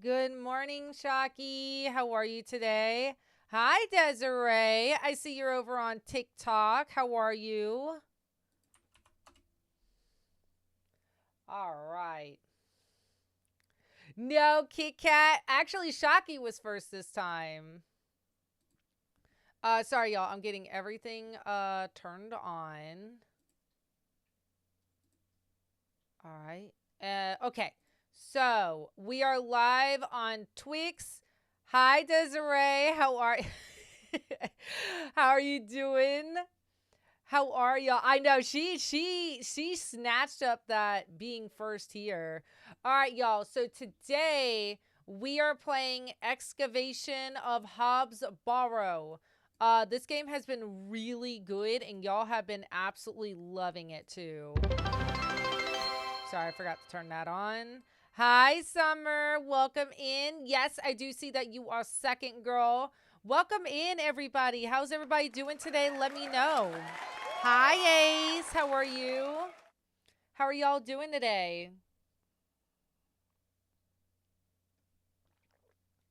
Good morning, Shocky. How are you today? Hi, Desiree. I see you're over on TikTok. How are you? All right. No, Kit Kat. Actually, Shocky was first this time. Sorry, y'all. I'm getting everything turned on. All right. Okay. So we are live on Twix. Hi, Desiree. How are How are you doing? How are y'all? I know she snatched up that being first here. All right, y'all. So today we are playing Excavation of Hobbs Barrow. This game has been really good, and y'all have been absolutely loving it too. Sorry, I forgot to turn that on. Hi, Summer. Welcome in. Yes, I do see that you are second, girl. Welcome in, everybody. How's everybody doing today? Let me know. Hi, Ace. How are you? How are y'all doing today?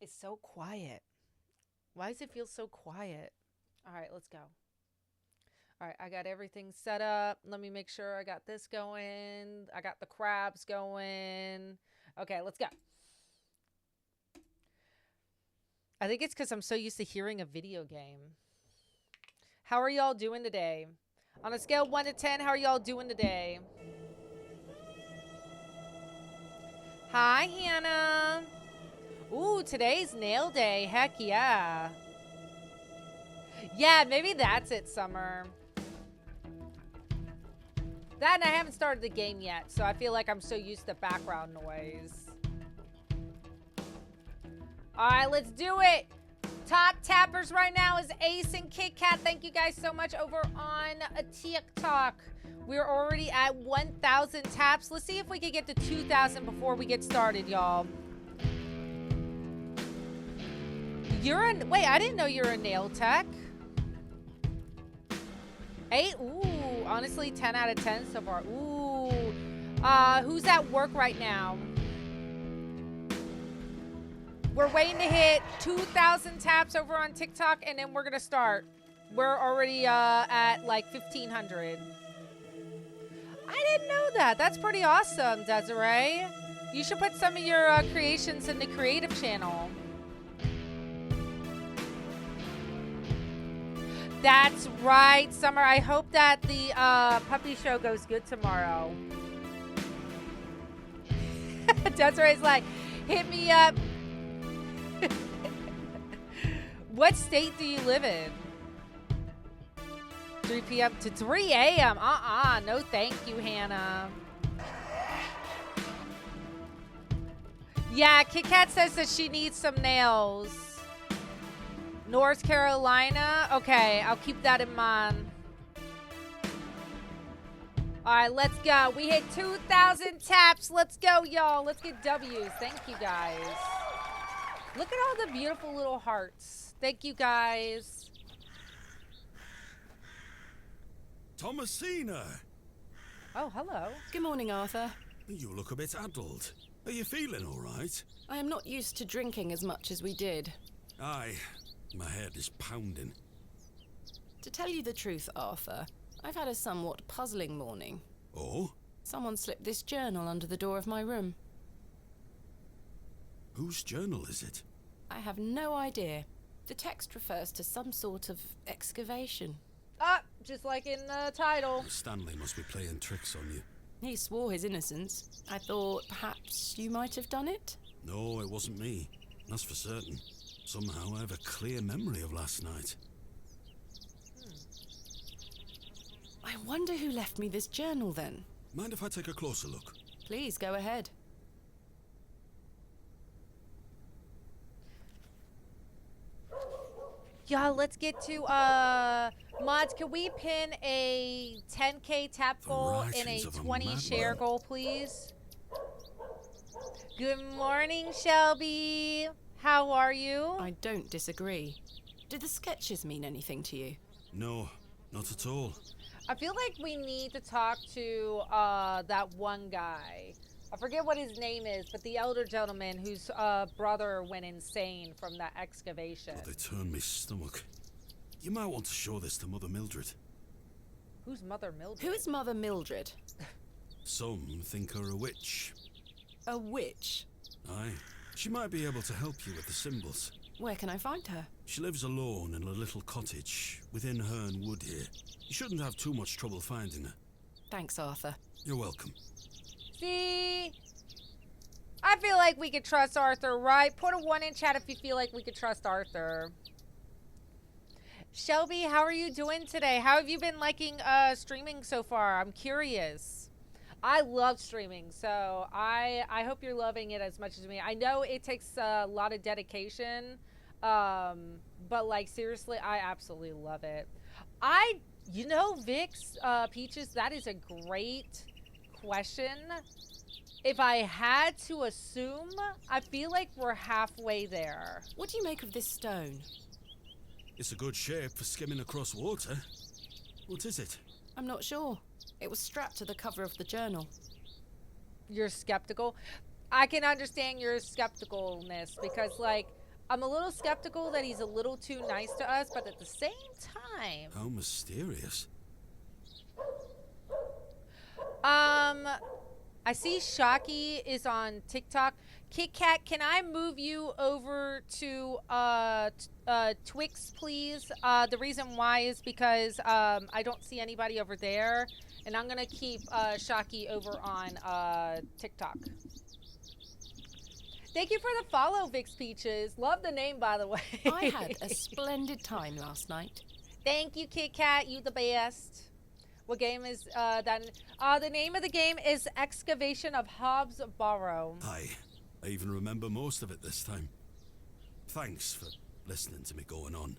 It's so quiet. Why does it feel so quiet? All right, let's go. All right, I got everything set up. Let me make sure I got this going. I got the crabs going. Okay, let's go. I think it's because I'm so used to hearing a video game. How are y'all doing today? On a scale of 1 to 10, how are y'all doing today? Hi, Hannah. Ooh, today's nail day. Heck yeah. Yeah, maybe that's it, Summer. That and I haven't started the game yet, so I feel like I'm so used to background noise. All right, let's do it. Top tappers right now is Ace and Kit Kat. Thank you guys so much over on TikTok. We're already at 1,000 taps. Let's see if we can get to 2,000 before we get started, y'all. Wait, I didn't know you're a nail tech. 8? Ooh, honestly, 10 out of 10 so far. Ooh. Who's at work right now? We're waiting to hit 2,000 taps over on TikTok, and then we're going to start. We're already at like 1,500. I didn't know that. That's pretty awesome, Desiree. You should put some of your creations in the creative channel. That's right, Summer. I hope that the puppy show goes good tomorrow. Desiree's like, hit me up. What state do you live in? 3 p.m. to 3 a.m. No thank you, Hannah. Yeah, Kit Kat says that she needs some nails. North Carolina? Okay, I'll keep that in mind. All right, let's go. We hit 2,000 taps. Let's go, y'all. Let's get W's. Thank you, guys. Look at all the beautiful little hearts. Thank you, guys. Thomasina! Oh, hello. Good morning, Arthur. You look a bit addled. Are you feeling all right? I am not used to drinking as much as we did. Aye, my head is pounding. To tell you the truth, Arthur, I've had a somewhat puzzling morning. Oh? Someone slipped this journal under the door of my room. Whose journal is it? I have no idea. The text refers to some sort of excavation. Just like in the title. Stanley must be playing tricks on you. He swore his innocence. I thought perhaps you might have done it? No, it wasn't me. That's for certain. Somehow I have a clear memory of last night. I wonder who left me this journal then. Mind if I take a closer look? Please go ahead. Y'all, let's get to, mods, can we pin a 10K tap goal and a 20 share goal, please? Good morning, Shelby. How are you? I don't disagree. Did the sketches mean anything to you? No, not at all. I feel like we need to talk to, that one guy. I forget what his name is, but the elder gentleman whose brother went insane from that excavation. Oh, they turned me stomach. You might want to show this to Mother Mildred. Who's Mother Mildred? Who is Mother Mildred? Some think her a witch. A witch? Aye. She might be able to help you with the symbols. Where can I find her? She lives alone in a little cottage within Herne Wood here. You shouldn't have too much trouble finding her. Thanks, Arthur. You're welcome. See? I feel like we could trust Arthur, right? Put a 1 in chat if you feel like we could trust Arthur. Shelby, how are you doing today? How have you been liking streaming so far? I'm curious. I love streaming, so I hope you're loving it as much as me. I know it takes a lot of dedication, but like seriously, I absolutely love it. You know, Vix, Peaches, that is a great question. If I had to assume, I feel like we're halfway there. What do you make of this stone? It's a good shape for skimming across water. What is it? I'm not sure. It was strapped to the cover of the journal. You're skeptical? I can understand your skepticalness because, like, I'm a little skeptical that he's a little too nice to us, but at the same time... How mysterious. I see Shocky is on TikTok. Kit Kat, can I move you over to Twix, please? The reason why is because I don't see anybody over there, and I'm gonna keep Shocky over on TikTok. Thank you for the follow, Vix Peaches. Love the name, by the way. I had a splendid time last night. Thank you, Kit Kat. You the best. What game is that? The name of the game is Excavation of Hobbs Barrow. Aye. I even remember most of it this time. Thanks for listening to me going on.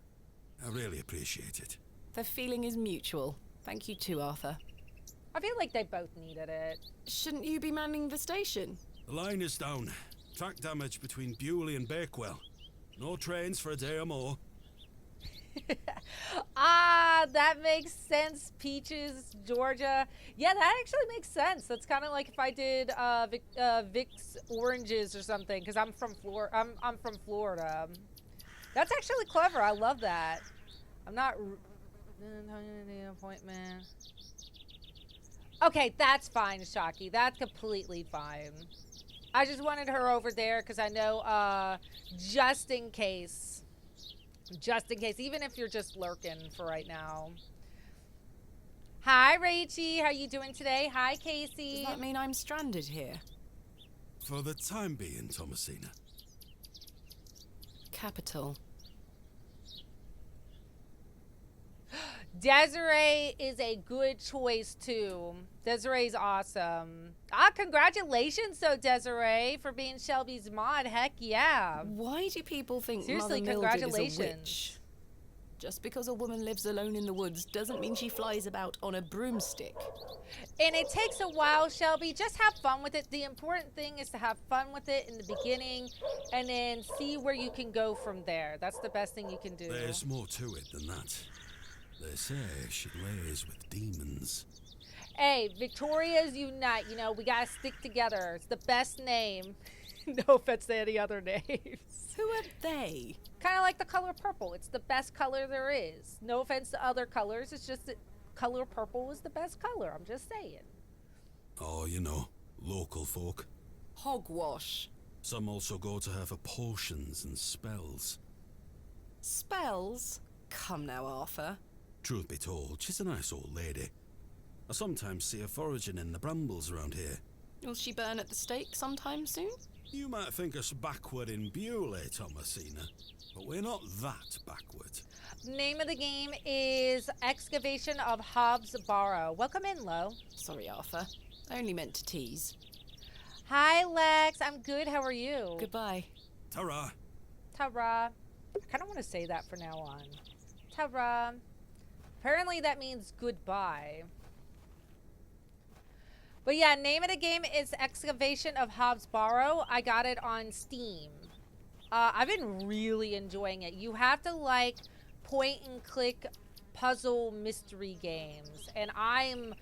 I really appreciate it. The feeling is mutual. Thank you too, Arthur. I feel like they both needed it. Shouldn't you be manning the station? The line is down. Track damage between Bewley and Bakewell. No trains for a day or more. That makes sense, Peaches, Georgia. Yeah, that actually makes sense. That's kind of like if I did Vic's Oranges or something, because I'm from Florida. That's actually clever. I love that. I'm not appointment. Okay, that's fine, Shocky. That's completely fine. I just wanted her over there because I know just in case, even if you're just lurking for right now. Hi, Rachie. How you doing today? Hi, Casey. Does that mean I'm stranded here? For the time being, Thomasina. Capital. Desiree is a good choice, too. Desiree's awesome. Congratulations, though, Desiree, for being Shelby's mod. Heck yeah. Why do people think Seriously, Mother Mildred is a congratulations. witch? Just because a woman lives alone in the woods doesn't mean she flies about on a broomstick. And it takes a while, Shelby. Just have fun with it. The important thing is to have fun with it in the beginning and then see where you can go from there. That's the best thing you can do. There's more to it than that. They say she lays with demons. Hey, Victoria's Unite. You know, we gotta stick together. It's the best name. No offense to any other names. Who are they? Kind of like the color purple. It's the best color there is. No offense to other colors. It's just that color purple is the best color. I'm just saying. Oh, you know, local folk. Hogwash. Some also go to her for potions and spells. Spells? Come now, Arthur. Truth be told, she's a nice old lady. I sometimes see her foraging in the brambles around here. Will she burn at the stake sometime soon? You might think us backward in Bewley, Thomasina, but we're not that backward. Name of the game is Excavation of Hobbs Barrow. Welcome in, Lo. Sorry, Arthur. I only meant to tease. Hi, Lex. I'm good. How are you? Goodbye. Ta-ra! Ta-ra. I kind of want to say that from now on. Ta-ra. Apparently that means goodbye. But yeah, name of the game is Excavation of Hobbs Barrow. I got it on Steam. I've been really enjoying it. You have to like point and click puzzle mystery games. And I'm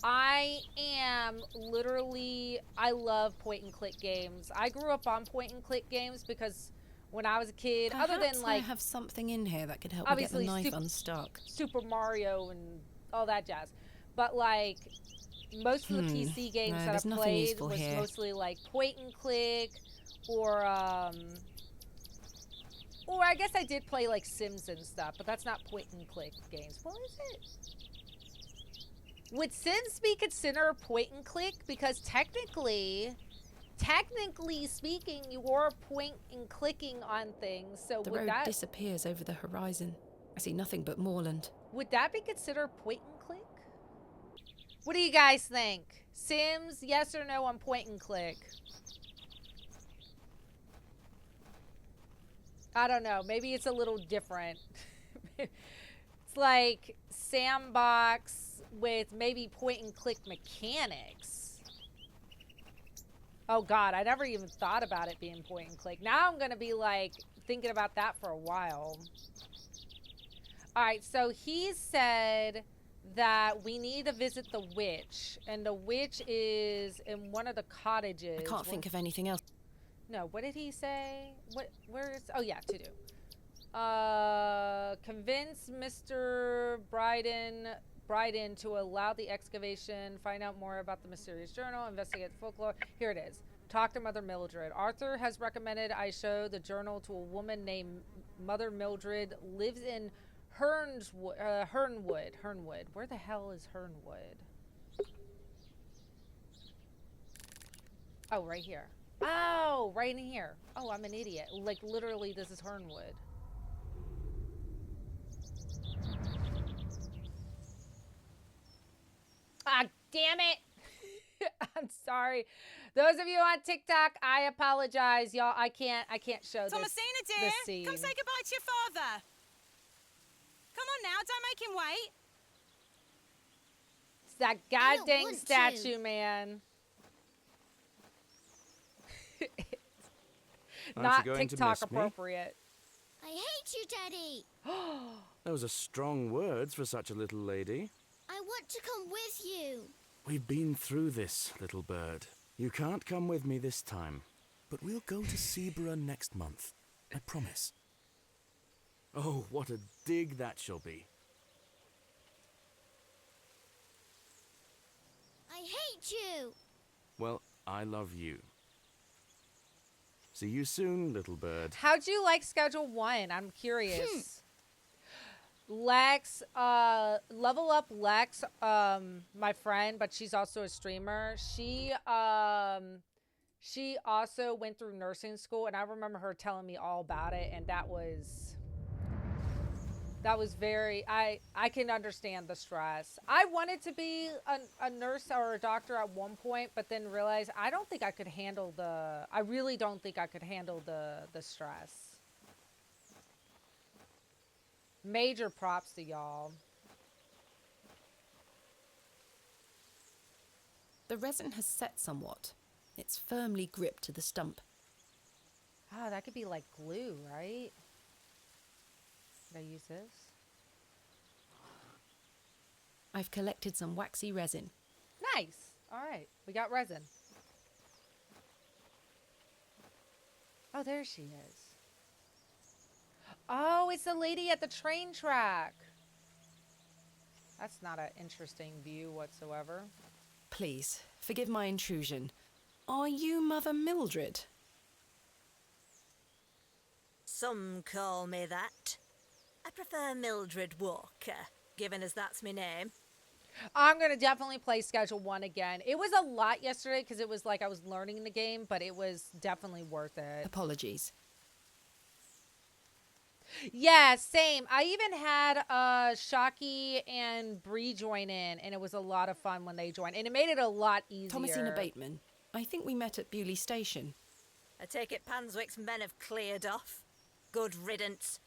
I am literally, I love point and click games. I grew up on point and click games because when I was a kid, other Perhaps than like I have something in here that could help me get the obviously knife unstuck. Super Mario and all that jazz, but like most of the PC games No, that there's I nothing played useful was here. mostly like point and click, or I guess I did play like Sims and stuff, but that's not point and click games. What is it? Would Sims be considered point and click? Because technically speaking, you are point and clicking on things. So The would road that disappears over the horizon. I see nothing but moorland. would that be considered point and click? What do you guys think? Sims, yes or no on point and click? I don't know. Maybe it's a little different. It's like sandbox with maybe point and click mechanics. Oh God, I never even thought about it being point and click. Now I'm gonna be like thinking about that for a while. All right, so he said that we need to visit the witch, and the witch is in one of the cottages. I can't think of anything else. No, what did he say? Where is, oh yeah, to do. Convince Mr. Bryden to allow the excavation, find out more about the mysterious journal, investigate the folklore. Here it is. Talk to Mother Mildred. Arthur has recommended I show the journal to a woman named Mother Mildred, lives in Hernwood. Where the hell is Hernwood? Oh, right here. Oh, right in here. Oh, I'm an idiot. Like, literally, this is Hernwood. Ah, damn it. I'm sorry. Those of you on TikTok, I apologize, y'all. I can't show Thomasina, this dear, scene. come say goodbye to your father. Come on now, don't make him wait. It's that I don't goddamn want statue, to. man. Aren't Not you going to TikTok miss me? appropriate. I hate you, Daddy. Those are strong words for such a little lady. I want to come with you. We've been through this, little bird. You can't come with me this time, but we'll go to Seaborough next month. I promise. Oh, what a dig that shall be. I hate you. Well, I love you. See you soon, little bird. How'd you like Schedule 1? I'm curious. Lex, Level Up Lex, my friend, but she's also a streamer. She also went through nursing school, and I remember her telling me all about it, and that was very, I can understand the stress. I wanted to be a nurse or a doctor at one point, but then realized I don't think I could handle I really don't think I could handle the stress. Major props to y'all. The resin has set somewhat. It's firmly gripped to the stump. Oh, that could be like glue, right? Can I use this? I've collected some waxy resin. Nice. All right. We got resin. Oh, there she is. Oh, it's the lady at the train track. That's not an interesting view whatsoever. Please, forgive my intrusion. Are you Mother Mildred? Some call me that. I prefer Mildred Walker, given as that's my name. I'm going to definitely play Schedule 1 again. It was a lot yesterday because it was like I was learning the game, but it was definitely worth it. Apologies. Yeah, same. I even had Shocky and Bree join in, and it was a lot of fun when they joined. And it made it a lot easier. Thomasina Bateman. I think we met at Bewley Station. I take it Panswick's men have cleared off. Good riddance.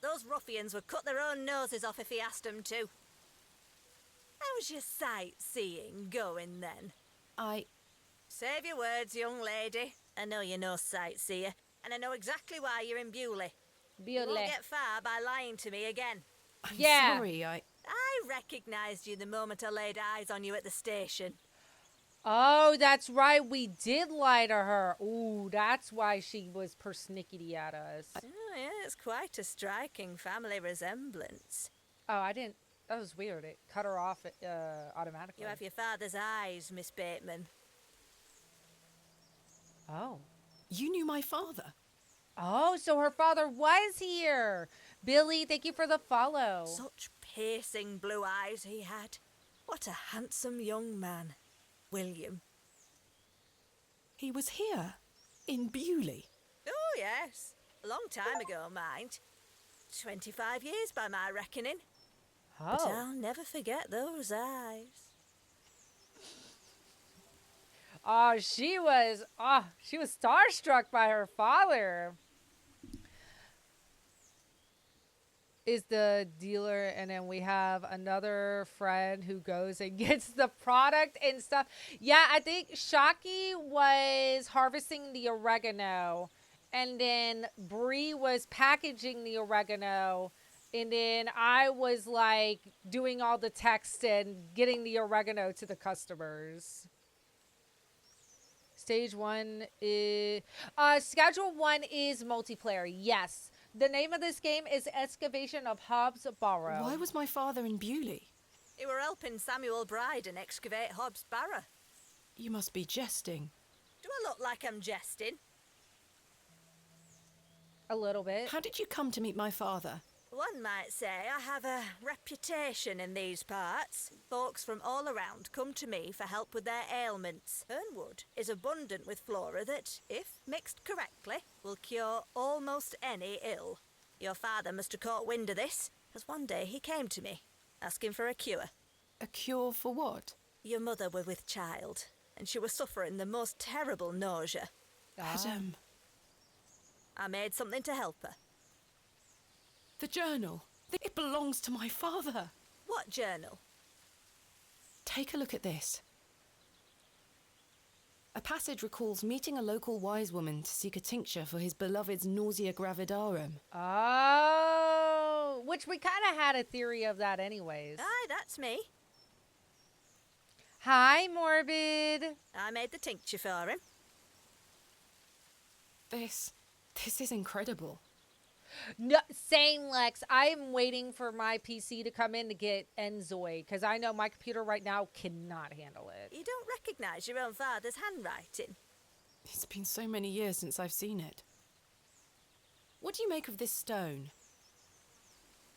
Those ruffians would cut their own noses off if he asked them to. How's your sightseeing going then? Save your words, young lady. I know you're no sightseer, and I know exactly why you're in Bewley. You won't get far by lying to me again. I'm Yeah. sorry, I recognised you the moment I laid eyes on you at the station. Oh, that's right. We did lie to her. Ooh, that's why she was persnickety at us. Oh, yeah, it's quite a striking family resemblance. Oh, I didn't. That was weird. It cut her off automatically. You have your father's eyes, Miss Bateman. Oh. You knew my father? Oh, so her father was here. Billy, thank you for the follow. Such piercing blue eyes he had. What a handsome young man. William. He was here, in Bewley. Oh, yes. A long time ago, mind. 25 years by my reckoning. But Oh. I'll never forget those eyes. Oh, she was starstruck by her father. Is the dealer, and then we have another friend who goes and gets the product and stuff. Yeah, I think Shocky was harvesting the oregano, and then Bree was packaging the oregano, and then I was like doing all the text and getting the oregano to the customers. Stage 1 is schedule 1 is multiplayer. Yes. The name of this game is Excavation of HOBS BARROW. Why was my father in Bewley? You were helping Samuel Bryden excavate HOBS BARROW. You must be jesting. Do I look like I'm jesting? A little bit. How did you come to meet my father? One might say I have a reputation in these parts. Folks from all around come to me for help with their ailments. Hernwood is abundant with flora that, if mixed correctly, will cure almost any ill. Your father must have caught wind of this, as one day he came to me, asking for a cure. A cure for what? Your mother was with child, and she was suffering the most terrible nausea. Adam. I made something to help her. The journal. It belongs to my father. What journal? Take a look at this. A passage recalls meeting a local wise woman to seek a tincture for his beloved's nausea gravidarum. Oh, which we kind of had a theory of that anyways. Aye, that's me. Hi, Morbid. I made the tincture for him. This is incredible. No, same, Lex. I am waiting for my PC to come in to get Enzoy, because I know my computer right now cannot handle it. You don't recognise your own father's handwriting? It's been so many years since I've seen it. What do you make of this stone?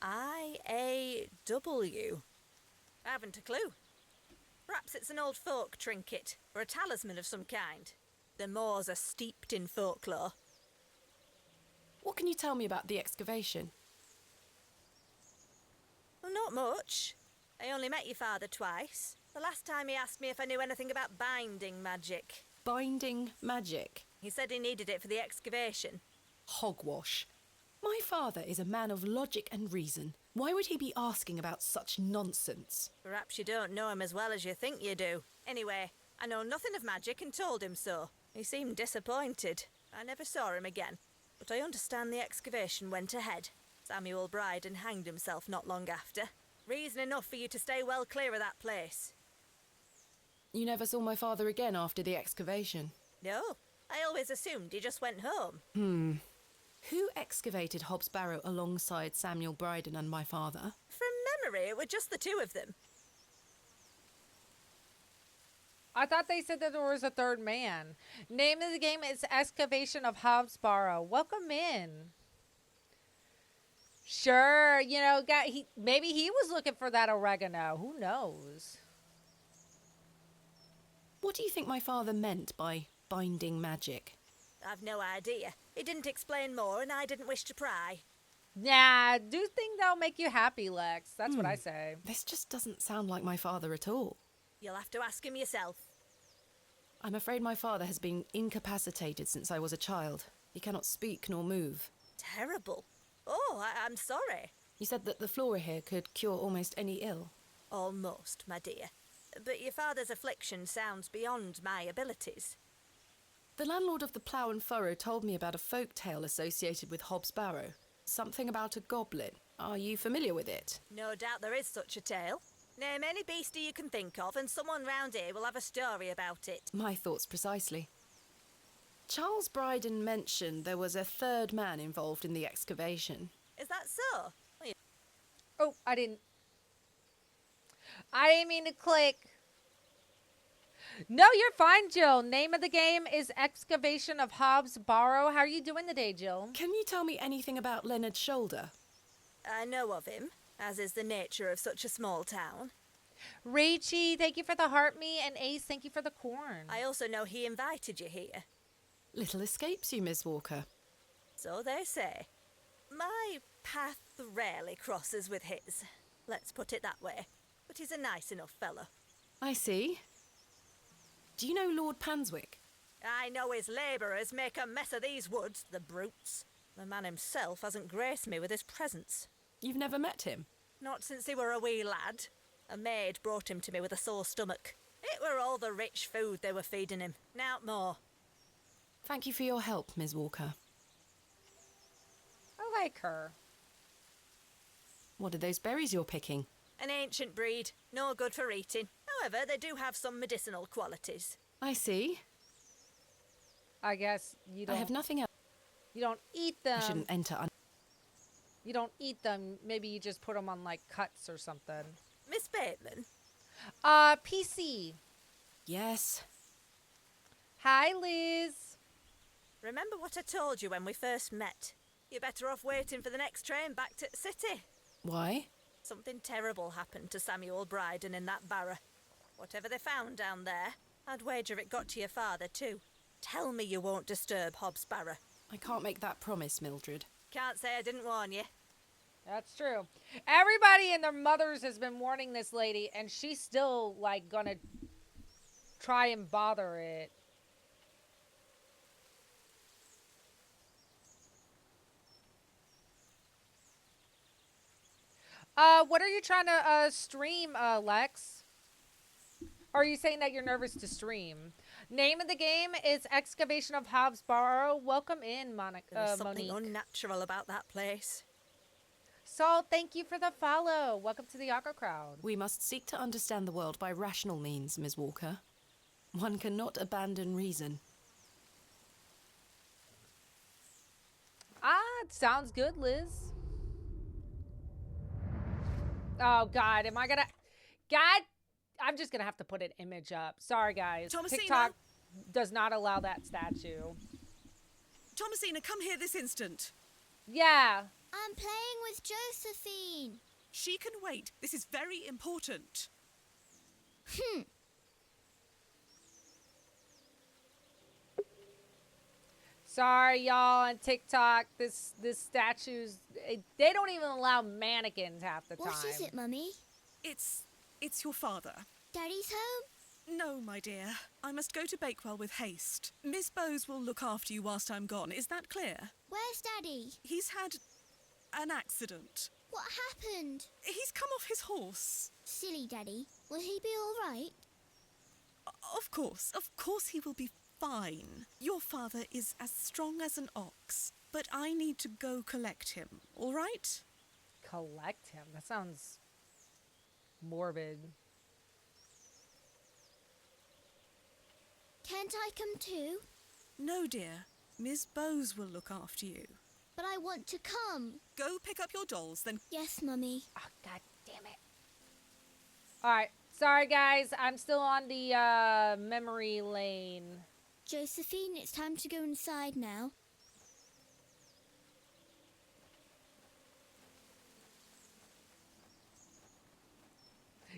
I-A-W. I haven't a clue. Perhaps it's an old folk trinket, or a talisman of some kind. The moors are steeped in folklore. What can you tell me about the excavation? Well, not much. I only met your father twice. The last time he asked me if I knew anything about binding magic. Binding magic. He said he needed it for the excavation. Hogwash. My father is a man of logic and reason. Why would he be asking about such nonsense? Perhaps you don't know him as well as you think you do. Anyway, I know nothing of magic and told him so. He seemed disappointed. I never saw him again. But I understand the excavation went ahead. Samuel Bryden hanged himself not long after. Reason enough for you to stay well clear of that place. You never saw my father again after the excavation? No, I always assumed he just went home. Who excavated HOBS BARROW alongside Samuel Bryden and my father? From memory, it were just the two of them. I thought they said that there was a third man. Name of the game is Excavation of HOBS BARROW. Welcome in. Sure, you know, maybe he was looking for that oregano. Who knows? What do you think my father meant by binding magic? I've no idea. He didn't explain more, and I didn't wish to pry. Nah, do things that'll make you happy, Lex. That's what I say. This just doesn't sound like my father at all. You'll have to ask him yourself. I'm afraid my father has been incapacitated since I was a child. He cannot speak nor move. Terrible. Oh, I'm sorry. You said that the flora here could cure almost any ill. Almost, my dear. But your father's affliction sounds beyond my abilities. The landlord of the Plough and Furrow told me about a folk tale associated with HOBS BARROW. Something about a goblin. Are you familiar with it? No doubt there is such a tale. Name any beastie you can think of, and someone round here will have a story about it. My thoughts precisely. Charles Bryden mentioned there was a third man involved in the excavation. Is that so? Well, Oh, I didn't mean to click. No, you're fine, Jill. Name of the game is Excavation of Hobbs Barrow. How are you doing today, Jill? Can you tell me anything about Leonard's shoulder? I know of him, as is the nature of such a small town. Rachy, thank you for the heart me, and Ace, thank you for the corn. I also know he invited you here. Little escapes you, Miss Walker. So they say. My path rarely crosses with his. Let's put it that way. But he's a nice enough fellow. I see. Do you know Lord Panswick? I know his labourers make a mess of these woods, the brutes. The man himself hasn't graced me with his presence. You've never met him? Not since he were a wee lad. A maid brought him to me with a sore stomach. It were all the rich food they were feeding him. Nowt more. Thank you for your help, Miss Walker. I like her. What are those berries you're picking? An ancient breed, no good for eating. However, they do have some medicinal qualities. I see. I guess you don't. I have nothing else. You don't eat them. I shouldn't enter. You don't eat them. Maybe you just put them on like cuts or something. Miss Bateman? PC. Yes. Hi, Liz. Remember what I told you when we first met? You're better off waiting for the next train back to the city. Why? Something terrible happened to Samuel Bryden in that barrow. Whatever they found down there, I'd wager it got to your father too. Tell me you won't disturb Hobbs Barrow. I can't make that promise, Mildred. Can't say I didn't warn you. That's true. Everybody and their mothers has been warning this lady, and she's still like gonna try and bother it. What are you trying to stream, Lex? Or are you saying that you're nervous to stream? Name of the game is Excavation of Hobbs Barrow. Welcome in, There's something Monique. unnatural about that place. Saul, thank you for the follow. Welcome to the Aqua Crowd. We must seek to understand the world by rational means, Miss Walker. One cannot abandon reason. Sounds good, Liz. Oh, God. Am I gonna... God, I'm just gonna have to put an image up. Sorry, guys. Thomasina? TikTok does not allow that statue. Thomasina, come here this instant. Yeah. I'm playing with Josephine. She can wait. This is very important. Sorry, y'all, on TikTok. This statue's... They don't even allow mannequins half the time. What is it, Mummy? It's your father. Daddy's home? No, my dear. I must go to Bakewell with haste. Miss Bowes will look after you whilst I'm gone. Is that clear? Where's Daddy? He's had an accident. What happened? He's come off his horse. Silly Daddy. Will he be all right? Of course he will be fine. Your father is as strong as an ox, but I need to go collect him, all right? Collect him? That sounds morbid. Can't I come too? No, dear. Miss Bowes will look after you. But I want to come. Go pick up your dolls, then. Yes, Mummy. Oh, God damn it. Alright. Sorry, guys. I'm still on the memory lane. Josephine, it's time to go inside now.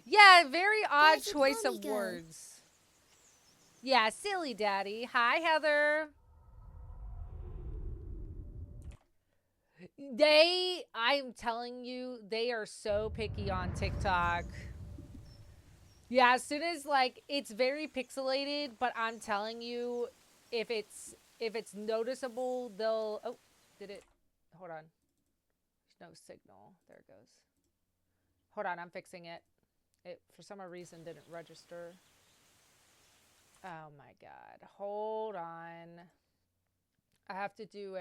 Yeah, very odd Where's the choice mommy of go? words. Yeah, silly daddy. Hi, Heather. I'm telling you, they are so picky on TikTok. Yeah, as soon as like it's very pixelated, but I'm telling you, if it's noticeable, they'll hold on. There's no signal. There it goes. Hold on, I'm fixing it. It for some reason didn't register. Oh my God. Hold on. I have to do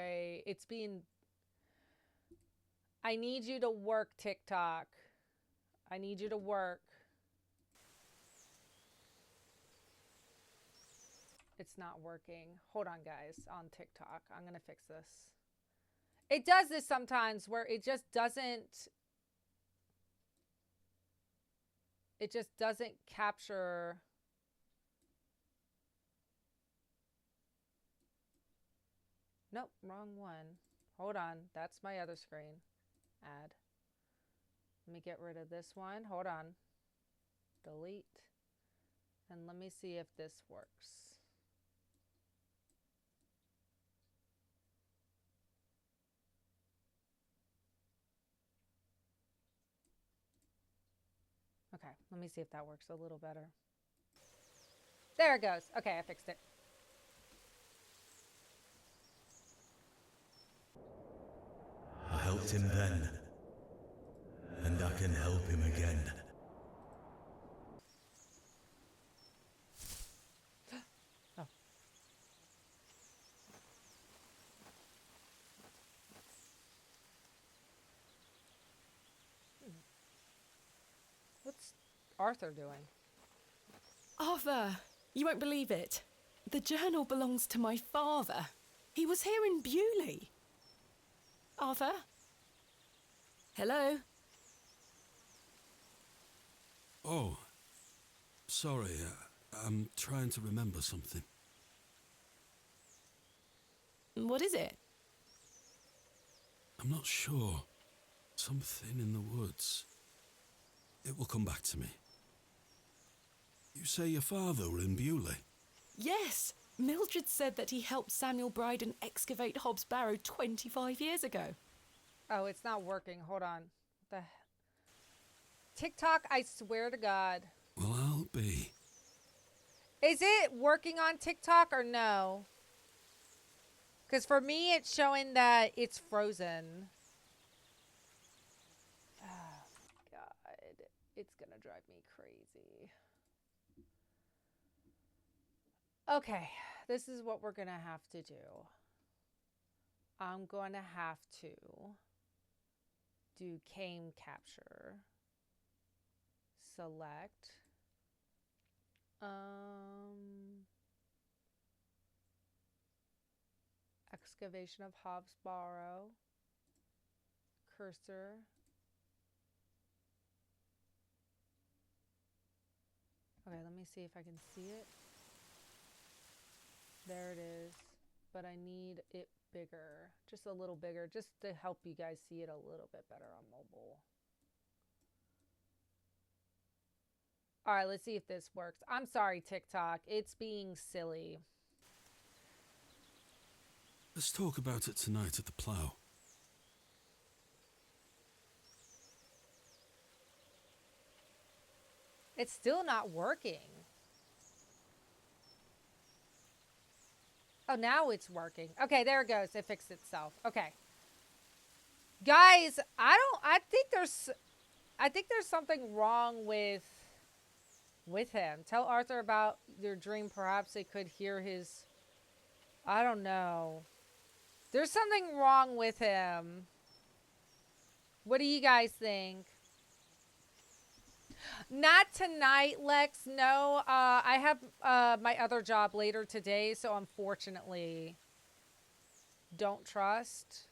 I need you to work, TikTok. I need you to work. It's not working. Hold on, guys, on TikTok. I'm going to fix this. It does this sometimes where it just doesn't capture. Nope, wrong one. Hold on. That's my other screen. Add. Let me get rid of this one. Hold on. Delete. And let me see if this works. Okay, let me see if that works a little better. There it goes. Okay, I fixed it. I helped him then, and I can help him again. Oh. What's Arthur doing? Arthur, you won't believe it. The journal belongs to my father. He was here in Bewley. Arthur? Hello? Oh, sorry. I'm trying to remember something. What is it? I'm not sure. Something in the woods. It will come back to me. You say your father were in Bewley? Yes. Mildred said that he helped Samuel Bryden excavate Hobbs Barrow 25 years ago. Oh, it's not working. Hold on. The TikTok, I swear to God. Well, I'll be. Is it working on TikTok or no? Because for me, it's showing that it's frozen. Oh, God. It's going to drive me crazy. Okay. This is what we're going to have to do. I'm going to have to do game capture. Select. Excavation of Hobbs Barrow. Cursor. Okay, let me see if I can see it. There it is. But I need it bigger. Just a little bigger. Just to help you guys see it a little bit better on mobile. All right, let's see if this works. I'm sorry, TikTok. It's being silly. Let's talk about it tonight at the plough. It's still not working. Oh, now it's working. Okay, there it goes. It fixed itself. Okay. Guys, I think there's something wrong with him. Tell Arthur about your dream. Perhaps they could hear his, I don't know. There's something wrong with him. What do you guys think? Not tonight, Lex. No, I have my other job later today, so unfortunately, don't trust.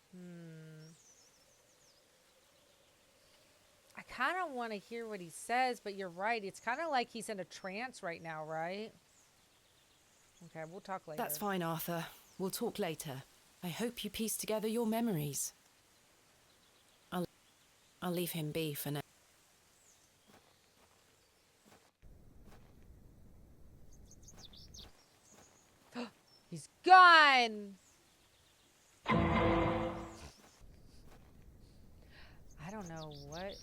I kind of want to hear what he says, but you're right. It's kind of like he's in a trance right now, right? Okay, we'll talk later. That's fine, Arthur. We'll talk later. I hope you piece together your memories. I'll leave him be for now. He's gone! I don't know what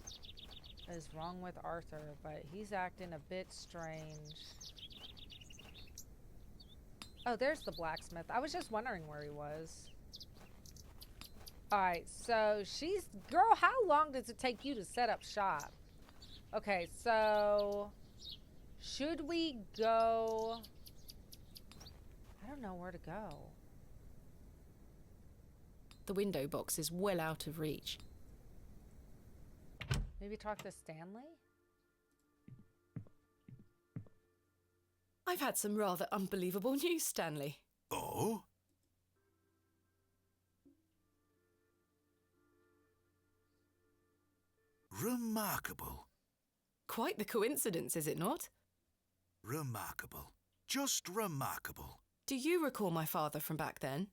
is wrong with Arthur, but he's acting a bit strange. Oh, there's the blacksmith. I was just wondering where he was. Alright, so she's... Girl, how long does it take you to set up shop? Okay, so... Should we go... I don't know where to go. The window box is well out of reach. Maybe talk to Stanley? I've had some rather unbelievable news, Stanley. Oh? Remarkable. Quite the coincidence, is it not? Remarkable. Just remarkable. Do you recall my father from back then?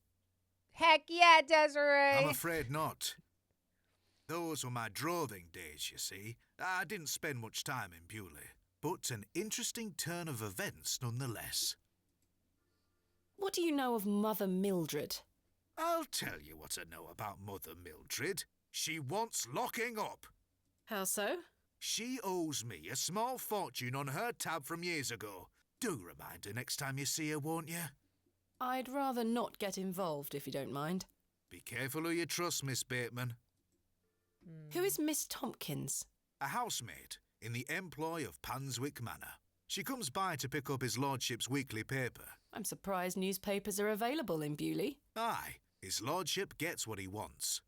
Heck yeah, Desiree! I'm afraid not. Those were my droving days, you see. I didn't spend much time in Bewley, but an interesting turn of events nonetheless. What do you know of Mother Mildred? I'll tell you what I know about Mother Mildred. She wants locking up. How so? She owes me a small fortune on her tab from years ago. Do remind her next time you see her, won't you? I'd rather not get involved, if you don't mind. Be careful who you trust, Miss Bateman. Who is Miss Tompkins? A housemaid in the employ of Panswick Manor. She comes by to pick up his lordship's weekly paper. I'm surprised newspapers are available in Bewley. Aye, his lordship gets what he wants.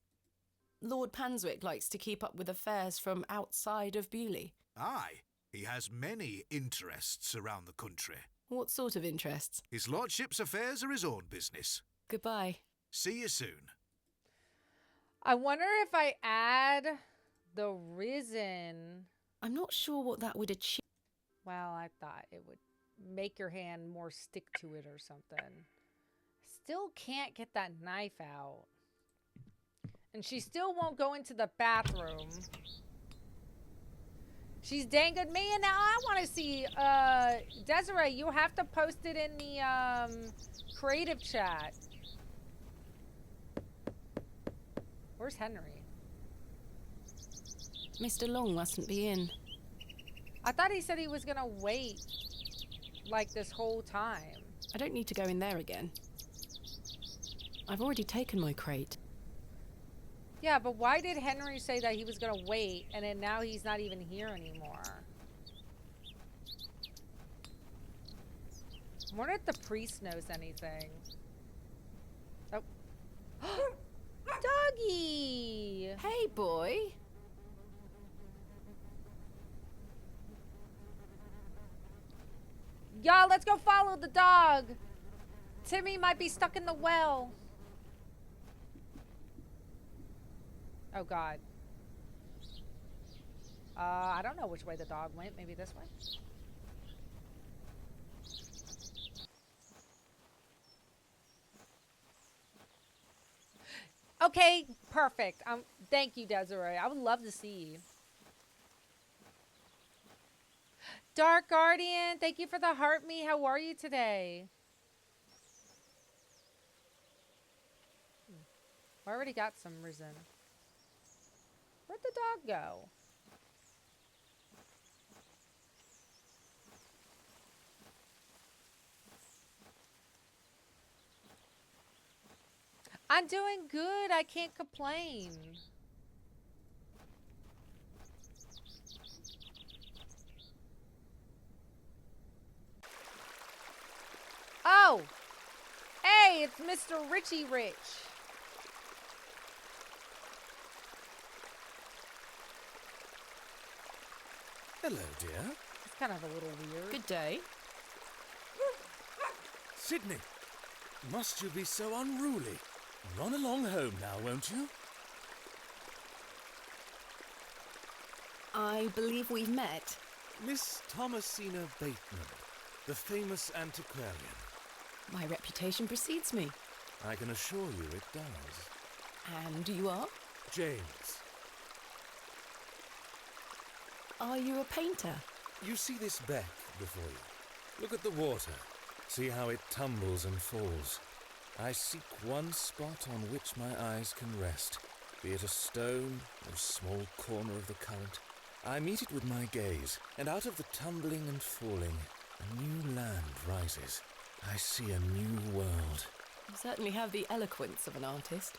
Lord Panswick likes to keep up with affairs from outside of Bewley. Aye, he has many interests around the country. What sort of interests? His lordship's affairs are his own business. Goodbye. See you soon. I wonder if I add the Risen. I'm not sure what that would achieve. Well, I thought it would make your hand more stick to it or something. Still can't get that knife out. And she still won't go into the bathroom. She's dang good. Man, now I want to see, Desiree, you have to post it in the, creative chat. Where's Henry? Mr. Long mustn't be in. I thought he said he was gonna wait, like, this whole time. I don't need to go in there again. I've already taken my crate. Yeah, but why did Henry say that he was gonna wait, and then now he's not even here anymore? I wonder if the priest knows anything. Oh. Doggy! Hey, boy. Y'all, let's go follow the dog. Timmy might be stuck in the well. Oh, God. I don't know which way the dog went. Maybe this way? Okay, perfect. Thank you, Desiree. I would love to see you. Dark Guardian, thank you for the heart me. How are you today? I already got some Risen. Where'd the dog go? I'm doing good. I can't complain. Oh! Hey, it's Mr. Richie Rich. Hello, dear. It's kind of a little weird. Good day. Sydney, must you be so unruly? Run along home now, won't you? I believe we've met. Miss Thomasina Bateman, the famous antiquarian. My reputation precedes me. I can assure you it does. And you are? James. Are you a painter? You see this beck before you? Look at the water. See how it tumbles and falls. I seek one spot on which my eyes can rest, be it a stone or a small corner of the current. I meet it with my gaze, and out of the tumbling and falling, a new land rises. I see a new world. You certainly have the eloquence of an artist.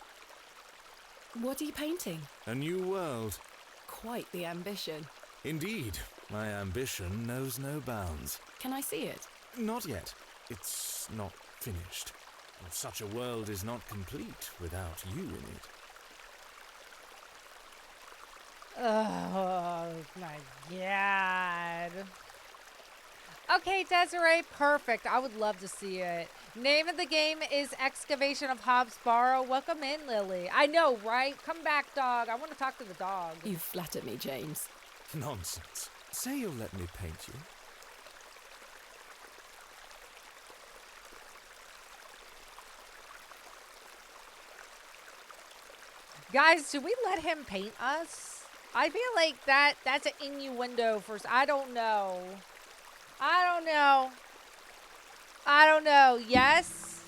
What are you painting? A new world. Quite the ambition. Indeed, my ambition knows no bounds. Can I see it? Not yet. It's not finished. Such a world is not complete without you in it. Oh my god. Okay, Desiree, perfect. I would love to see it. Name of the game is Excavation of Hobbs Barrow. Welcome in, Lily. I know, right? Come back, dog. I want to talk to the dog. You flatter me, James. Nonsense. Say you'll let me paint you. Guys, should we let him paint us? I feel like that's an innuendo for... I don't know. I don't know. I don't know. Yes?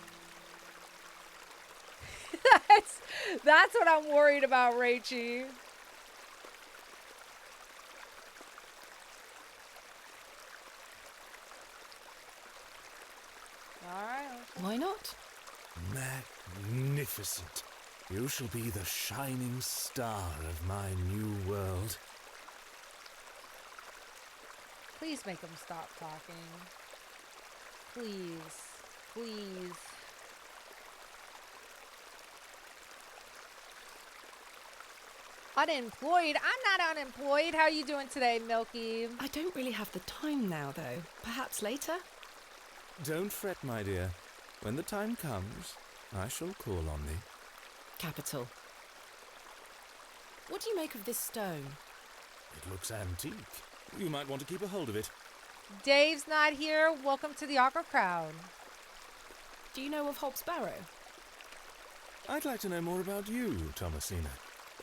that's what I'm worried about, Rachie. Alright. Why not? Magnificent. You shall be the shining star of my new world. Please make him stop talking. Please. Please. Unemployed? I'm not unemployed. How are you doing today, Milky? I don't really have the time now, though. Perhaps later? Don't fret, my dear. When the time comes, I shall call on thee. Capital. What do you make of this stone? It looks antique. You might want to keep a hold of it. Dave's not here. Welcome to the Aqua Crowd. Do you know of Hobbs Barrow? I'd like to know more about you, Thomasina.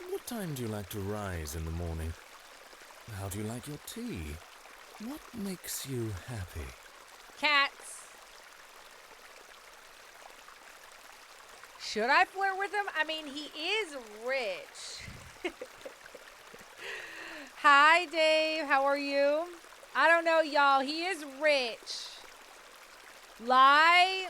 What time do you like to rise in the morning? How do you like your tea? What makes you happy? Cats. Should I flirt with him? I mean, he is rich. Hi, Dave. How are you? I don't know, y'all. He is rich. Lie?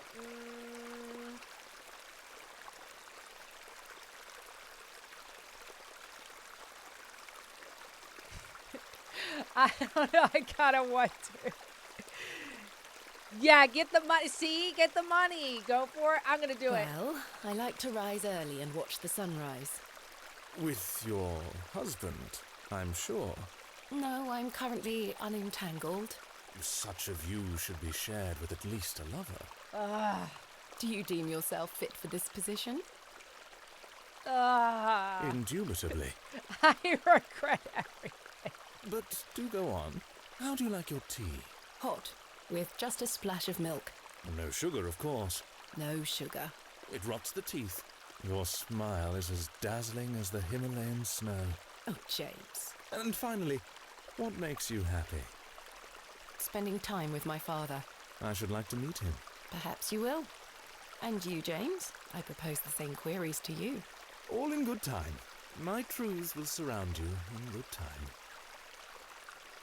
I don't know. I kind of want to. Yeah, get the money. See? Get the money. Go for it. I'm going to do it. Well, I like to rise early and watch the sunrise. With your husband, I'm sure. No, I'm currently unentangled. Such a view should be shared with at least a lover. Do you deem yourself fit for this position? Indubitably. I regret everything. But do go on. How do you like your tea? Hot, with just a splash of milk. No sugar, of course. No sugar. It rots the teeth. Your smile is as dazzling as the Himalayan snow. Oh, James. And finally, what makes you happy? Spending time with my father. I should like to meet him. Perhaps you will. And you, James? I propose the same queries to you. All in good time. My truths will surround you in good time.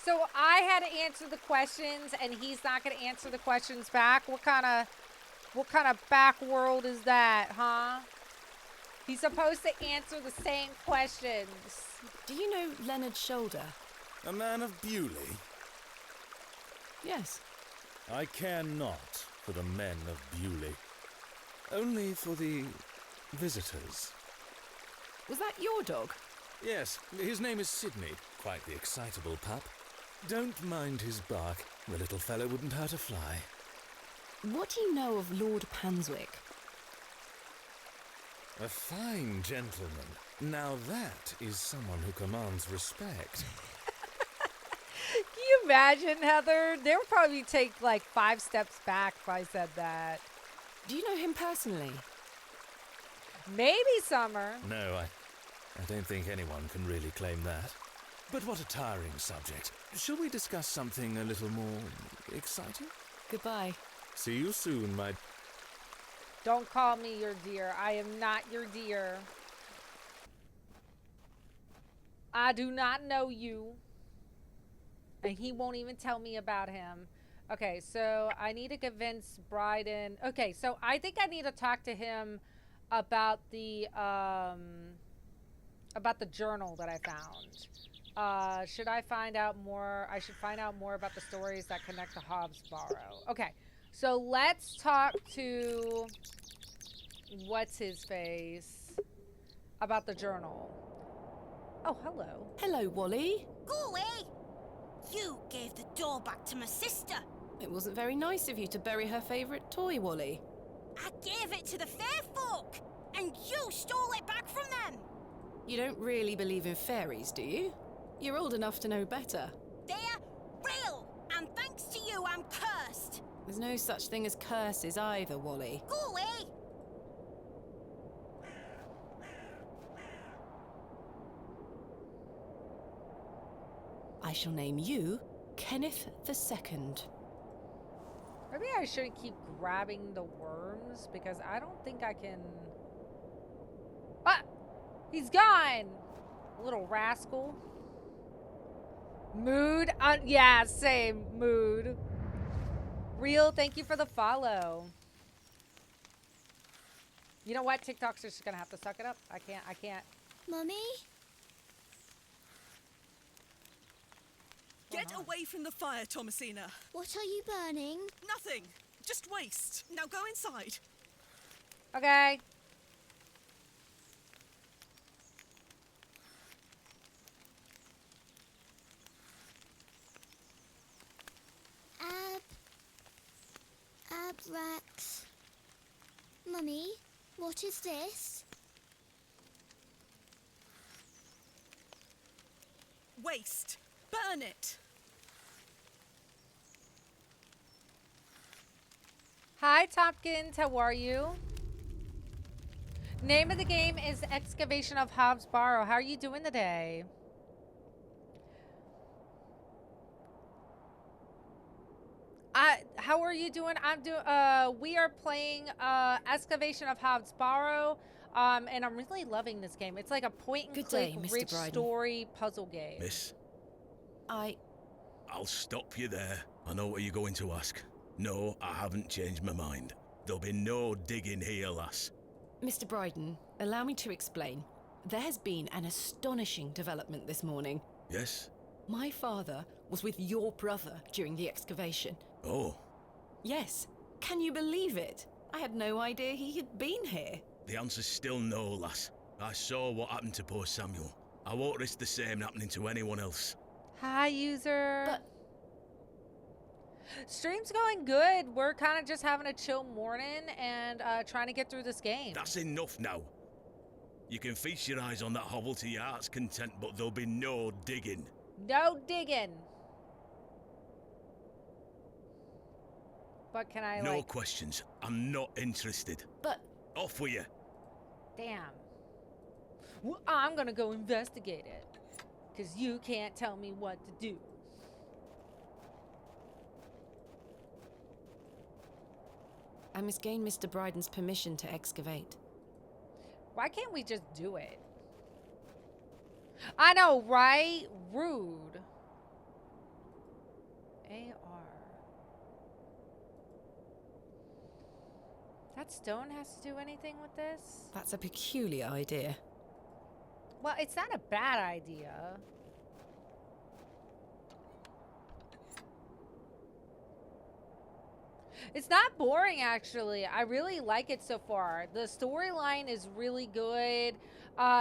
So I had to answer the questions, and he's not going to answer the questions back. What kind of back world is that, huh? He's supposed to answer the same questions. Do you know Leonard Shoulder? A man of Bewley? Yes. I care not for the men of Bewley. Only for the visitors. Was that your dog? Yes, his name is Sidney. Quite the excitable pup. Don't mind his bark. The little fellow wouldn't hurt a fly. What do you know of Lord Panswick? A fine gentleman. Now that is someone who commands respect. Can you imagine, Heather? They would probably take like 5 steps back if I said that. Do you know him personally? Maybe Summer. No, I don't think anyone can really claim that. But what a tiring subject. Shall we discuss something a little more exciting? Goodbye. See you soon, my... Don't call me your dear. I am not your dear. I do not know you. And he won't even tell me about him. Okay, so I need to convince Bryden. Okay, so I think I need to talk to him about the journal that I found. Should I find out more? I should find out more about the stories that connect to Hobbs Barrow. Okay, so let's talk to what's his face about the journal. Oh, hello. Hello, Wally. Go away! You gave the door back to my sister. It wasn't very nice of you to bury her favourite toy, Wally. I gave it to the fair folk, and you stole it back from them. You don't really believe in fairies, do you? You're old enough to know better. They're real, and thanks to you, I'm cursed. There's no such thing as curses either, Wally. Go away! I shall name you Kenneth II. Maybe I shouldn't keep grabbing the worms because I don't think I can. Ah! He's gone! Little rascal. Mood? Yeah, same. Mood. Real, thank you for the follow. You know what? TikTok's just gonna have to suck it up. I can't. Mummy? Get away from the fire, Thomasina. What are you burning? Nothing. Just waste. Now go inside. Okay. Abrax. Mummy, what is this? Waste. Burn it. Hi, Tompkins. How are you? Name of the game is Excavation of Hobbs Barrow. How are you doing today? How are you doing? We are playing Excavation of Hobbs Barrow. And I'm really loving this game. It's like a point and Good click day, Mr. rich Bryden. story puzzle game. Miss, I'll stop you there. I know what you're going to ask. No, I haven't changed my mind. There'll be no digging here, lass. Mr. Bryden, allow me to explain. There has been an astonishing development this morning. Yes? My father was with your brother during the excavation. Oh, Yes. Can you believe it? I had no idea he had been here. the answer's still no, lass. I saw what happened to poor Samuel. I won't risk the same happening to anyone else. Hi, user. But- Stream's going good. We're kind of just having a chill morning and trying to get through this game. That's enough now. You can feast your eyes on that hovel to your heart's content, but there'll be no digging. No digging. But can I, No questions. I'm not interested. But Off with you. Damn. Well, I'm gonna go investigate it. Because you can't tell me what to do. I must gain Mr. Bryden's permission to excavate. Why can't we just do it? I know, right? Rude. AR. That stone has to do anything with this? That's a peculiar idea. Well, it's not a bad idea. It's not boring, actually. I really like it so far. The storyline is really good.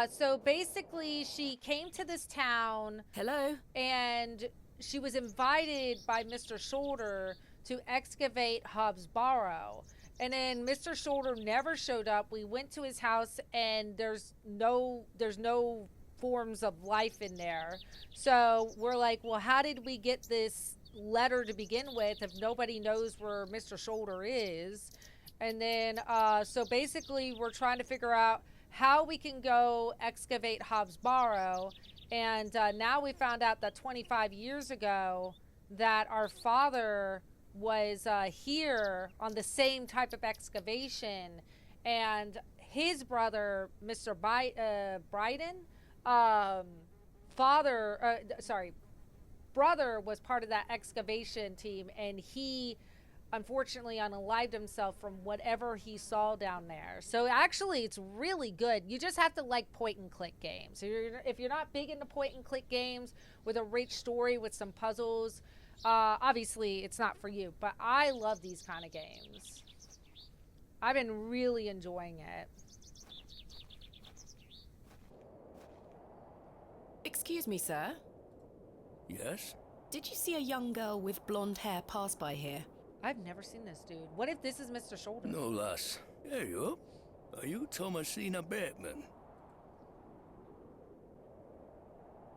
So basically, she came to this town. Hello? And she was invited by Mr. Shoulder to excavate Hobbs Barrow. And then Mr. Shoulder never showed up. We went to his house, and there's no forms of life in there. So we're like, well, how did we get this letter to begin with if nobody knows where Mr. Shoulder is? And then so basically we're trying to figure out how we can go excavate Hobbs Barrow. And now we found out that 25 years ago that our father was here on the same type of excavation, and his brother, Mr. Bryden, brother was part of that excavation team, and he unfortunately unalived himself from whatever he saw down there. So actually it's really good. You just have to like point and click games. If you're not big into point and click games with a rich story with some puzzles, obviously it's not for you, but I love these kind of games. I've been really enjoying it. Excuse me, sir. Yes? Did you see a young girl with blonde hair pass by here? I've never seen this dude. What if this is Mr. Shoulder? No, lass. There you up. Are you Thomasina Bateman?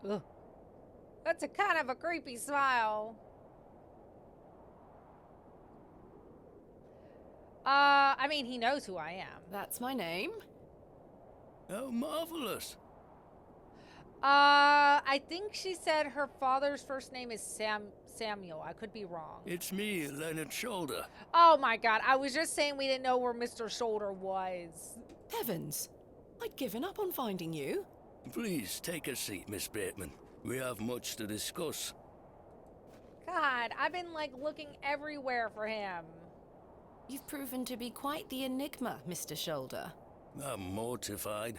Ugh. That's a kind of a creepy smile. I mean, he knows who I am. That's my name. How marvellous. I think she said her father's first name is Samuel. I could be wrong. It's me, Leonard Shoulder. Oh my god, I was just saying we didn't know where Mr. Shoulder was. Heavens, I'd given up on finding you. Please take a seat, Miss Bateman. We have much to discuss. God, I've been like looking everywhere for him. You've proven to be quite the enigma, Mr. Shoulder. I'm mortified.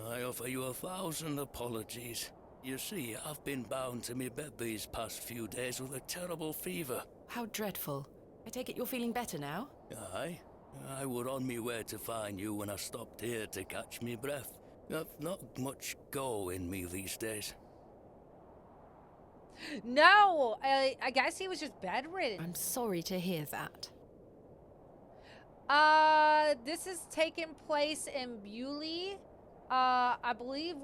I offer you 1,000 apologies. You see, I've been bound to me bed these past few days with a terrible fever. How dreadful. I take it you're feeling better now? Aye. I were on me way to find you when I stopped here to catch me breath. I've not much go in me these days. No, I guess he was just bedridden. I'm sorry to hear that. This is taking place in Bewley. I believe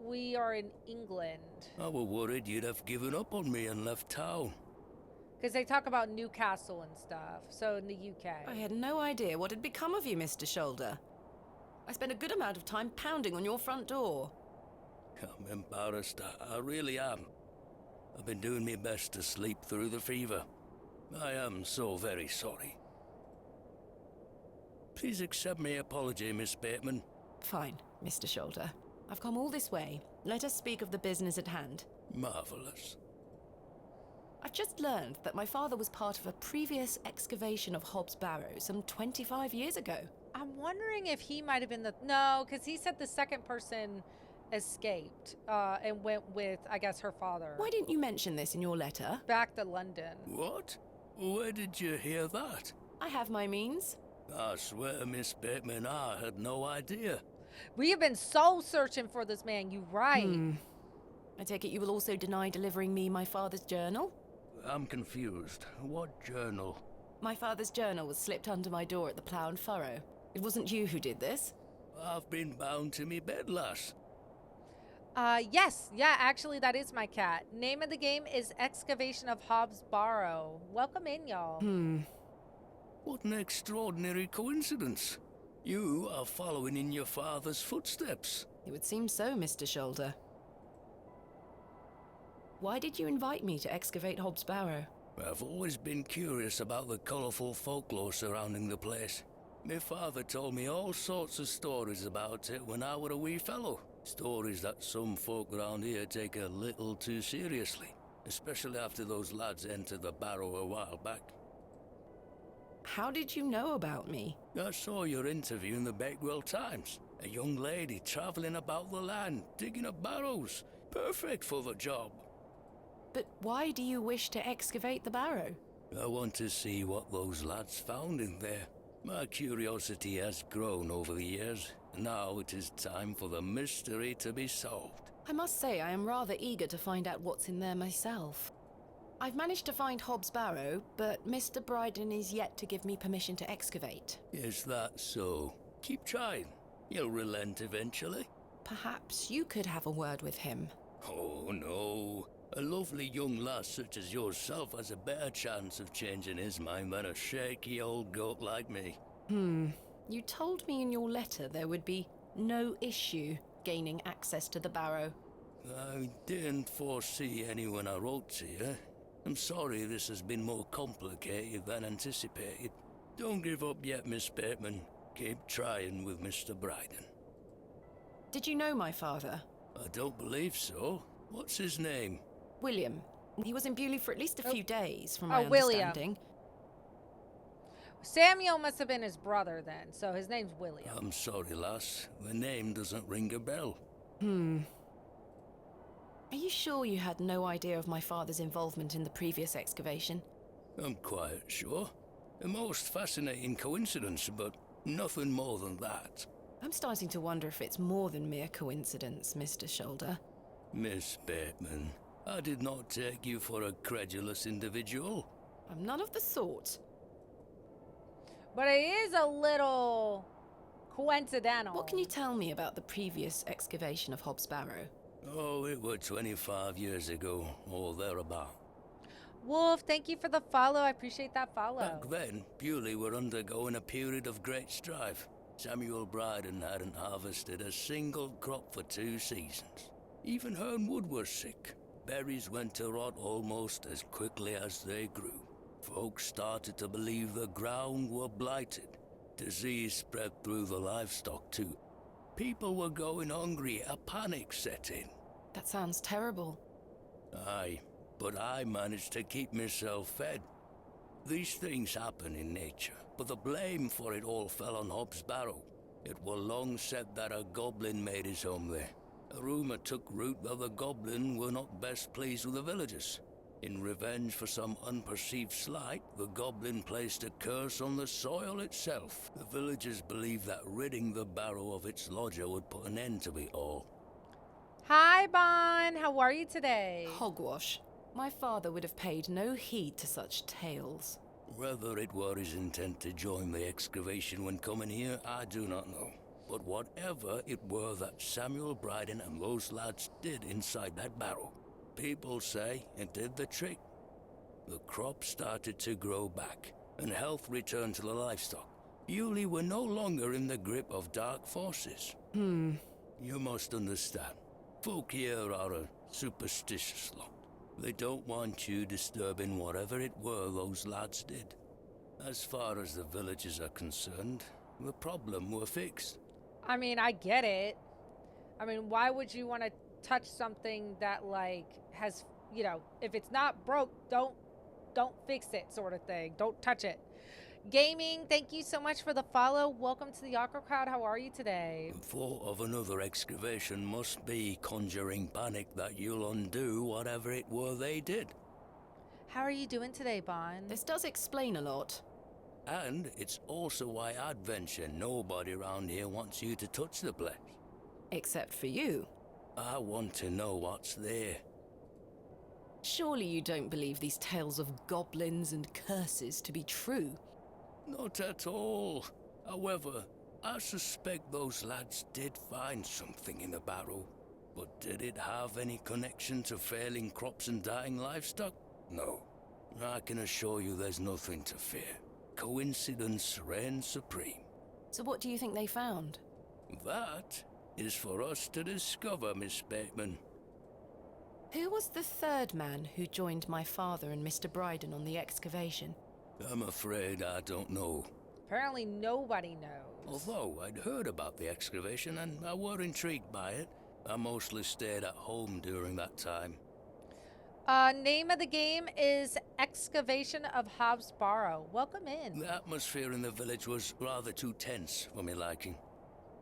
we are in England. I were worried you'd have given up on me and left town. Because they talk about Newcastle and stuff, so in the UK. I had no idea what had become of you, Mr. Shoulder. I spent a good amount of time pounding on your front door. I'm embarrassed, I really am. I've been doing my best to sleep through the fever. I am so very sorry. Please accept my apology, Miss Bateman. Fine, Mr. Shoulder. I've come all this way. Let us speak of the business at hand. Marvelous. I've just learned that my father was part of a previous excavation of Hobbs Barrow some 25 years ago. I'm wondering if he might have been the... No, because he said the second person escaped and went with, I guess, her father. Why didn't you mention this in your letter? Back to London. What? Where did you hear that? I have my means. I swear, Miss Bateman, I had no idea. We have been soul searching for this man, you right. I take it you will also deny delivering me my father's journal? I'm confused. What journal? My father's journal was slipped under my door at the Plough and Furrow. It wasn't you who did this? I've been bound to me bed, lass. Yes. Yeah, actually, that is my cat. Name of the game is Excavation of HOBS BARROW. Welcome in, y'all. What an extraordinary coincidence. You are following in your father's footsteps. It would seem so, Mr. Shoulder. Why did you invite me to excavate Hobbs Barrow? I've always been curious about the colourful folklore surrounding the place. My father told me all sorts of stories about it when I were a wee fellow. Stories that some folk around here take a little too seriously, especially after those lads entered the barrow a while back. How did you know about me? I saw your interview in the Bakewell Times. A young lady travelling about the land, digging up barrows. Perfect for the job. But why do you wish to excavate the barrow? I want to see what those lads found in there. My curiosity has grown over the years. Now it is time for the mystery to be solved. I must say I am rather eager to find out what's in there myself. I've managed to find Hobbs Barrow, but Mr. Bryden is yet to give me permission to excavate. Is that so? Keep trying. You'll relent eventually. Perhaps you could have a word with him. Oh, no. A lovely young lass such as yourself has a better chance of changing his mind than a shaky old goat like me. You told me in your letter there would be no issue gaining access to the barrow. I didn't foresee any when I wrote to you. I'm sorry this has been more complicated than anticipated. Don't give up yet, Miss Bateman. Keep trying with Mr. Bryden. Did you know my father? I don't believe so. What's his name? William. He was in Bewley for at least a few days, from my William. understanding. Samuel must have been his brother then, so his name's William. I'm sorry, lass. The name doesn't ring a bell. Are you sure you had no idea of my father's involvement in the previous excavation? I'm quite sure. A most fascinating coincidence, but nothing more than that. I'm starting to wonder if it's more than mere coincidence, Mr. Shoulder. Miss Bateman, I did not take you for a credulous individual. I'm none of the sort. But it is a little coincidental. What can you tell me about the previous excavation of Hobbs Barrow? Oh, it were 25 years ago, or thereabout. Wolf, thank you for the follow. I appreciate that follow. Back then, Bewley were undergoing a period of great strife. Samuel Bryden hadn't harvested a single crop for 2 seasons. Even Hernwood was sick. Berries went to rot almost as quickly as they grew. Folks started to believe the ground were blighted. Disease spread through the livestock too. People were going hungry, a panic set in. That sounds terrible. Aye, but I managed to keep myself fed. These things happen in nature, but the blame for it all fell on Hobbs Barrow. It was long said that a goblin made his home there. A rumor took root that the goblin were not best pleased with the villagers. In revenge for some unperceived slight, the goblin placed a curse on the soil itself. The villagers believed that ridding the barrow of its lodger would put an end to it all. Hi, Bon. How are you today? Hogwash. My father would have paid no heed to such tales. Whether it were his intent to join the excavation when coming here, I do not know. But whatever it were that Samuel Bryden and those lads did inside that barrow, people say it did the trick. The crop started to grow back, and health returned to the livestock. Bewley were no longer in the grip of dark forces. You must understand, folk here are a superstitious lot. They don't want you disturbing whatever it were those lads did. As far as the villagers are concerned, the problem were fixed. I mean, I get it. I mean, why would you want to touch something that, like, has, you know, if it's not broke, don't fix it, sort of thing. Don't touch it. Gaming, thank you so much for the follow. Welcome to the Aqua Crowd. How are you today? The thought of another excavation must be conjuring panic that you'll undo whatever it were they did. How are you doing today, Bon? This does explain a lot. And it's also why I'd venture nobody around here wants you to touch the place. Except for you. I want to know what's there. Surely you don't believe these tales of goblins and curses to be true? Not at all. However, I suspect those lads did find something in the barrow. But did it have any connection to failing crops and dying livestock? No. I can assure you there's nothing to fear. Coincidence reigns supreme. So what do you think they found? That is for us to discover, Miss Bateman. Who was the third man who joined my father and Mr. Bryden on the excavation? I'm afraid I don't know. Apparently nobody knows. Although I'd heard about the excavation and I were intrigued by it, I mostly stayed at home during that time. Name of the game is Excavation of Hobbs Barrow. Welcome in. The atmosphere in the village was rather too tense for me liking.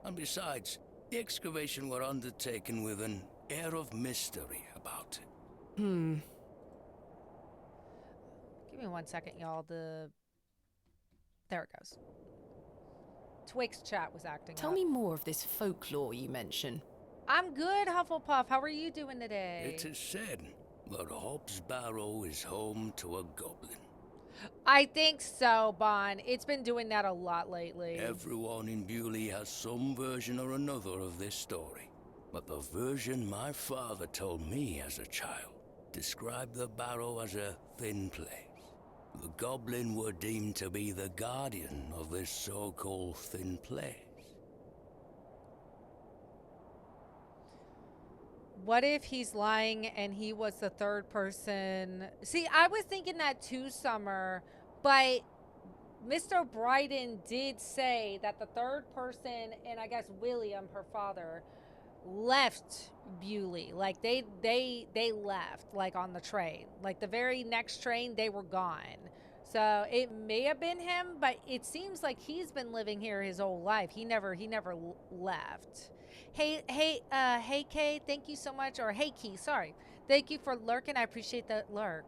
And besides, the excavation were undertaken with an air of mystery about it. Give me 1 second, y'all. There it goes. Twix chat was acting Tell up. me more of this folklore you mention. I'm good, Hufflepuff. How are you doing today? It is said that Hobbs Barrow is home to a goblin. I think so, Bon. It's been doing that a lot lately. Everyone in Bewley has some version or another of this story. But the version my father told me as a child described the barrow as a thin place. The goblin were deemed to be the guardian of this so-called thin place. What if he's lying and he was the third person? See, I was thinking that too, Summer, but Mr. Bryden did say that the third person, and I guess William, her father, left Bewley. Like they left, like on the train. Like the very next train, they were gone. So it may have been him, but it seems like he's been living here his whole life. He never left. Hey, Kay, thank you so much. Or hey, Key, sorry. Thank you for lurking. I appreciate that lurk.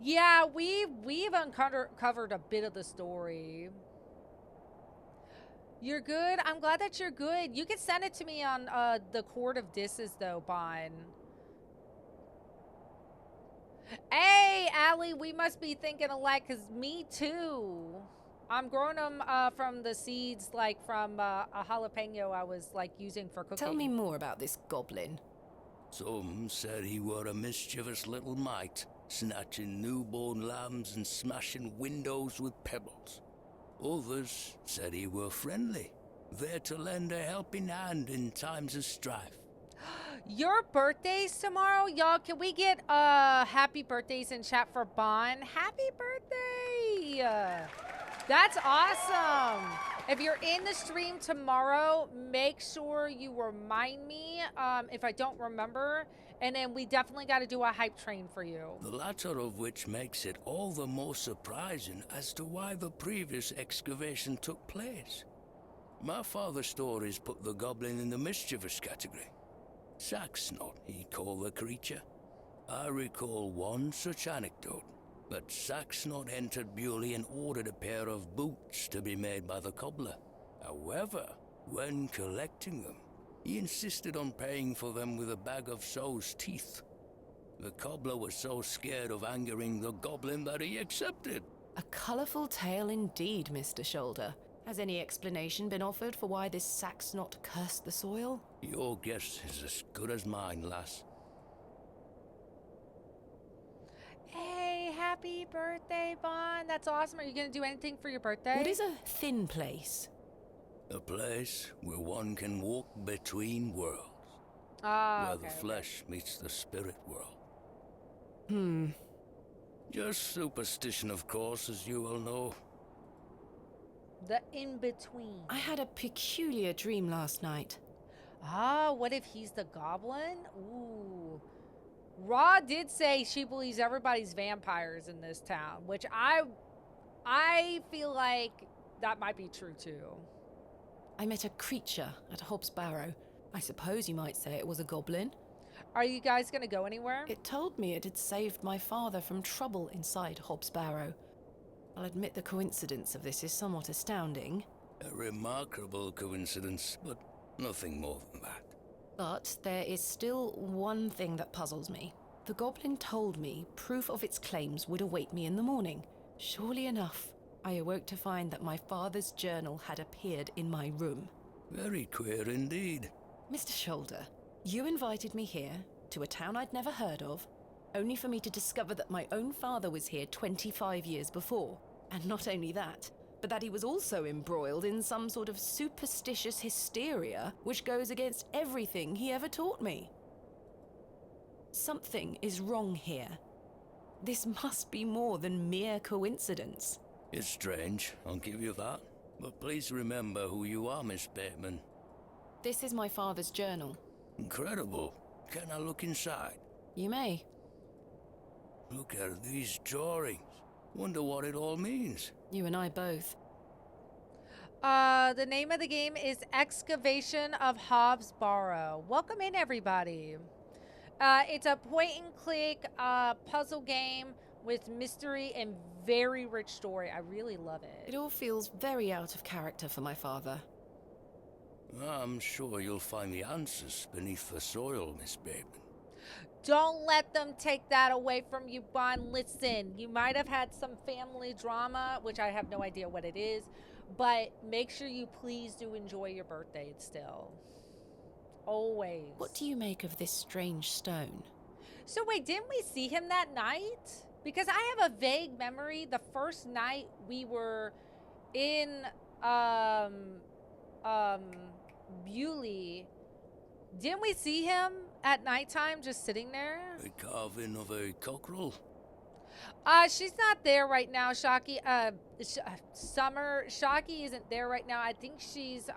Yeah, we've uncovered a bit of the story. You're good? I'm glad that you're good. You can send it to me on the Court of Disses, though, Bon. Hey, Allie, we must be thinking alike, because me too. I'm growing them from the seeds, like from a jalapeno I was like using for cooking. Tell me more about this goblin. Some said he were a mischievous little mite, snatching newborn lambs and smashing windows with pebbles. Others said he were friendly, there to lend a helping hand in times of strife. Your birthday's tomorrow, y'all. Can we get happy birthdays in chat for Bon? Happy birthday! That's awesome. If you're in the stream tomorrow, make sure you remind me if I don't remember. And then we definitely got to do a hype train for you. The latter of which makes it all the more surprising as to why the previous excavation took place. My father's stories put the goblin in the mischievous category. Sacksnot, he'd call the creature. I recall one such anecdote, that Sacksnot entered Bewley and ordered a pair of boots to be made by the cobbler. However, when collecting them, he insisted on paying for them with a bag of sow's teeth. The cobbler was so scared of angering the goblin that he accepted. A colourful tale indeed, Mr. Shoulder. Has any explanation been offered for why this Sacksnot cursed the soil? Your guess is as good as mine, lass. Hey, happy birthday, Bon. That's awesome. Are you going to do anything for your birthday? What is a thin place? A place where one can walk between worlds. Ah, where the flesh meets the spirit world. Just superstition, of course, as you all know. The in-between. I had a peculiar dream last night. Ah, what if he's the goblin? Ooh. Ra did say she believes everybody's vampires in this town, which I feel like that might be true too. I met a creature at HOBS Barrow. I suppose you might say it was a goblin. Are you guys going to go anywhere? It told me it had saved my father from trouble inside HOBS Barrow. I'll admit the coincidence of this is somewhat astounding. A remarkable coincidence, but nothing more than that. But there is still one thing that puzzles me. The goblin told me proof of its claims would await me in the morning. Surely enough, I awoke to find that my father's journal had appeared in my room. Very queer indeed. Mr. Shoulder, you invited me here, to a town I'd never heard of, only for me to discover that my own father was here 25 years before. And not only that, but that he was also embroiled in some sort of superstitious hysteria which goes against everything he ever taught me. Something is wrong here. This must be more than mere coincidence. It's strange, I'll give you that. But please remember who you are, Miss Bateman. This is my father's journal. Incredible. Can I look inside? You may. Look at these drawings. Wonder what it all means. You and I both. The name of the game is Excavation of HOBS Barrow. Welcome in, everybody. It's a point-and-click puzzle game with mystery and very rich story. I really love it. It all feels very out of character for my father. I'm sure you'll find the answers beneath the soil, Miss Bateman. Don't let them take that away from you, Bon. Listen, you might have had some family drama, which I have no idea what it is, but make sure you please do enjoy your birthday still. Always. What do you make of this strange stone? So wait, didn't we see him that night? Because I have a vague memory the first night we were in Bewley. Didn't we see him at nighttime just sitting there? A carving of a cockerel? She's not there right now, Shocky. Summer, Shocky isn't there right now. I think she's,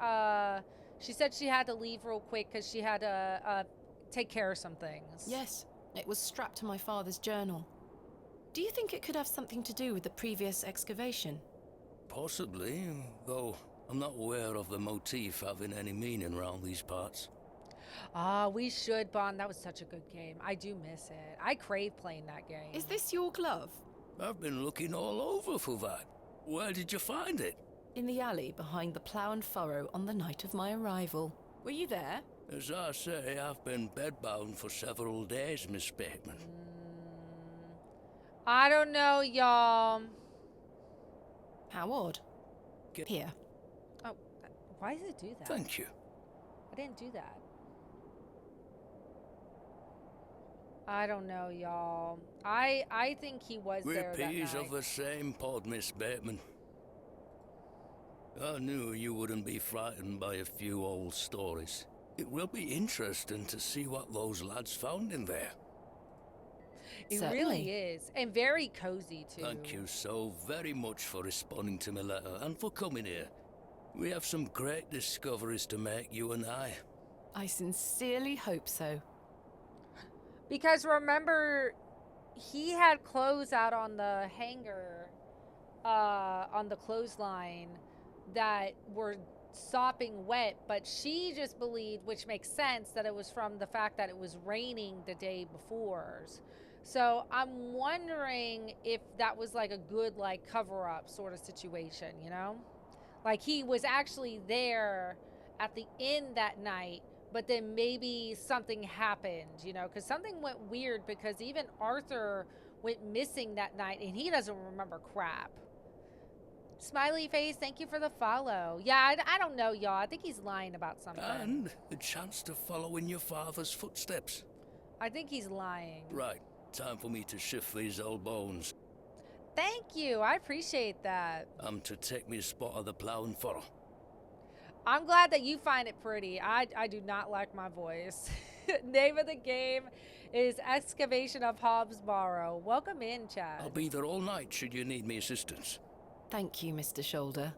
she said she had to leave real quick because she had to, take care of some things. Yes, it was strapped to my father's journal. Do you think it could have something to do with the previous excavation? Possibly, though I'm not aware of the motif having any meaning around these parts. We should, Bon. That was such a good game. I do miss it. I crave playing that game. Is this your glove? I've been looking all over for that. Where did you find it? In the alley behind the plough and furrow on the night of my arrival. Were you there? As I say, I've been bedbound for several days, Miss Bateman. I don't know, y'all. How odd. Here. Oh, why does it do that? Thank you. I didn't do that. I don't know, y'all. I think he was We're there that peas night. of the same pod, Miss Bateman. I knew you wouldn't be frightened by a few old stories. It will be interesting to see what those lads found in there. It Certainly. really is. And very cozy, too. Thank you so very much for responding to my letter and for coming here. We have some great discoveries to make, you and I. I sincerely hope so. Because remember, he had clothes out on the hanger, on the clothesline that were sopping wet, but she just believed, which makes sense, that it was from the fact that it was raining the day before. So I'm wondering if that was like a good like cover up sort of situation, you know? Like he was actually there at the inn that night, but then maybe something happened, you know, because something went weird because even Arthur went missing that night and he doesn't remember crap. Smiley face, thank you for the follow. Yeah, I don't know, y'all. I think he's lying about something. And a chance to follow in your father's footsteps. I think he's lying. Right, time for me to shift these old bones. Thank you. I appreciate that. I'm to take me a spot of the plough and furrow. I'm glad that you find it pretty. I do not like my voice. Name of the game is Excavation of HOBS BARROW. Welcome in, Chad. I'll be there all night should you need me assistance. Thank you, Mr. Shoulder.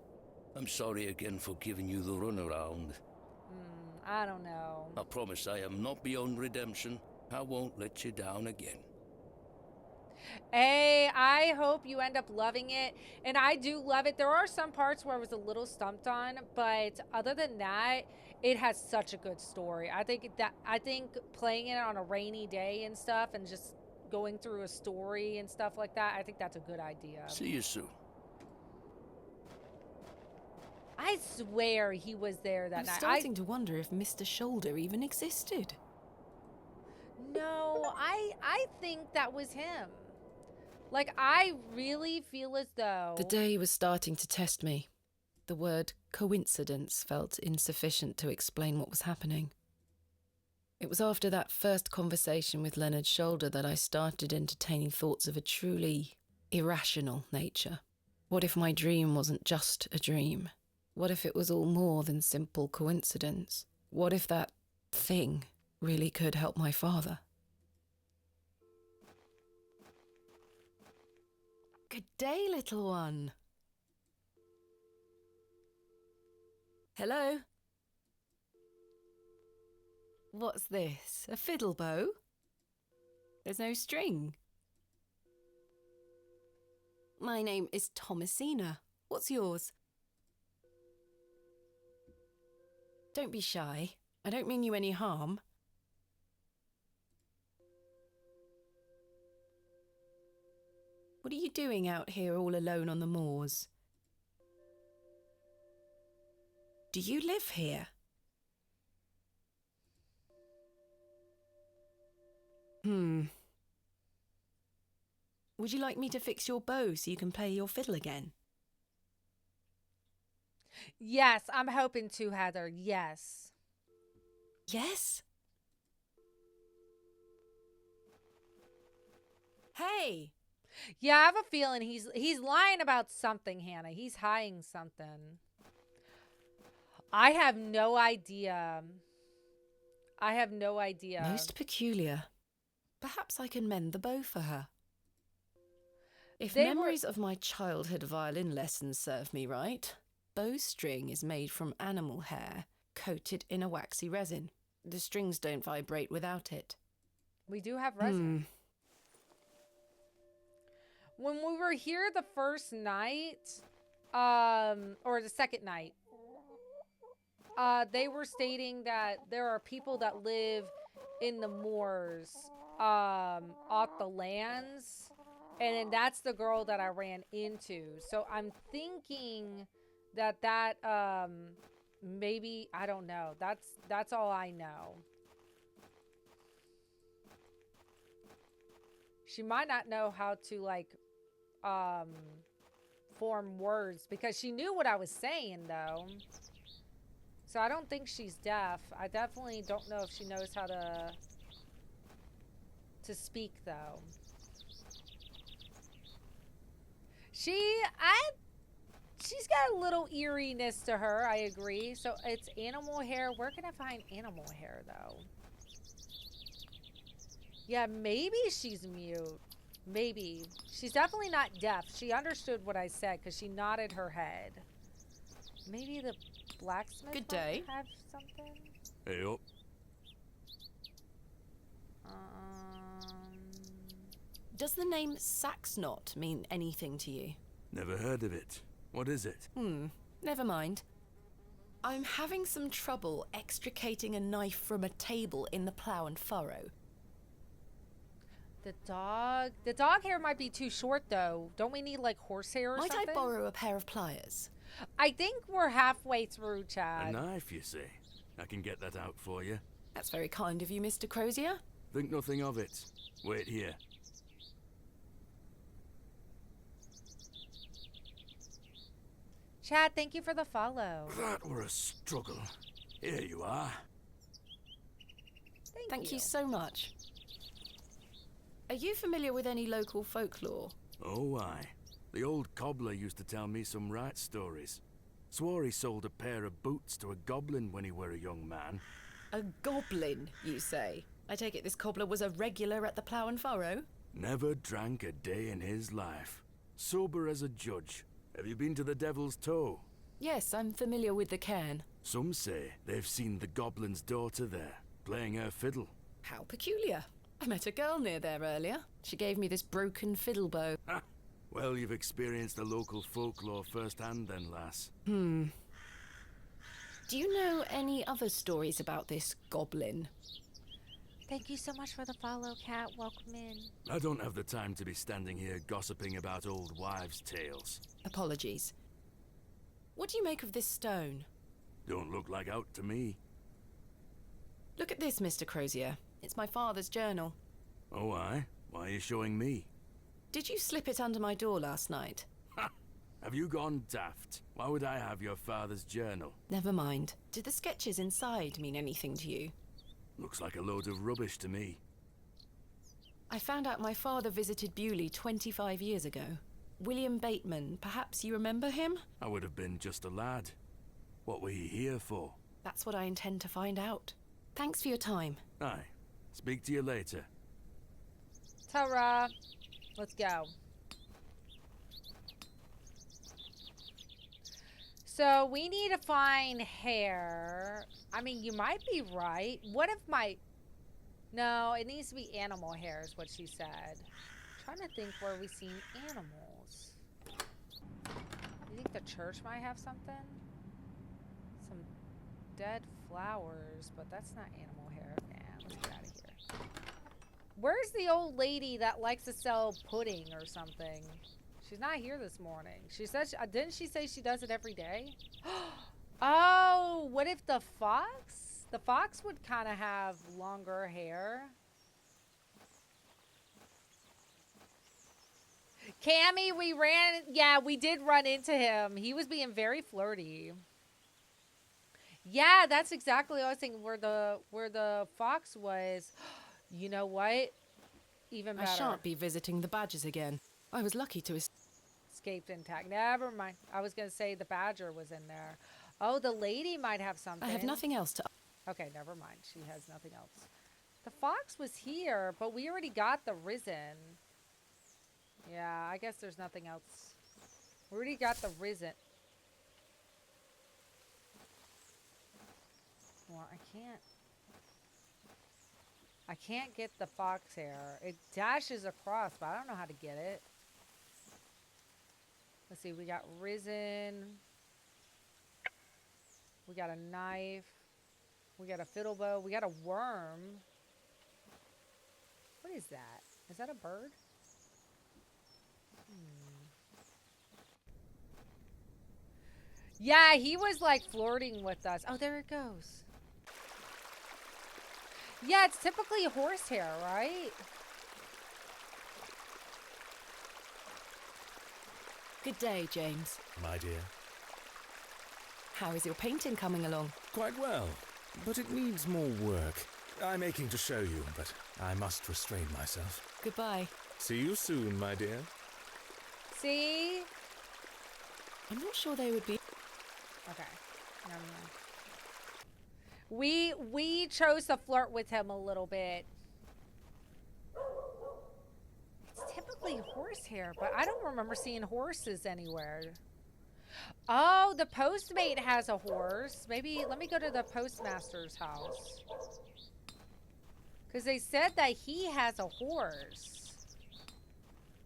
I'm sorry again for giving you the runaround. I don't know. I promise I am not beyond redemption. I won't let you down again. Hey, I hope you end up loving it. And I do love it. There are some parts where I was a little stumped on, but other than that, it has such a good story. I think playing it on a rainy day and stuff and just going through a story and stuff like that, I think that's a good idea. See you soon. I swear he was there that I'm night. starting to wonder if Mr. Shoulder even existed. No, I think that was him. Like, I really feel as though... The day was starting to test me. The word coincidence felt insufficient to explain what was happening. It was after that first conversation with Leonard Shoulder that I started entertaining thoughts of a truly irrational nature. What if my dream wasn't just a dream? What if it was all more than simple coincidence? What if that thing really could help my father? Good day, little one. Hello? What's this? A fiddle bow? There's no string. My name is Thomasina. What's yours? Don't be shy. I don't mean you any harm. What are you doing out here all alone on the moors? Do you live here? Would you like me to fix your bow so you can play your fiddle again? Yes, I'm hoping to, Heather. Yes. Yes? Hey! Yeah, I have a feeling he's lying about something, Hannah. He's hiding something. I have no idea. I have no idea. Most peculiar. Perhaps I can mend the bow for her. If memories of my childhood violin lessons serve me right, bowstring is made from animal hair coated in a waxy resin. The strings don't vibrate without it. We do have resin. When we were here the first night, or the second night, they were stating that there are people that live in the moors, off the lands, and then that's the girl that I ran into. So I'm thinking maybe, I don't know. That's all I know. She might not know how to like form words because she knew what I was saying though. So I don't think she's deaf. I definitely don't know if she knows how to speak though. She's got a little eeriness to her, I agree. So it's animal hair. Where can I find animal hair though? Yeah, maybe she's mute. Maybe. She's definitely not deaf. She understood what I said because she nodded her head. Maybe the blacksmith Good day. might have something? Hey up. Does the name Saxnot mean anything to you? Never heard of it. What is it? Never mind. I'm having some trouble extricating a knife from a table in the plough and furrow. The dog hair might be too short though. Don't we need like horsehair or something? Might I borrow a pair of pliers? I think we're halfway through, Chad. A knife, you say? I can get that out for you. That's very kind of you, Mr. Crozier. Think nothing of it. Wait here. Chad, thank you for the follow. That were a struggle. Here you are. Thank you so much. Are you familiar with any local folklore? Oh, aye. The old cobbler used to tell me some right stories. Swore he sold a pair of boots to a goblin when he were a young man. A goblin, you say? I take it this cobbler was a regular at the plough and furrow? Never drank a day in his life. Sober as a judge. Have you been to the Devil's Toe? Yes, I'm familiar with the cairn. Some say they've seen the goblin's daughter there, playing her fiddle. How peculiar. I met a girl near there earlier. She gave me this broken fiddle bow. Ha! Well, you've experienced the local folklore firsthand then, lass. Do you know any other stories about this goblin? Thank you so much for the follow, Cat. Welcome in. I don't have the time to be standing here gossiping about old wives' tales. Apologies. What do you make of this stone? Don't look like out to me. Look at this, Mr. Crozier. It's my father's journal. Oh, aye? Why are you showing me? Did you slip it under my door last night? Ha! Have you gone daft? Why would I have your father's journal? Never mind. Did the sketches inside mean anything to you? Looks like a load of rubbish to me. I found out my father visited Bewley 25 years ago. William Bateman, perhaps you remember him? I would have been just a lad. What were you here for? That's what I intend to find out. Thanks for your time. Aye. Speak to you later. Ta-ra. Let's go. So we need to find hair. I mean, you might be right. What if my... No, it needs to be animal hair is what she said. I'm trying to think where we've seen animals. You think the church might have something? Some dead flowers, but that's not animal hair. Nah, let's get out of here. Where's the old lady that likes to sell pudding or something? She's not here this morning. She said, didn't she say she does it every day? Oh, what if the fox? The fox would kind of have longer hair. Cammy, we did run into him. He was being very flirty. Yeah, that's exactly what I was thinking, where the fox was. You know what? Even better. I shan't be visiting the badgers again. I was lucky to escaped intact. Never mind. I was going to say the badger was in there. Oh, the lady might have something. I have nothing else to... Okay, never mind. She has nothing else. The fox was here, but we already got the risen. Yeah, I guess there's nothing else. We already got the risen. Well, I can't get the fox hair. It dashes across, but I don't know how to get it. Let's see, we got risen. We got a knife. We got a fiddle bow. We got a worm. What is that? Is that a bird? Yeah, he was like flirting with us. Oh, there it goes. Yeah, it's typically horsehair, right? Good day, James. My dear. How is your painting coming along? Quite well, but it needs more work. I'm aching to show you, but I must restrain myself. Goodbye. See you soon, my dear. See? I'm not sure they would be... Okay. Never mind. We chose to flirt with him a little bit. It's typically horsehair, but I don't remember seeing horses anywhere. Oh, the postmate has a horse. Maybe let me go to the postmaster's house. Because they said that he has a horse.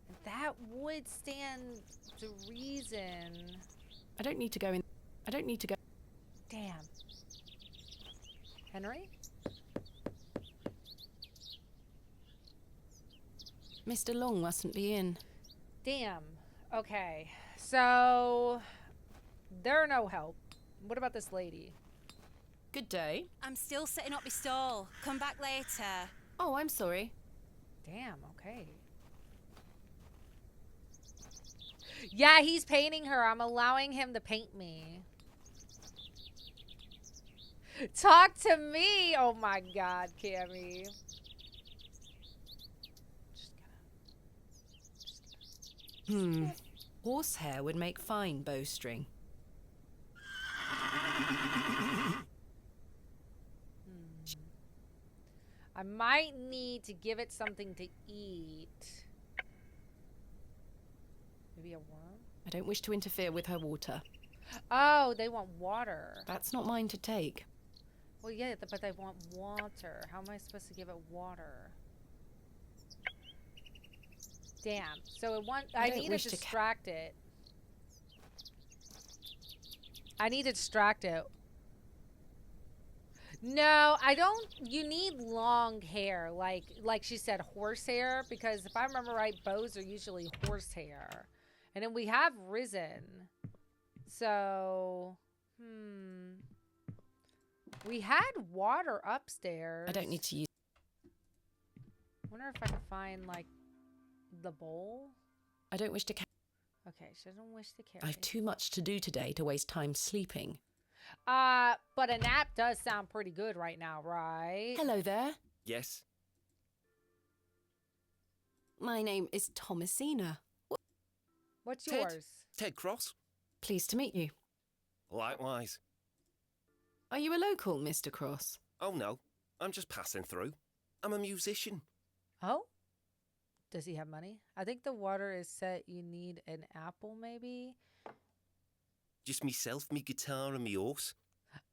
And that would stand to reason. I don't need to go in... I don't need to go... Damn. Henry? Mr. Long mustn't be in. Damn. Okay. So, they're no help. What about this lady? Good day. I'm still setting up my stall. Come back later. Oh, I'm sorry. Damn, okay. Yeah, he's painting her. I'm allowing him to paint me. Talk to me. Oh my God, Cammy. Horsehair would make fine bowstring. I might need to give it something to eat. Maybe a worm? I don't wish to interfere with her water. Oh, they want water. That's not mine to take. Well, yeah, but they want water. How am I supposed to give it water? Damn. So I need to distract it. I need to distract it. No, I don't. You need long hair, like she said, horsehair. Because if I remember right, bows are usually horsehair, and then we have risen. So, we had water upstairs. I don't need to use... Wonder if I can find like the bowl. I don't wish to... Okay, she doesn't wish to carry. I have too much to do today to waste time sleeping. But a nap does sound pretty good right now, right? Hello there. Yes? My name is Thomasina. What's Ted? yours? Ted Cross. Pleased to meet you. Likewise. Are you a local, Mr. Cross? Oh no, I'm just passing through. I'm a musician. Oh? Does he have money? I think the water is set. You need an apple, maybe? Just myself, me guitar and me horse.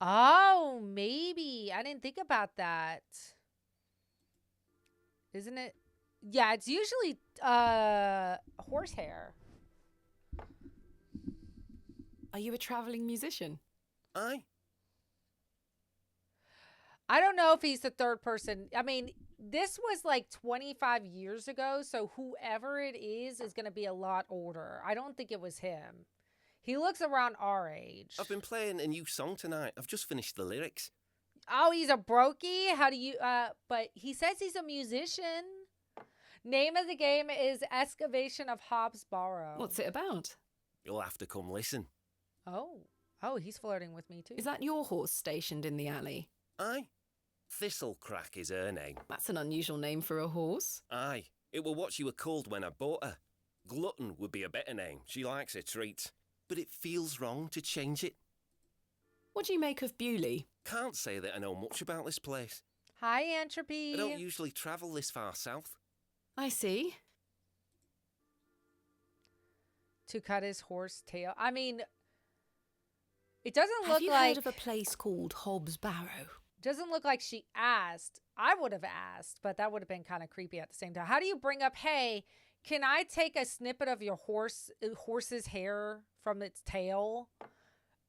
Oh, maybe. I didn't think about that. Isn't it? Yeah, it's usually horsehair. Are you a traveling musician? Aye. I don't know if he's the third person. I mean, this was like 25 years ago, so whoever it is going to be a lot older. I don't think it was him. He looks around our age. I've been playing a new song tonight. I've just finished the lyrics. Oh, he's a brokey? How do you, but he says he's a musician. Name of the game is Excavation of HOBS BARROW. What's it about? You'll have to come listen. Oh, he's flirting with me too. Is that your horse stationed in the alley? Aye. Thistlecrack is her name. That's an unusual name for a horse. Aye. It were what she were called when I bought her. Glutton would be a better name. She likes her treats. But it feels wrong to change it. What do you make of Bewley? Can't say that I know much about this place. Hi, Entropy. I don't usually travel this far south. I see. To cut his horse tail. I mean, it doesn't Have look you like... heard of a place called HOBS BARROW? Doesn't look like she asked. I would have asked, but that would have been kind of creepy at the same time. How do you bring up, hey, can I take a snippet of your horse's hair from its tail?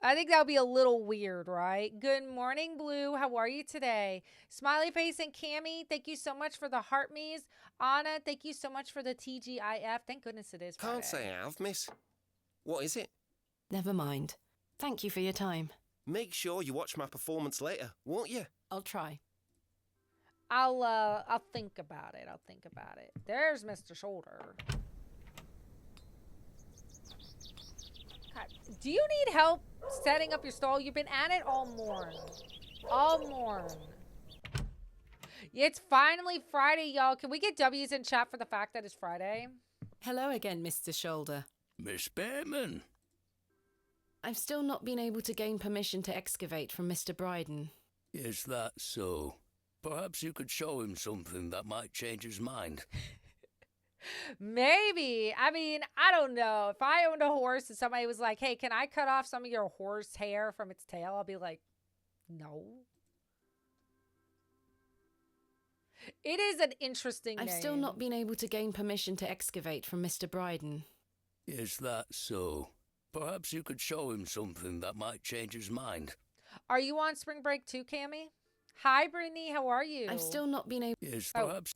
I think that would be a little weird, right? Good morning, Blue. How are you today? Smiley Face and Cammy, thank you so much for the heart me's. Anna, thank you so much for the TGIF. Thank goodness it is Friday. Can't say I have, miss. What is it? Never mind. Thank you for your time. Make sure you watch my performance later, won't you? I'll try. I'll think about it. I'll think about it. There's Mr. Shoulder. God, do you need help setting up your stall? You've been at it all morn. All morn. It's finally Friday, y'all. Can we get W's in chat for the fact that it's Friday? Hello again, Mr. Shoulder. Miss Bateman. I've still not been able to gain permission to excavate from Mr. Bryden. Is that so? Perhaps you could show him something that might change his mind. Maybe. I mean, I don't know. If I owned a horse and somebody was like, hey, can I cut off some of your horse hair from its tail? I'll be like, no. It is an interesting name. I've still not been able to gain permission to excavate from Mr. Bryden. Is that so? Perhaps you could show him something that might change his mind. Are you on spring break too, Cammie? Hi, Brittany. How are you? I've still not been able... Yes, perhaps...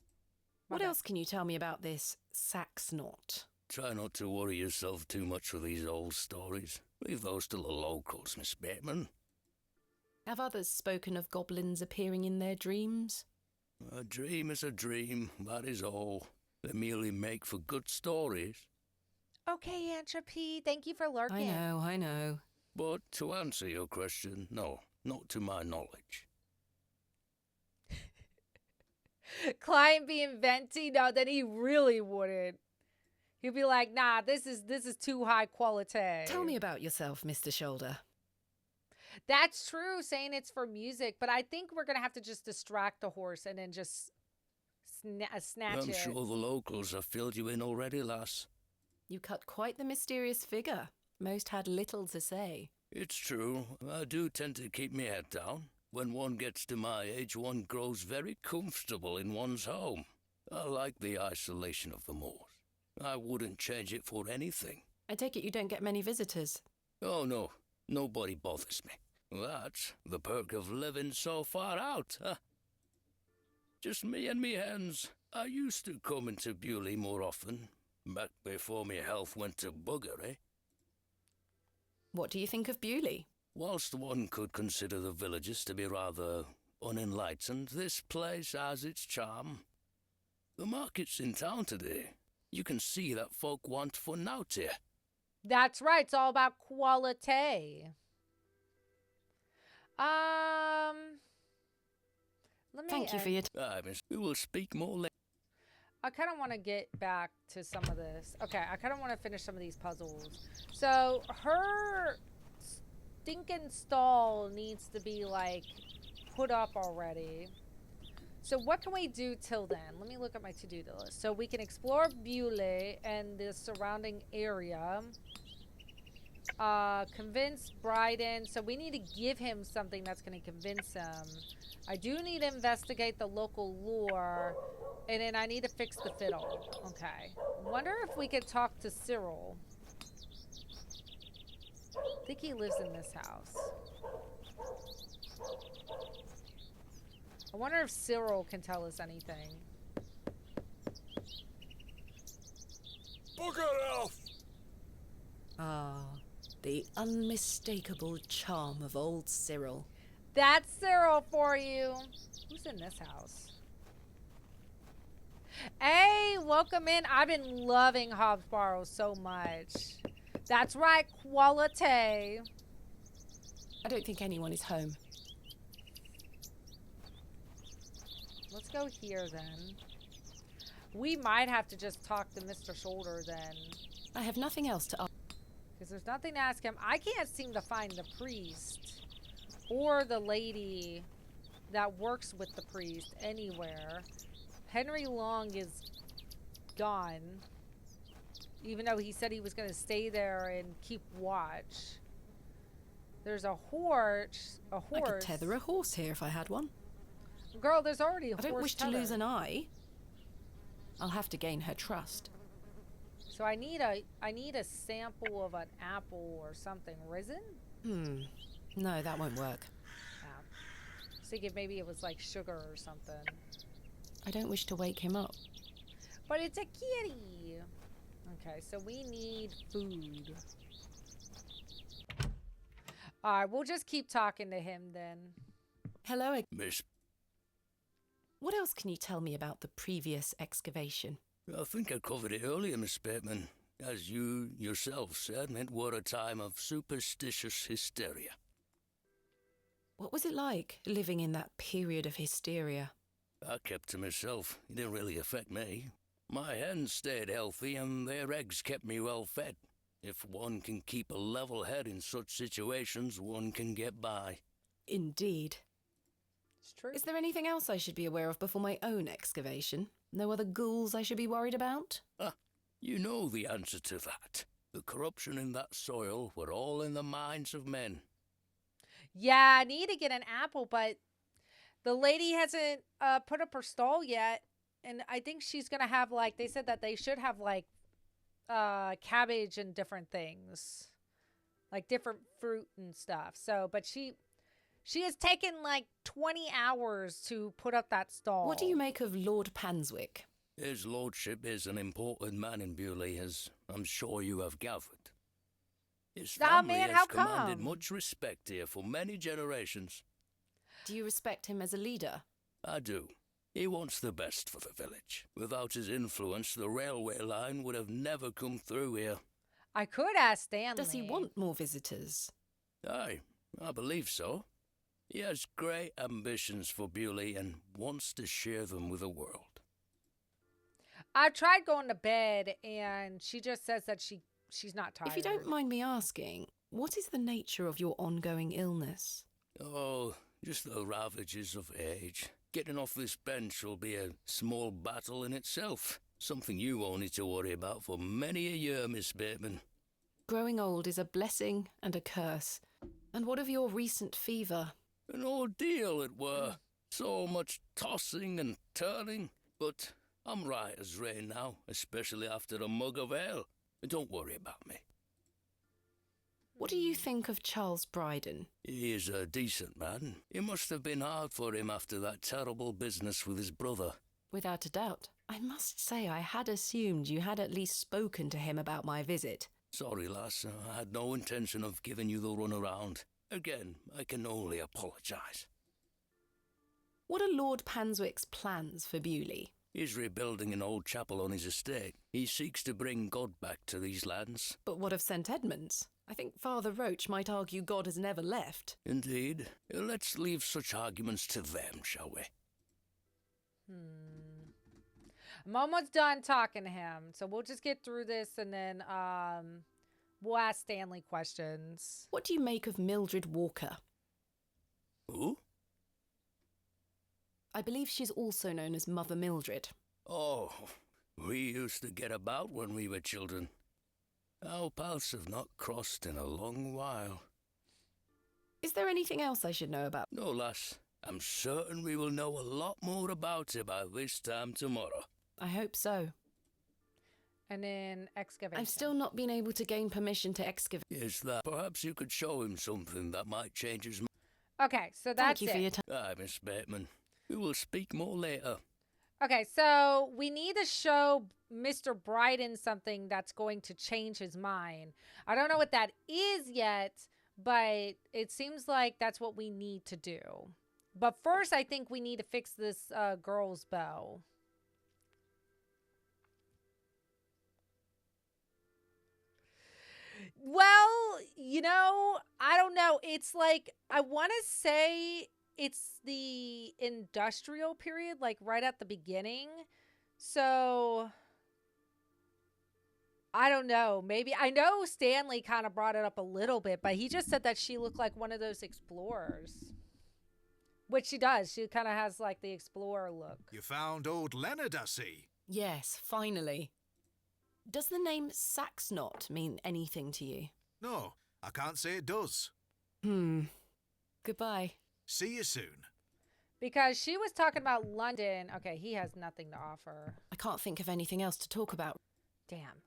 What else can you tell me about this Sax knot? Try not to worry yourself too much with these old stories. Leave those to the locals, Miss Bateman. Have others spoken of goblins appearing in their dreams? A dream is a dream, that is all. They merely make for good stories. Okay, Entropy. Thank you for lurking. I know. But to answer your question, no, not to my knowledge. Client being venti? No, then he really wouldn't. He'd be like, nah, this is too high quality. Tell me about yourself, Mr. Shoulder. That's true, saying it's for music, but I think we're going to have to just distract the horse and then just snatch it. I'm sure the locals have filled you in already, lass. You cut quite the mysterious figure. Most had little to say. It's true. I do tend to keep my head down. When one gets to my age, one grows very comfortable in one's home. I like the isolation of the moors. I wouldn't change it for anything. I take it you don't get many visitors. Oh, no. Nobody bothers me. That's the perk of living so far out, huh? Just me and me hens. I used to come into Bewley more often, back before my health went to bugger, eh? What do you think of Bewley? Whilst one could consider the villagers to be rather unenlightened, this place has its charm. The market's in town today. You can see that folk want fun out here. That's right. It's all about quality. Thank you for your we will speak more later. I kind of want to get back to some of this. Okay, I kind of want to finish some of these puzzles. So, her stinking stall needs to be, like, put up already. So, what can we do till then? Let me look at my to-do list. So, we can explore Bewley and the surrounding area. Convince Bryden. So, we need to give him something that's going to convince him. I do need to investigate the local lore. And then I need to fix the fiddle. Okay. Wonder if we could talk to Cyril. I think he lives in this house. I wonder if Cyril can tell us anything. Bugger off! Ah, the unmistakable charm of old Cyril. That's Cyril for you. Who's in this house? Hey, welcome in. I've been loving HOBS BARROW so much. That's right, quality. I don't think anyone is home. Let's go here then. We might have to just talk to Mr. Shoulder then. I have nothing else to ask. Because there's nothing to ask him. I can't seem to find the priest or the lady that works with the priest anywhere. Henry Long is gone, even though he said he was going to stay there and keep watch. There's a horse. I could tether a horse here if I had one. Girl, there's already a horse. I don't wish to tether. lose an eye. I'll have to gain her trust. So I need a sample of an apple or something. Risen? No, that won't work. I was thinking maybe it was like sugar or something. I don't wish to wake him up. But it's a kitty. Okay, so we need food. All right, we'll just keep talking to him then. Hello. Miss, What else can you tell me about the previous excavation? I think I covered it earlier, Miss Bateman. As you yourself said, it were a time of superstitious hysteria. What was it like, living in that period of hysteria? I kept to myself. It didn't really affect me. My hens stayed healthy and their eggs kept me well fed. If one can keep a level head in such situations, one can get by. Indeed. It's true. Is there anything else I should be aware of before my own excavation? No other ghouls I should be worried about? You know the answer to that. The corruption in that soil were all in the minds of men. Yeah, I need to get an apple, but the lady hasn't put up her stall yet. And I think she's going to have, like, they said that they should have, like, cabbage and different things. Like, different fruit and stuff. So, but she has taken, like, 20 hours to put up that stall. What do you make of Lord Panswick? His lordship is an important man in Bewley, as I'm sure you have gathered. His family has commanded much respect here for many generations. Do you respect him as a leader? I do. He wants the best for the village. Without his influence, the railway line would have never come through here. I could ask Stanley. Does he want more visitors? Aye, I believe so. He has great ambitions for Bewley and wants to share them with the world. I tried going to bed, and she just says that she's not tired. If you don't mind me asking, what is the nature of your ongoing illness? Oh, just the ravages of age. Getting off this bench will be a small battle in itself. Something you won't need to worry about for many a year, Miss Bateman. Growing old is a blessing and a curse. And what of your recent fever? An ordeal it were. So much tossing and turning. But I'm right as rain now, especially after a mug of ale. Don't worry about me. What do you think of Charles Bryden? He is a decent man. It must have been hard for him after that terrible business with his brother. Without a doubt. I must say I had assumed you had at least spoken to him about my visit. Sorry, lass. I had no intention of giving you the runaround. Again, I can only apologise. What are Lord Panswick's plans for Bewley? He's rebuilding an old chapel on his estate. He seeks to bring God back to these lands. But what of St. Edmunds? I think Father Roach might argue God has never left. Indeed. Let's leave such arguments to them, shall we? I'm almost done talking to him, so we'll just get through this, and then we'll ask Stanley questions. What do you make of Mildred Walker? Who? I believe she's also known as Mother Mildred. Oh, we used to get about when we were children. Our paths have not crossed in a long while. Is there anything else I should know about? No, lass. I'm certain we will know a lot more about it by this time tomorrow. I hope so. And then excavation. I've still not been able to gain permission to excavate. Is that perhaps you could show him something that might change his mind? Okay, so that's Thank you for your time. Aye, Miss Bateman. We will speak more later. Okay, so we need to show Mr. Bryden something that's going to change his mind. I don't know what that is yet, but it seems like that's what we need to do. But first, I think we need to fix this girl's bow. Well, you know, I don't know. It's like, I want to say it's the industrial period, like right at the beginning. So I don't know. Maybe, I know Stanley kind of brought it up a little bit, but he just said that she looked like one of those explorers. Which she does. She kind of has like the explorer look. You found old Leonard, I see. Yes, finally. Does the name Saxnot mean anything to you? No, I can't say it does. Goodbye. See you soon. Because she was talking about London. Okay, he has nothing to offer. I can't think of anything else to talk about. Damn.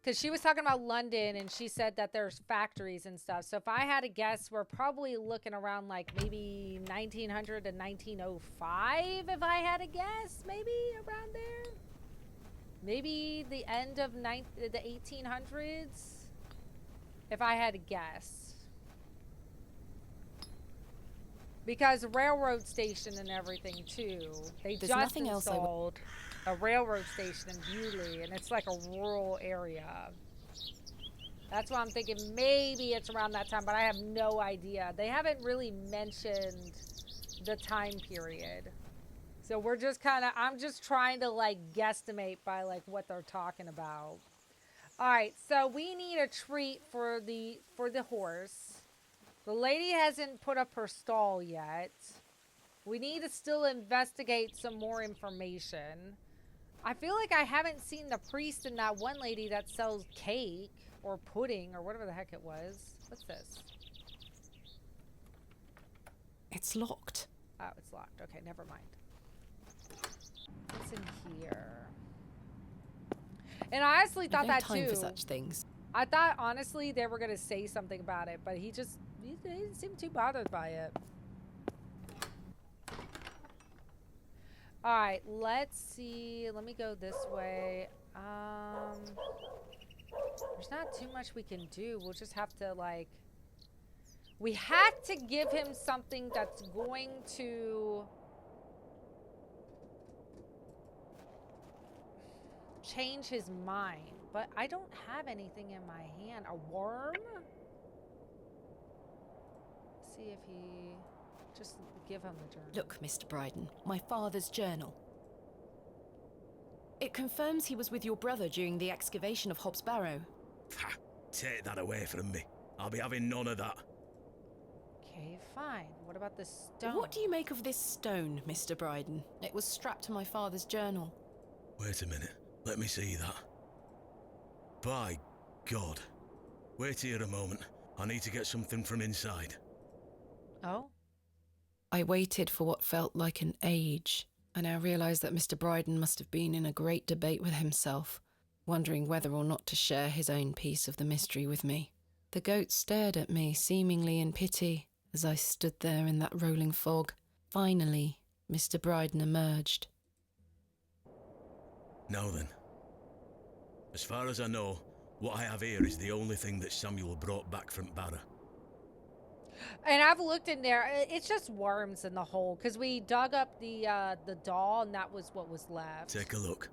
Because she was talking about London, and she said that there's factories and stuff. So if I had to guess, we're probably looking around like maybe 1900 to 1905, if I had to guess. Maybe around there. Maybe the end of the 1800s, if I had to guess. Because railroad station and everything too. They There's just nothing else I installed a railroad station in Bewley, and it's like a rural area. That's why I'm thinking maybe it's around that time, but I have no idea. They haven't really mentioned the time period. So we're just kind of, I'm just trying to like guesstimate by like what they're talking about. All right, so we need a treat for the horse. The lady hasn't put up her stall yet. We need to still investigate some more information. I feel like I haven't seen the priest and that one lady that sells cake or pudding or whatever the heck it was. What's this? It's locked. Oh, it's locked. Okay, never mind. What's in here? And I honestly thought that too. No time for such things. I thought honestly they were gonna say something about it, but he didn't seem too bothered by it. All right, let's see. Let me go this way. There's not too much we can do. We'll just have to like. We have to give him something that's going to change his mind, but I don't have anything in my hand. A worm? See if he... Just give him the journal. Look, Mr. Bryden, my father's journal. It confirms he was with your brother during the excavation of Hobbs Barrow. Ha! Take that away from me. I'll be having none of that. Okay, fine. What about this stone? What do you make of this stone, Mr. Bryden? It was strapped to my father's journal. Wait a minute. Let me see that. By God. Wait here a moment. I need to get something from inside. Oh? I waited for what felt like an age, and I realised that Mr. Bryden must have been in a great debate with himself, wondering whether or not to share his own piece of the mystery with me. The goat stared at me, seemingly in pity, as I stood there in that rolling fog. Finally, Mr. Bryden emerged. Now then. As far as I know, what I have here is the only thing that Samuel brought back from Barrow. And I've looked in there. It's just worms in the hole because we dug up the doll and that was what was left. Take a look.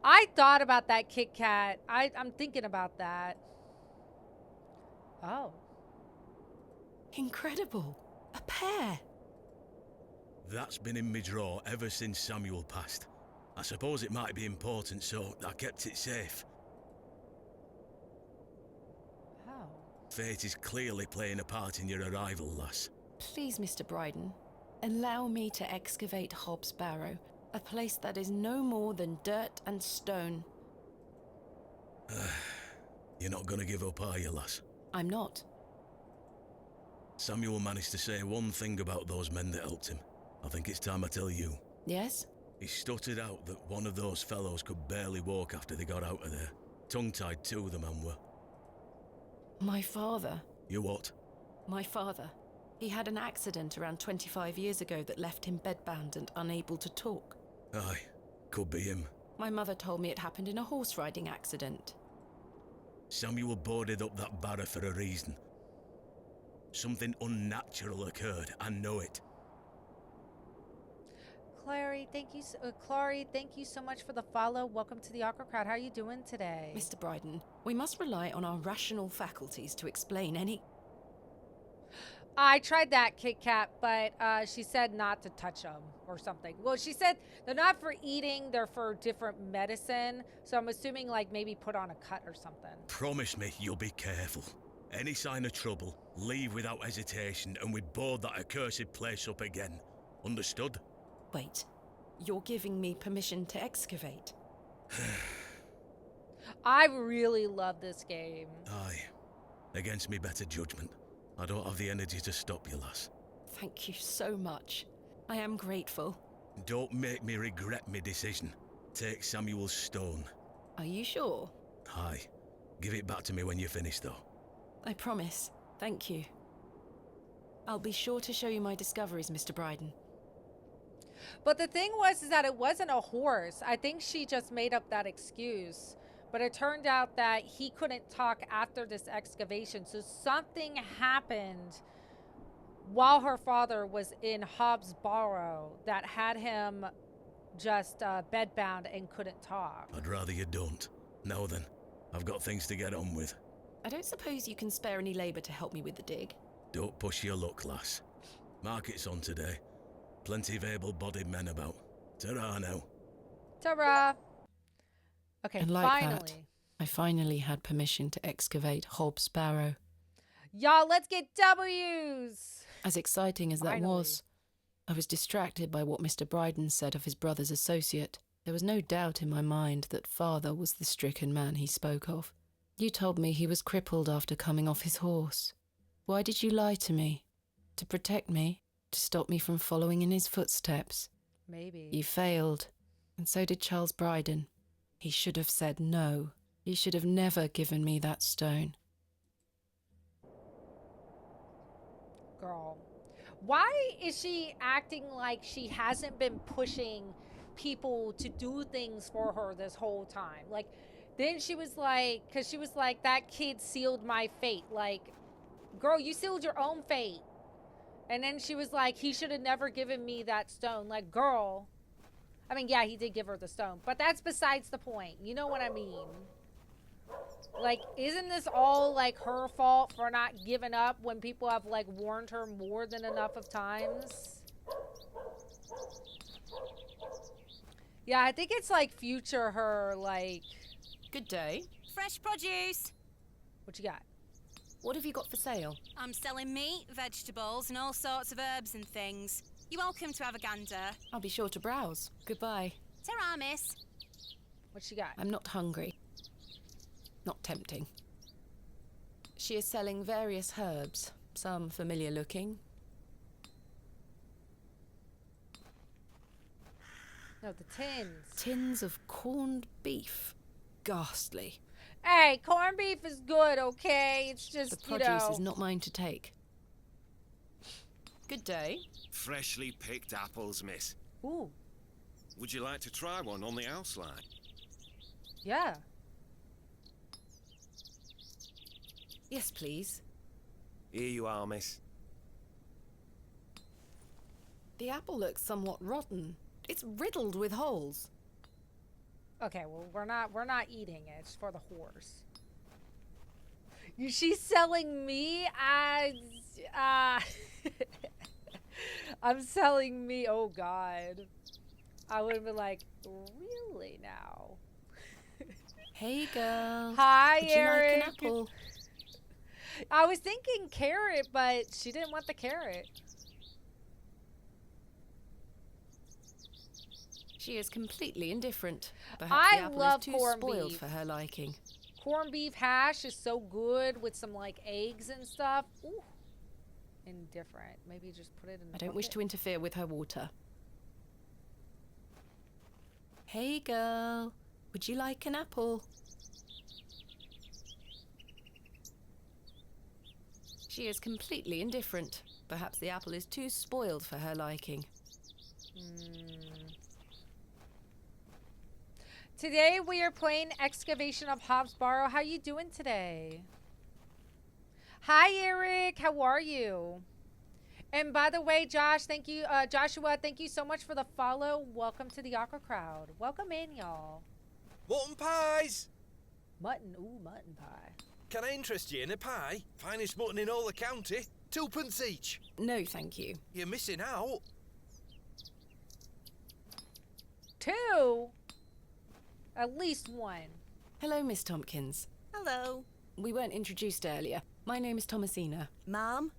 I thought about that Kit Kat. I'm thinking about that. Oh. Incredible. A pear. That's been in my drawer ever since Samuel passed. I suppose it might be important, so I kept it safe. Oh. Fate is clearly playing a part in your arrival, lass. Please, Mr. Bryden, allow me to excavate Hobbs Barrow, a place that is no more than dirt and stone. You're not gonna give up, are you, lass? I'm not. Samuel managed to say one thing about those men that helped him. I think it's time I tell you. Yes? He stuttered out that one of those fellows could barely walk after they got out of there. Tongue-tied too, the man were. My father. You what? My father. He had an accident around 25 years ago that left him bedbound and unable to talk. Aye, could be him. My mother told me it happened in a horse riding accident. Samuel boarded up that barrow for a reason. Something unnatural occurred, I know it. Clary, thank you so much for the follow. Welcome to the Aqua Crowd. How are you doing today? Mr. Bryden, we must rely on our rational faculties to explain any... I tried that, Kit Kat, but she said not to touch them or something. Well, she said they're not for eating, they're for different medicine. So I'm assuming like maybe put on a cut or something. Promise me you'll be careful. Any sign of trouble, leave without hesitation and we board that accursed place up again. Understood? Wait, you're giving me permission to excavate? I really love this game. Aye. Against me better judgment. I don't have the energy to stop you, lass. Thank you so much. I am grateful. Don't make me regret my decision. Take Samuel's stone. Are you sure? Aye. Give it back to me when you're finished, though. I promise. Thank you. I'll be sure to show you my discoveries, Mr. Bryden. But the thing was is that it wasn't a horse. I think she just made up that excuse. But it turned out that he couldn't talk after this excavation. So something happened while her father was in HOBS BARROW that had him just bedbound and couldn't talk. I'd rather you don't. Now then, I've got things to get on with. I don't suppose you can spare any labour to help me with the dig. Don't push your luck, lass. Market's on today. Plenty of able-bodied men about. Ta-ra now. Ta-ra! Okay, And like finally. that, I finally had permission to excavate HOBS BARROW. Y'all, let's get W's! As exciting as that Finally. was, I was distracted by what Mr. Bryden said of his brother's associate. There was no doubt in my mind that father was the stricken man he spoke of. You told me he was crippled after coming off his horse. Why did you lie to me? To protect me? To stop me from following in his footsteps? Maybe. You failed, and so did Charles Bryden. He should have said no. He should have never given me that stone. Girl. Why is she acting like she hasn't been pushing people to do things for her this whole time? Like, then she was like, because she was like, that kid sealed my fate. Like, girl, you sealed your own fate. And then she was like, he should have never given me that stone. Like, girl. I mean, yeah, he did give her the stone, but that's besides the point. You know what I mean? Like, isn't this all, like, her fault for not giving up when people have, like, warned her more than enough of times? Yeah, I think it's, like, future her, like... Good day. Fresh produce. What you got? What have you got for sale? I'm selling meat, vegetables, and all sorts of herbs and things. You're welcome to have a gander. I'll be sure to browse. Goodbye. Ta-ra, miss. What you got? I'm not hungry. Not tempting. She is selling various herbs, some familiar looking. No, the tins. Tins of corned beef. Ghastly. Hey, corned beef is good, okay? It's just, The produce you know... is not mine to take. Good day. Freshly picked apples, miss. Ooh, Would you like to try one on the house line? yeah. Yes, please. Here you are, miss. The apple looks somewhat rotten. It's riddled with holes. Okay, well, we're not eating it. It's for the horse. She's selling me as... I'm selling me... Oh, God. I would have been like, really now? Hey, girl. Hi, Would Eric. you like an apple? I was thinking carrot, but she didn't want the carrot. She is completely indifferent. Perhaps I the apple love is too corned spoiled beef. for her liking. Corned beef hash is so good with some, like, eggs and stuff. Ooh. Indifferent. Maybe just put it in the I don't wish bucket. to interfere with her water. Hey, girl. Would you like an apple? She is completely indifferent. Perhaps the apple is too spoiled for her liking. Today we are playing Excavation of HOBS BARROW. How you doing today? Hi, Eric. How are you? And by the way, Josh, thank you, Joshua, thank you so much for the follow. Welcome to the Aqua Crowd. Welcome in, y'all. Mutton pies! Mutton, ooh, mutton pie. Can I interest you in a pie? Finest mutton in all the county. 2p each. No, thank you. You're missing out. 2? At least 1. Hello, Miss Tompkins. Hello. We weren't introduced earlier. My name is Thomasina. Ma'am?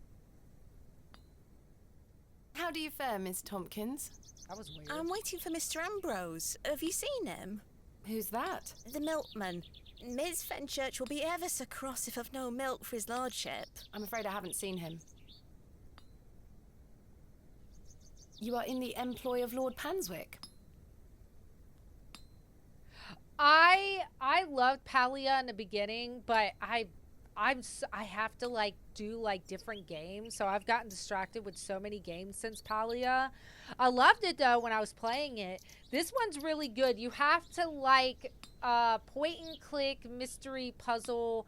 How do you fare, Miss Tompkins? That was weird. I'm waiting for Mr. Ambrose. Have you seen him? Who's that? The milkman. Ms. Fenchurch will be ever so cross if I've no milk for his lordship. I'm afraid I haven't seen him. You are in the employ of Lord Panswick. I loved Palia in the beginning, but I have to like do like different games, so I've gotten distracted with so many games since Palia. I loved it though when I was playing it. This one's really good. You have to like point and click mystery puzzle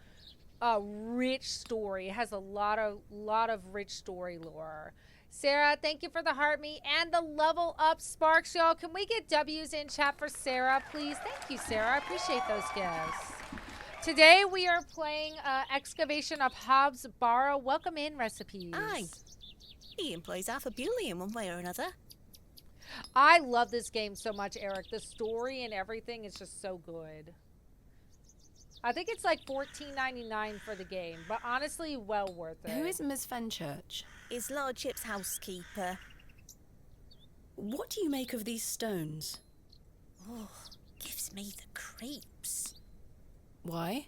a rich story. It has a lot of rich story lore. Sarah, thank you for the heart me and the level up sparks, y'all. Can we get W's in chat for Sarah, please? Thank you, Sarah. I appreciate those gifts. Today we are playing Excavation of Hobbs Barrow. Welcome in, recipes. Aye. He employs half a bully in one way or another. I love this game so much, Eric. The story and everything is just so good. I think it's like $14.99 for the game, but honestly, well worth it. Who is Miss Fenchurch? His lordship's housekeeper. What do you make of these stones? Oh, gives me the creeps. Why?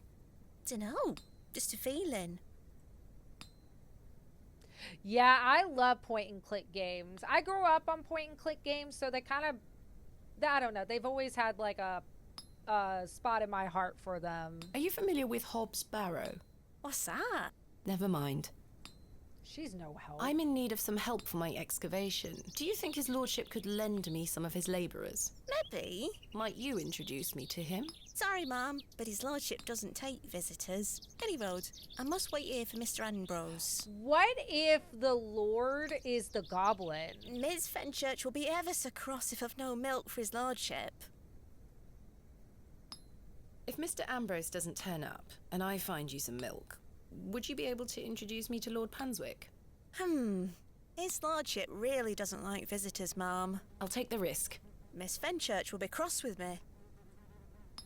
Dunno, just a feeling. Yeah, I love point and click games. I grew up on point and click games, so they kind of, I don't know, they've always had like a spot in my heart for them. Are you familiar with Hobbs Barrow? What's that? Never mind. She's no help. I'm in need of some help for my excavation. Do you think his lordship could lend me some of his labourers? Maybe. Might you introduce me to him? Sorry, Ma'am, but his lordship doesn't take visitors. Any road, I must wait here for Mr. Ambrose. What if the Lord is the goblin? Ms. Fenchurch will be ever so cross if I've no milk for his lordship. If Mr. Ambrose doesn't turn up, and I find you some milk, would you be able to introduce me to Lord Panswick? His lordship really doesn't like visitors, Ma'am. I'll take the risk. Miss Fenchurch will be cross with me.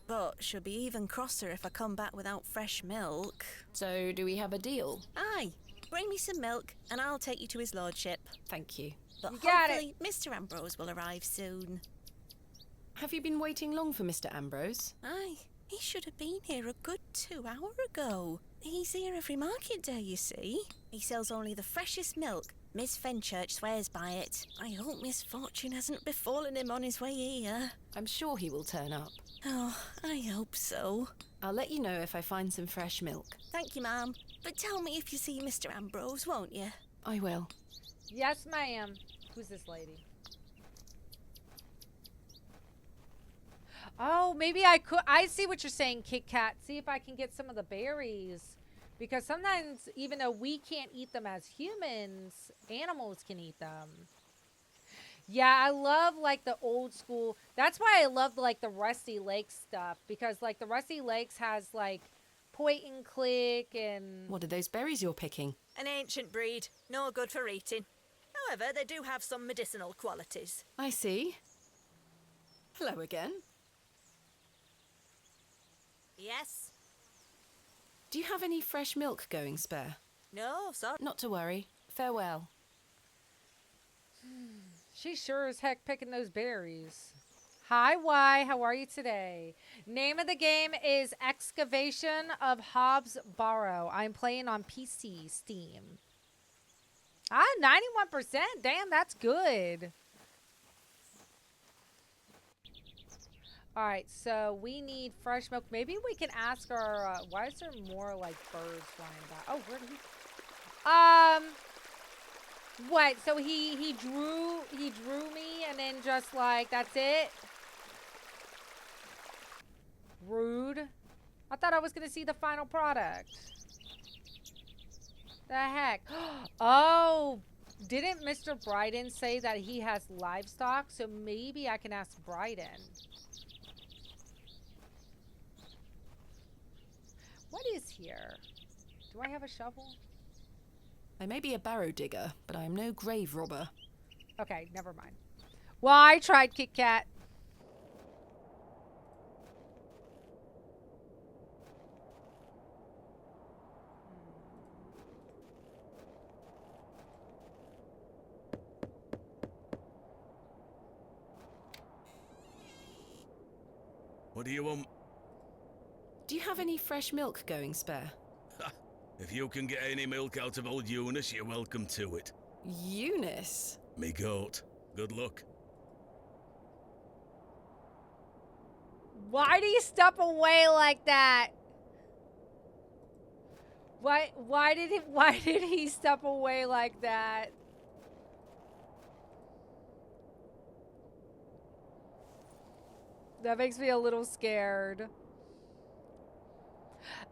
But she'll be even crosser if I come back without fresh milk. So, do we have a deal? Aye. Bring me some milk, and I'll take you to his lordship. Thank you. But You got hopefully Mr. Ambrose will arrive soon. Have you been waiting long for Mr. Ambrose? Aye. He should have been here a good 2 hours ago. He's here every market day, you see. He sells only the freshest milk. Miss Fenchurch swears by it. I hope misfortune hasn't befallen him on his way here. I'm sure he will turn up. Oh, I hope so. I'll let you know if I find some fresh milk. Thank you, Ma'am. But tell me if you see Mr. Ambrose, won't you? I will. Yes, ma'am. Who's this lady? Oh, maybe I could. I see what you're saying, Kit Kat. See if I can get some of the berries. Because sometimes, even though we can't eat them as humans, animals can eat them. Yeah, I love, like, the old school. That's why I love, like, the Rusty Lake stuff. Because, like, the Rusty Lakes has, like, point and click and... What are those berries you're picking? An ancient breed. No good for eating. However, they do have some medicinal qualities. I see. Hello again. Yes? Do you have any fresh milk going spare? No, sorry. Not to worry. Farewell. She sure as heck picking those berries. Hi, Y. How are you today? Name of the game is Excavation of Hobbs Barrow. I'm playing on PC, Steam. 91%. Damn, that's good. All right, so we need fresh milk. Maybe we can ask our, why is there more, like, birds flying about? Oh, where did he... What? So he drew me and then just, like, that's it? Rude. I thought I was going to see the final product. The heck? Oh, didn't Mr. Bryden say that he has livestock? So maybe I can ask Bryden. What is here? Do I have a shovel? I may be a barrow digger, but I am no grave robber. Okay, never mind. Well, I tried, Kit Kat. What do you want? Do you have any fresh milk going spare? If you can get any milk out of old Eunice, you're welcome to it. Eunice? Me goat. Good luck. Why do you step away like that? Why did he step away like that? That makes me a little scared.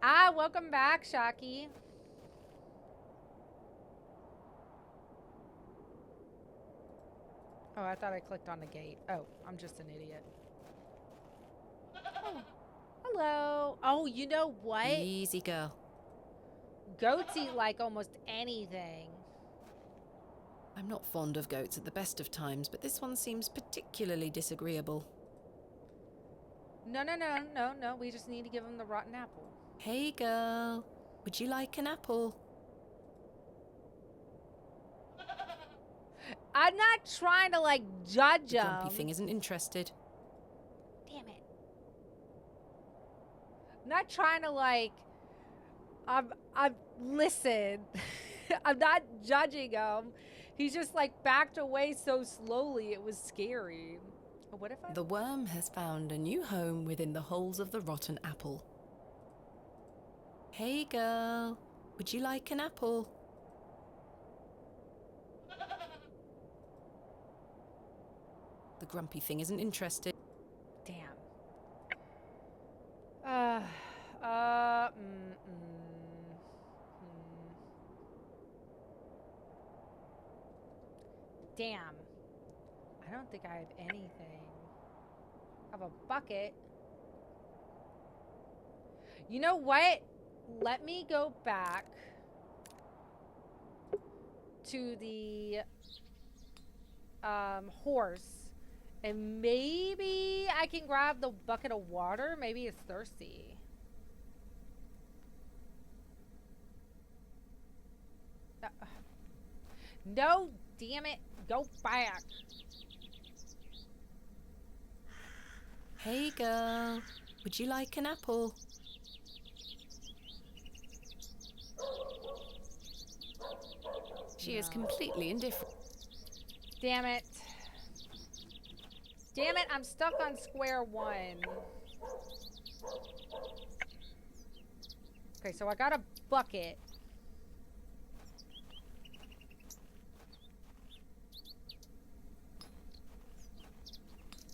Ah, welcome back, Shaki. Oh, I thought I clicked on the gate. Oh, I'm just an idiot. Oh, hello. Oh, you know what? Easy, girl. Goats eat like almost anything. I'm not fond of goats at the best of times, but this one seems particularly disagreeable. No, no, no, no, no. We just need to give him the rotten apple. Hey, girl. Would you like an apple? I'm not trying to, like, judge The him. grumpy thing isn't interested. Damn it. I'm not trying to, like... Listen. I'm not judging him. He's just, like, backed away so slowly. It was scary. But what if I... The worm has found a new home within the holes of the rotten apple. Hey, girl. Would you like an apple? The grumpy thing isn't interested. Damn. Damn. I don't think I have anything. I have a bucket. You know what? Let me go back to the horse, and maybe I can grab the bucket of water. Maybe it's thirsty. No, damn it. Go back. Hey, girl. Would you like an apple? She is completely indifferent. Damn it. Damn it, I'm stuck on square one. Okay, so I got a bucket.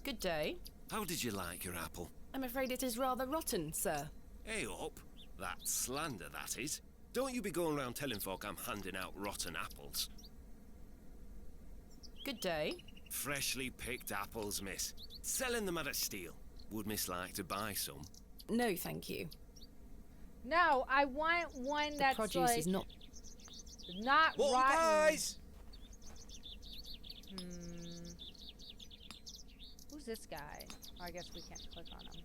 Good day. How did you like your apple? I'm afraid it is rather rotten, sir. Hey up. That's slander, that is. Don't you be going around telling folk I'm handing out rotten apples. Good day. Freshly picked apples, miss. Selling them at a steal. Would miss like to buy some? No, thank you. No, I want one that's produce like is not What rotten. pies? Who's this guy? Oh, I guess we can't click on him.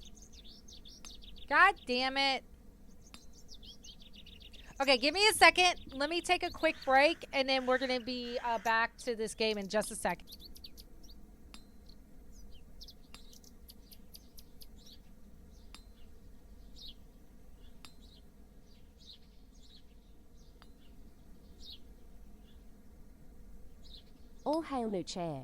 God damn it. Okay, give me a second. Let me take a quick break, and then we're going to be back to this game in just a second. All hail new chair.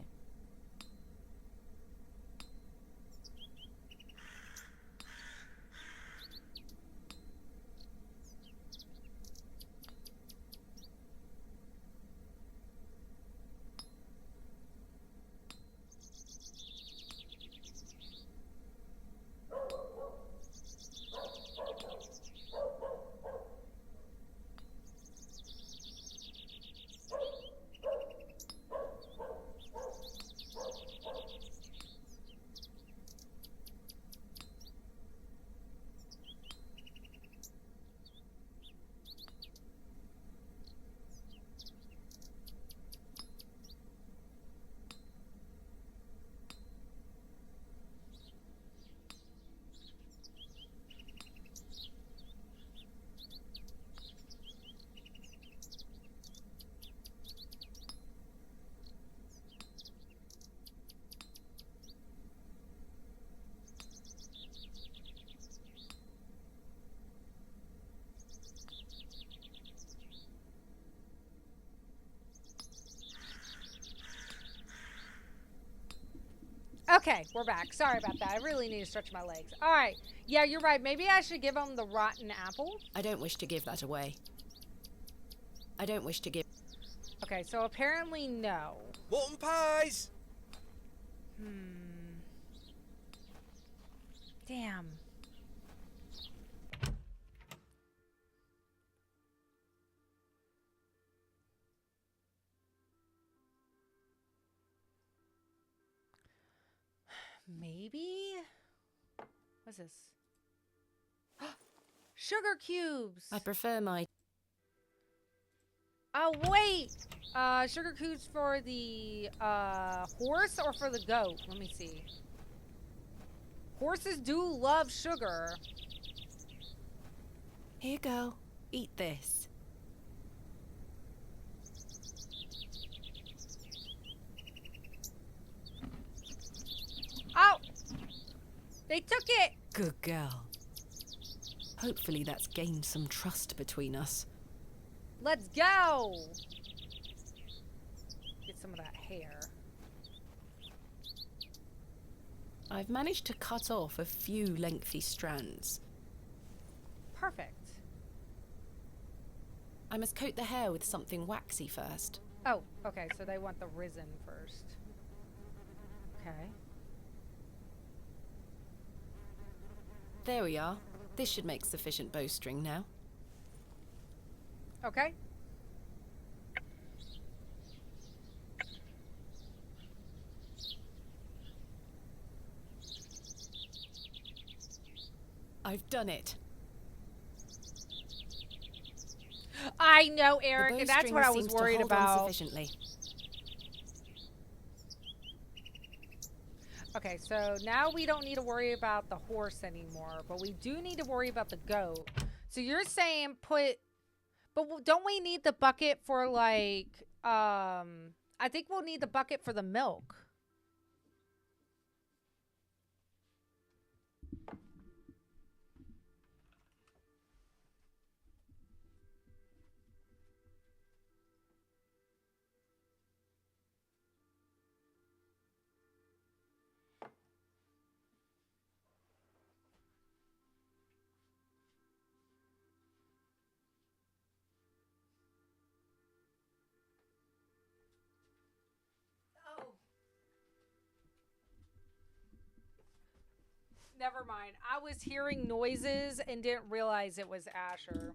Okay, we're back. Sorry about that. I really need to stretch my legs. All right. Yeah, you're right. Maybe I should give him the rotten apple. I don't wish to give that away. I don't wish to give... Okay, so apparently no. Mutton pies! Damn. maybe? What's this? Sugar cubes. I prefer my... Oh, wait. Sugar cubes for the horse or for the goat? Let me see. Horses do love sugar. Here you go. Eat this. Oh! They took it! Good girl. Hopefully that's gained some trust between us. Let's go! Get some of that hair. I've managed to cut off a few lengthy strands. Perfect. I must coat the hair with something waxy first. Oh, okay, so they want the risen first. Okay. There we are. This should make sufficient bowstring now. Okay. I've done it. I know, The Eric, and that's what I was bowstring worried seems to hold on about. sufficiently. Okay, so now we don't need to worry about the horse anymore, but we do need to worry about the goat. So you're saying put, but don't we need the bucket for like, I think we'll need the bucket for the milk. Never mind. I was hearing noises and didn't realize it was Asher.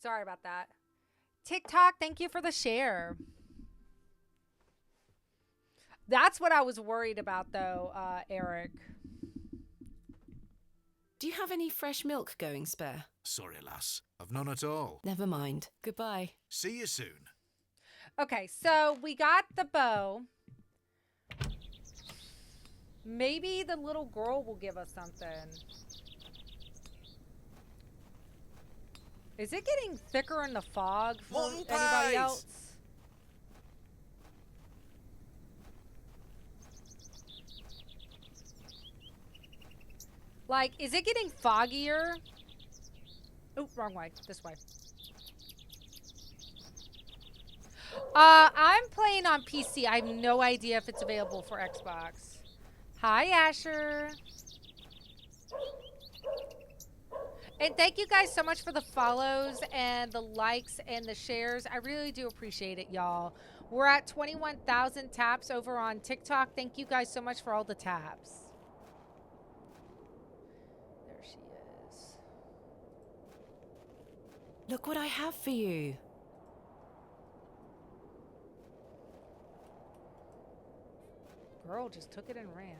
Sorry about that. TikTok, thank you for the share. That's what I was worried about, though, Eric. Do you have any fresh milk going spare? Sorry, lass. I've none at all. Never mind. Goodbye. See you soon. Okay, so we got the bow. Maybe the little girl will give us something. Is it getting thicker in the fog for Mutton anybody pies! else? Like, is it getting foggier? Oh, wrong way. This way. I'm playing on PC. I have no idea if it's available for Xbox. Hi, Asher. And thank you guys so much for the follows and the likes and the shares. I really do appreciate it, y'all. We're at 21,000 taps over on TikTok. Thank you guys so much for all the taps. There she is. Look what I have for you. Girl just took it and ran.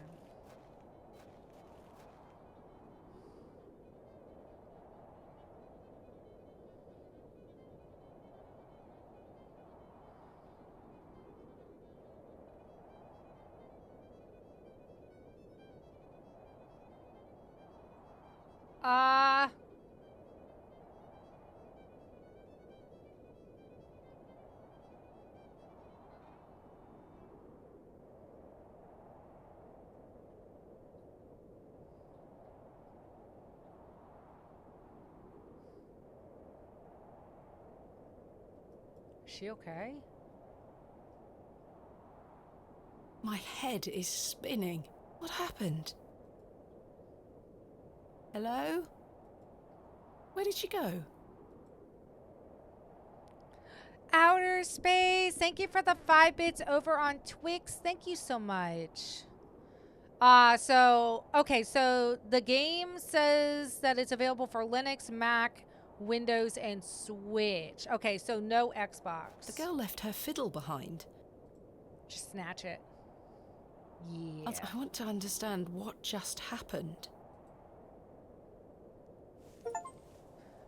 Is she okay? My head is spinning. What happened? Hello? Where did she go? Outer space. Thank you for the 5 bits over on Twix. Thank you so much. Okay, so the game says that it's available for Linux, Mac, Windows, and Switch. Okay, so no Xbox. The girl left her fiddle behind. Just snatch it. Yeah. I want to understand what just happened.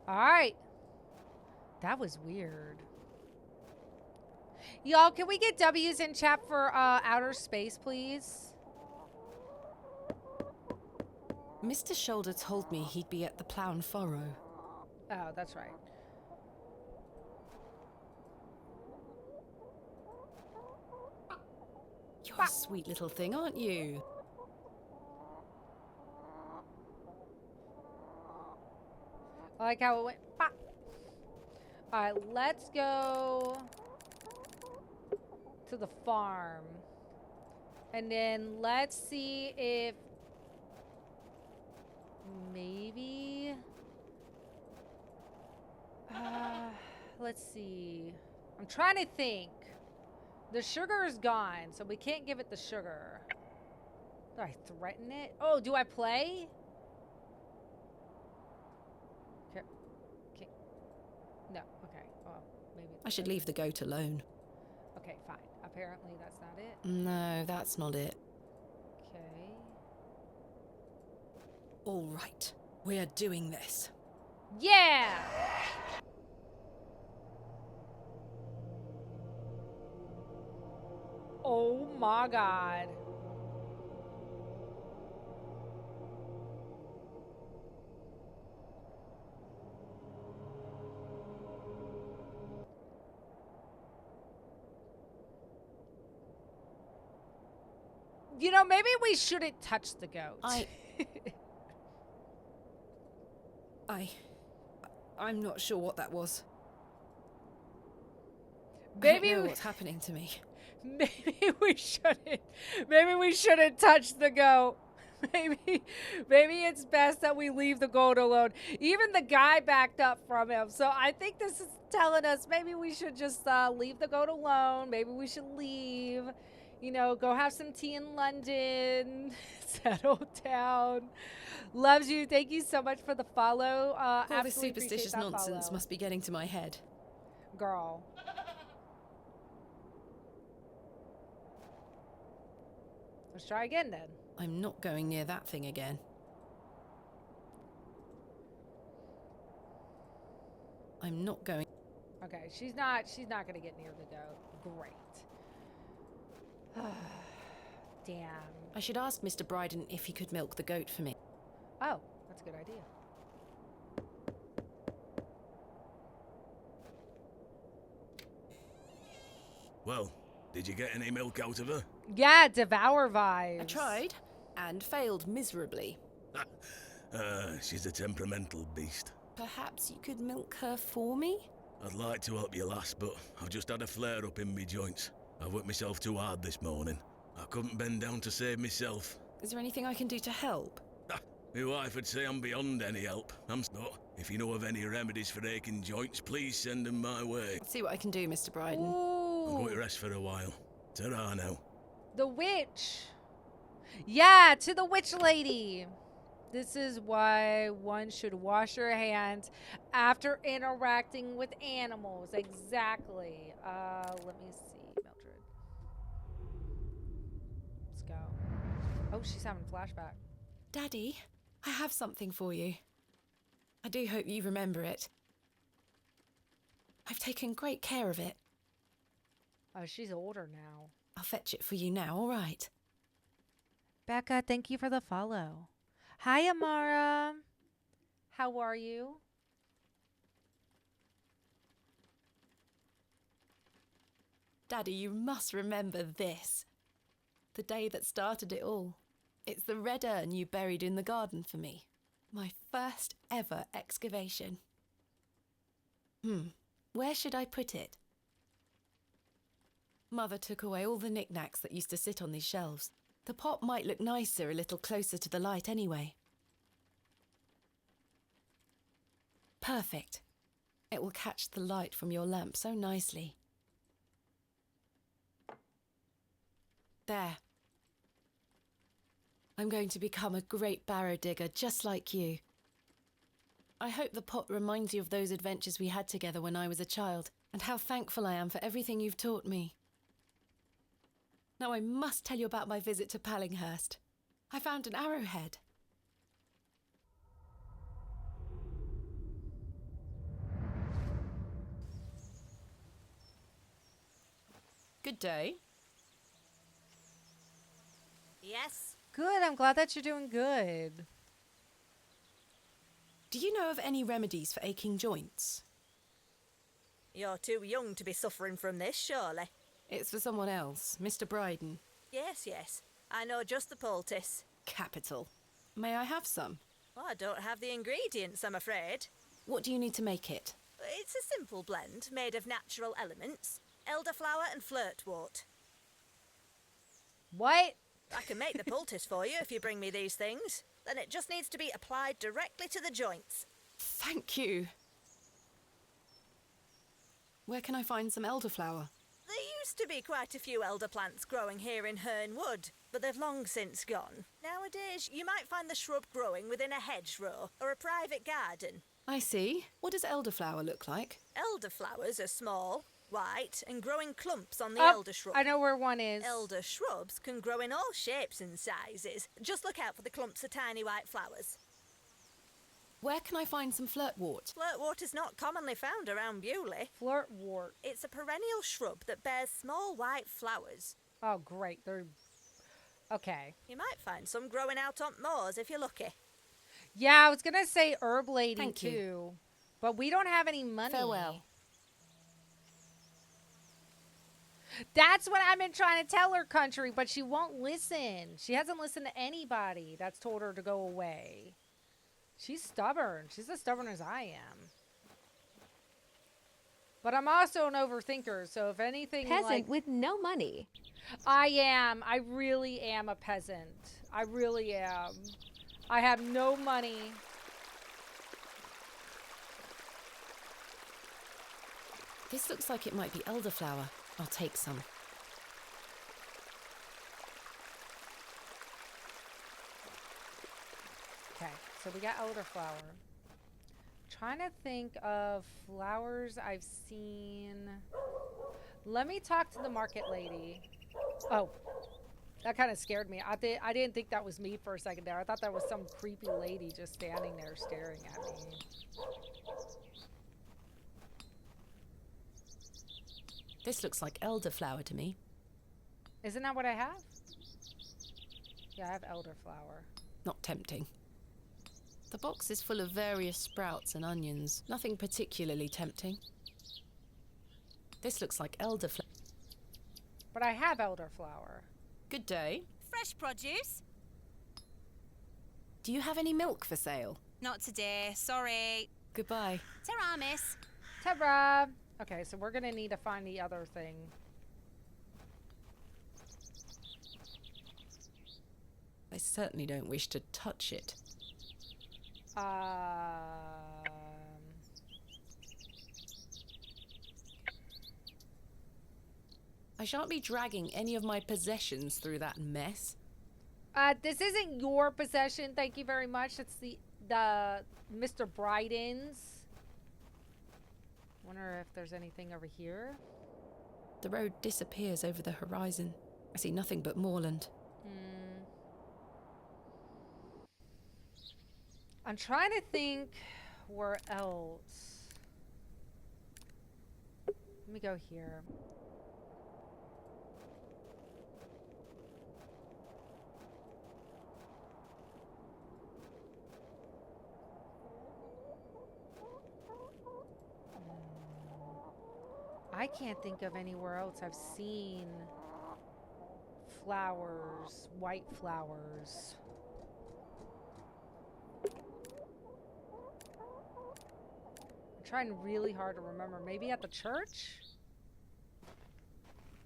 All right. That was weird. Y'all, can we get W's in chat for outer space, please? Mr. Shoulder told me he'd be at the Plough and Furrow. Oh, that's right. You're a sweet little thing, aren't you? I like how it went. Pop. All right, let's go to the farm. And then let's see if maybe let's see. I'm trying to think. The sugar is gone, so we can't give it the sugar. Do I threaten it? Oh, do I play? Okay. Okay. No. Okay. Well, maybe. I should leave the goat alone. Okay, fine. Apparently that's not it. No, that's not it. Okay. All right, we're doing this. Yeah! Oh my god. You know, maybe we shouldn't touch the goat. I'm not sure what that was. Maybe I don't know what's happening to me. Maybe we shouldn't. Maybe we shouldn't touch the goat. Maybe it's best that we leave the goat alone. Even the guy backed up from him. So I think this is telling us maybe we should just leave the goat alone. Maybe we should leave. You know, go have some tea in London. Settle down. Loves you. Thank you so much for the follow. All this superstitious nonsense must be getting to my head. Girl. Let's try again then. I'm not going near that thing again. I'm not going. Okay, she's not gonna get near the goat. Great. Damn. I should ask Mr. Bryden if he could milk the goat for me. Oh, that's a good idea. Well, did you get any milk out of her? Yeah, devour vibes. I tried and failed miserably. She's a temperamental beast. Perhaps you could milk her for me? I'd like to help you, lass, but I've just had a flare-up in me joints. I worked myself too hard this morning. I couldn't bend down to save myself. Is there anything I can do to help? My wife would say I'm beyond any help. I'm not. If you know of any remedies for aching joints, please send them my way. I'll see what I can do, Mr. Bryden. Ooh. I'm going to rest for a while. Ta-ra now. The witch. Yeah, to the witch lady. This is why one should wash your hands after interacting with animals. Exactly. Let me see, Mildred. Let's go. Oh, she's having a flashback. Daddy, I have something for you. I do hope you remember it. I've taken great care of it. Oh, she's older now. I'll fetch it for you now, all right? Becca, thank you for the follow. Hi, Amara. How are you? Daddy, you must remember this. The day that started it all. It's the red urn you buried in the garden for me. My first ever excavation. Where should I put it? Mother took away all the knickknacks that used to sit on these shelves. The pot might look nicer a little closer to the light anyway. Perfect. It will catch the light from your lamp so nicely. There. I'm going to become a great barrow digger just like you. I hope the pot reminds you of those adventures we had together when I was a child, and how thankful I am for everything you've taught me. Now I must tell you about my visit to Pallinghurst. I found an arrowhead. Good day. Yes? Good. I'm glad that you're doing good. Do you know of any remedies for aching joints? You're too young to be suffering from this, surely. It's for someone else, Mr. Bryden. Yes, yes. I know just the poultice. Capital. May I have some? Well, I don't have the ingredients, I'm afraid. What do you need to make it? It's a simple blend made of natural elements. Elderflower and flirtwort. What? I can make the poultice for you if you bring me these things. Then it just needs to be applied directly to the joints. Thank you. Where can I find some elderflower? There used to be quite a few elder plants growing here in Herne Wood, but they've long since gone. Nowadays, you might find the shrub growing within a hedgerow or a private garden. I see. What does elderflower look like? Elderflowers are small, white, and grow in clumps on the Oh, elder shrub. I know where one is. Elder shrubs can grow in all shapes and sizes. Just look out for the clumps of tiny white flowers. Where can I find some flirtwort? Flirtwort is not commonly found around Bewley. Flirtwort. It's a perennial shrub that bears small white flowers. Oh, great. They're... Okay. You might find some growing out on moors if you're lucky. Yeah, I was going to say herb lady Thank too. you. But we don't have any money. Farewell. That's what I've been trying to tell her, country, but she won't listen. She hasn't listened to anybody that's told her to go away. She's stubborn. She's as stubborn as I am. But I'm also an overthinker, so if anything, Peasant with no money. I am. I really am a peasant. I really am. I have no money. This looks like it might be elderflower. I'll take some. Okay, so we got elderflower. Trying to think of flowers I've seen. Let me talk to the market lady. Oh, that kind of scared me. I didn't think that was me for a second there. I thought that was some creepy lady just standing there staring at me. This looks like elderflower to me. Isn't that what I have? Yeah, I have elderflower. Not tempting. The box is full of various sprouts and onions. Nothing particularly tempting. This looks like elderflower. But I have elderflower. Good day. Fresh produce? Do you have any milk for sale? Not today, sorry. Goodbye. Ta-ra, miss. Ta-ra! Okay, so we're gonna need to find the other thing. I certainly don't wish to touch it. I shan't be dragging any of my possessions through that mess. This isn't your possession, thank you very much. It's the Mr. Bryden's. Wonder if there's anything over here. The road disappears over the horizon. I see nothing but moorland. I'm trying to think where else. Let me go here. I can't think of anywhere else I've seen flowers, white flowers. I'm trying really hard to remember. Maybe at the church?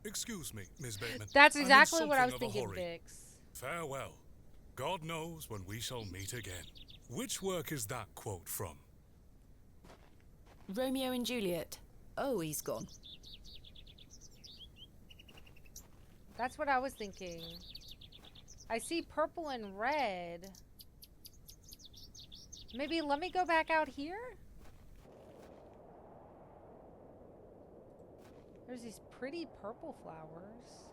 Excuse me, Miss Bateman. That's I'm in exactly what I was something of a thinking, hurry. Vix. Farewell. God knows when we shall meet again. Which work is that quote from? Romeo and Juliet. Oh, he's gone. That's what I was thinking. I see purple and red. Maybe let me go back out here? There's these pretty purple flowers.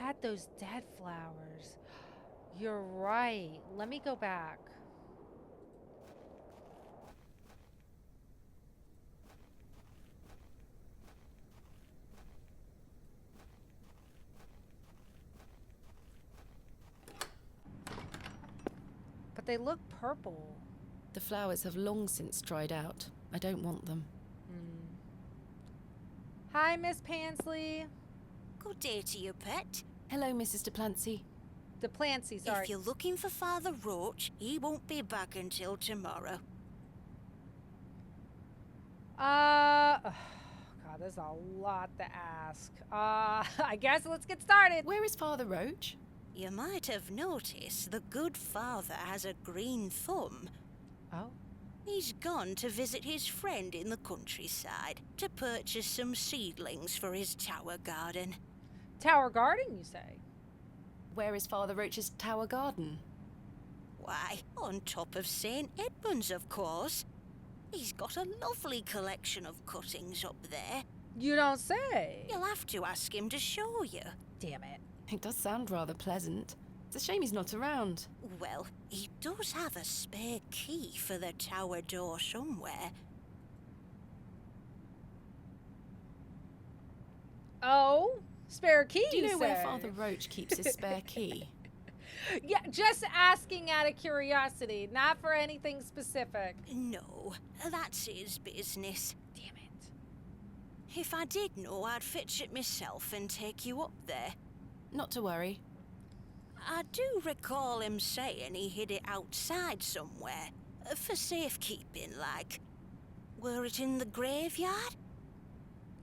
had those dead flowers. You're right. Let me go back. But they look purple. The flowers have long since dried out. I don't want them. Hi, Miss Pansley. Good day to you, pet. Hello, Mrs. DePlancy. DePlancy, sorry. If you're looking for Father Roach, he won't be back until tomorrow. God, there's a lot to ask. I guess let's get started. Where is Father Roach? You might have noticed the good father has a green thumb. Oh? He's gone to visit his friend in the countryside to purchase some seedlings for his tower garden. Tower garden, you say? Where is Father Roach's tower garden? Why, on top of St. Edmund's, of course. He's got a lovely collection of cuttings up there. You don't say. You'll have to ask him to show you. Damn it. It does sound rather pleasant. It's a shame he's not around. Well, he does have a spare key for the tower door somewhere. Oh? Spare key, Do you know where say? Father Roach keeps his spare key? Yeah, just asking out of curiosity, not for anything specific. No, that's his business. Damn it. If I did know, I'd fetch it myself and take you up there. Not to worry. I do recall him saying he hid it outside somewhere, for safekeeping, like. Were it in the graveyard?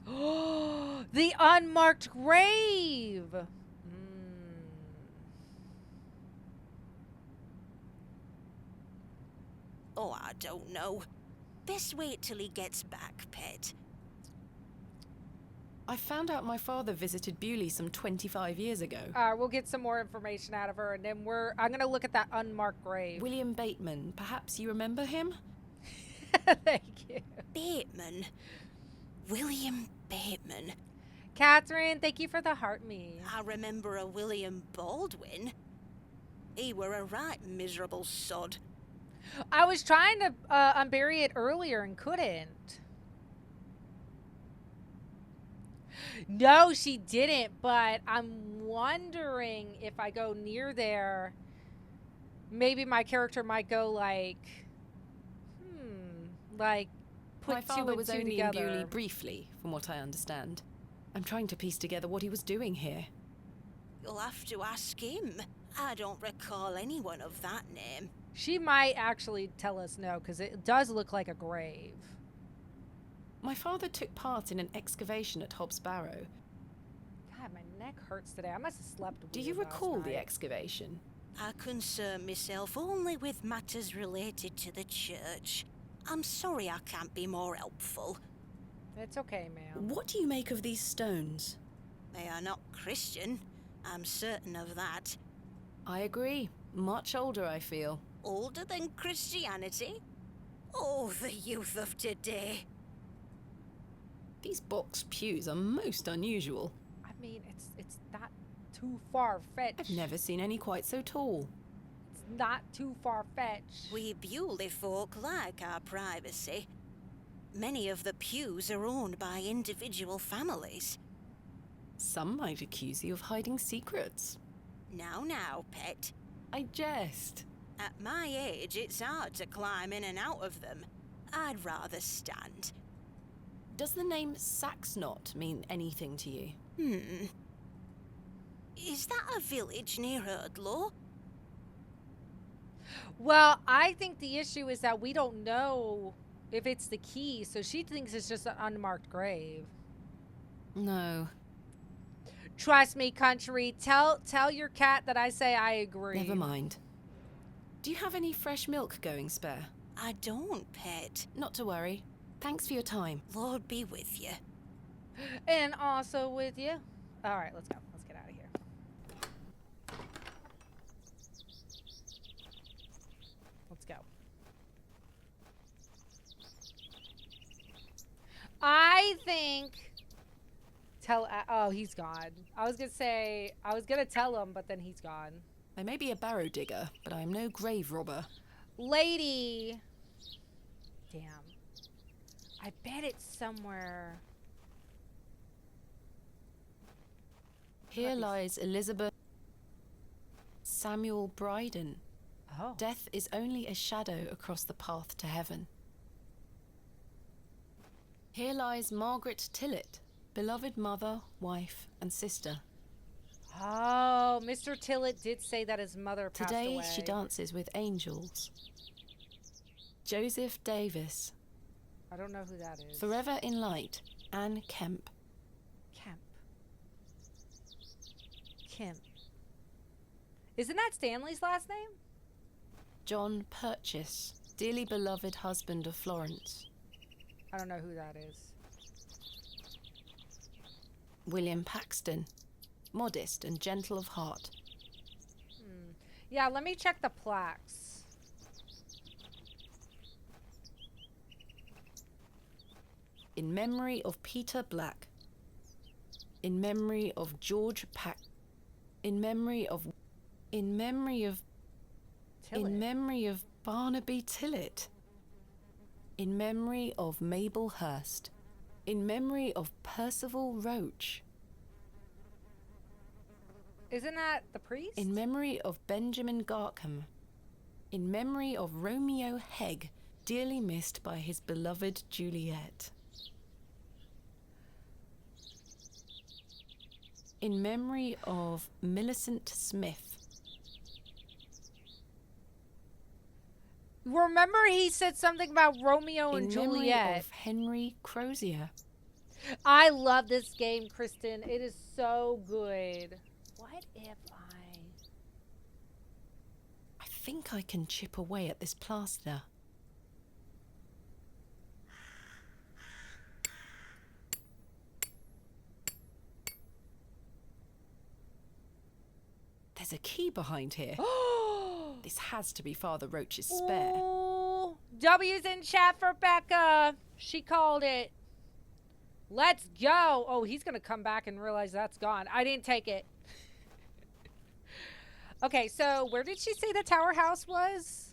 The unmarked grave! Oh, I don't know. Best wait till he gets back, pet. I found out my father visited Bewley some 25 years ago. We'll get some more information out of her, and then I'm gonna look at that unmarked grave. William Bateman, perhaps you remember him? Thank you. Bateman. William Bateman. Catherine, thank you for the heart me. I remember a William Baldwin. He were a right miserable sod. I was trying to unbury it earlier and couldn't. No, she didn't, but I'm wondering if I go near there, maybe my character might go like, put my father two and was two only together. in Bewley briefly, from what I understand. I'm trying to piece together what he was doing here. You'll have to ask him. I don't recall anyone of that name. She might actually tell us no, because it does look like a grave. My father took part in an excavation at HOBS BARROW. God, my neck hurts today. I must have slept weird Do you last recall the night. excavation? I concern myself only with matters related to the church. I'm sorry I can't be more helpful. It's okay, ma'am. What do you make of these stones? They are not Christian. I'm certain of that. I agree. Much older, I feel. Older than Christianity? Oh, the youth of today. These box pews are most unusual. I mean, it's not too far-fetched. I've never seen any quite so tall. It's not too far-fetched. We Bewley folk like our privacy. Many of the pews are owned by individual families. Some might accuse you of hiding secrets. Now, pet. I jest. At my age, it's hard to climb in and out of them. I'd rather stand. Does the name Saxnot mean anything to you? Is that a village near Erdlow? Well, I think the issue is that we don't know if it's the key, so she thinks it's just an unmarked grave. No. Trust me, country. Tell your cat that I say I agree. Never mind. Do you have any fresh milk going spare? I don't, pet. Not to worry. Thanks for your time. Lord be with you. And also with you. All right, let's go. Let's get out of here. Let's go. I think tell. Oh, he's gone. I was gonna say I was gonna tell him, but then he's gone. I may be a barrow digger, but I am no grave robber. Lady. Damn. I bet it's somewhere. Here lies Elizabeth Samuel Bryden. Oh. Death is only a shadow across the path to heaven. Here lies Margaret Tillett, beloved mother, wife, and sister. Oh, Mr. Tillett did say that his mother passed away. Today she dances with angels. Joseph Davis. I don't know who that is. Forever in light, Anne Kemp. Kemp. Isn't that Stanley's last name? John Purchase, dearly beloved husband of Florence. I don't know who that is. William Paxton, modest and gentle of heart. Yeah, let me check the plaques. In memory of Peter Black. In memory of George Pack. In memory of Barnaby Tillett. In memory of Mabel Hurst. In memory of Percival Roach. Isn't that the priest? In memory of Benjamin Garkham. In memory of Romeo Hegg, dearly missed by his beloved Juliet. In memory of Millicent Smith. Remember he said something about Romeo and In Juliet. memory of Henry Crozier. I love this game, Kristen. It is so good. What if I think I can chip away at this plaster. There's a key behind here. This has to be Father Roach's spare. Ooh, W's in chat for Becca. She called it. Let's go. Oh, he's going to come back and realize that's gone. I didn't take it. Okay, so where did she say the tower house was?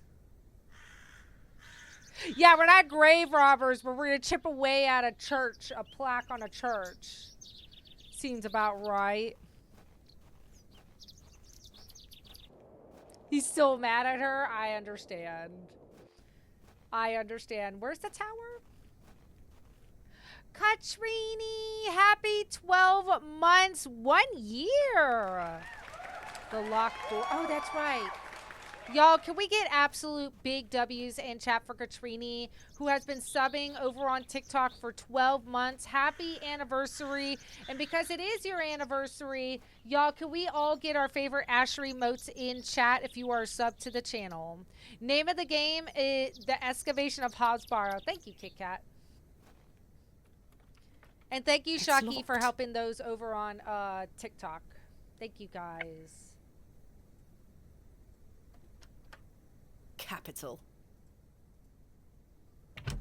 Yeah, we're not grave robbers, but we're going to chip away at a church, a plaque on a church. Seems about right. He's still mad at her. I understand. I understand. Where's the tower? Katrini, happy 12 months, 1 year. The locked door. Oh, that's right. Y'all, can we get absolute big W's in chat for Katrini, who has been subbing over on TikTok for 12 months? Happy anniversary. And because it is your anniversary, y'all, can we all get our favorite Asher emotes in chat if you are a sub to the channel? Name of the game is The Excavation of HOBS BARROW. Thank you, Kit Kat. And thank you, Shaki, for helping those over on TikTok. Thank you, guys. Capital. I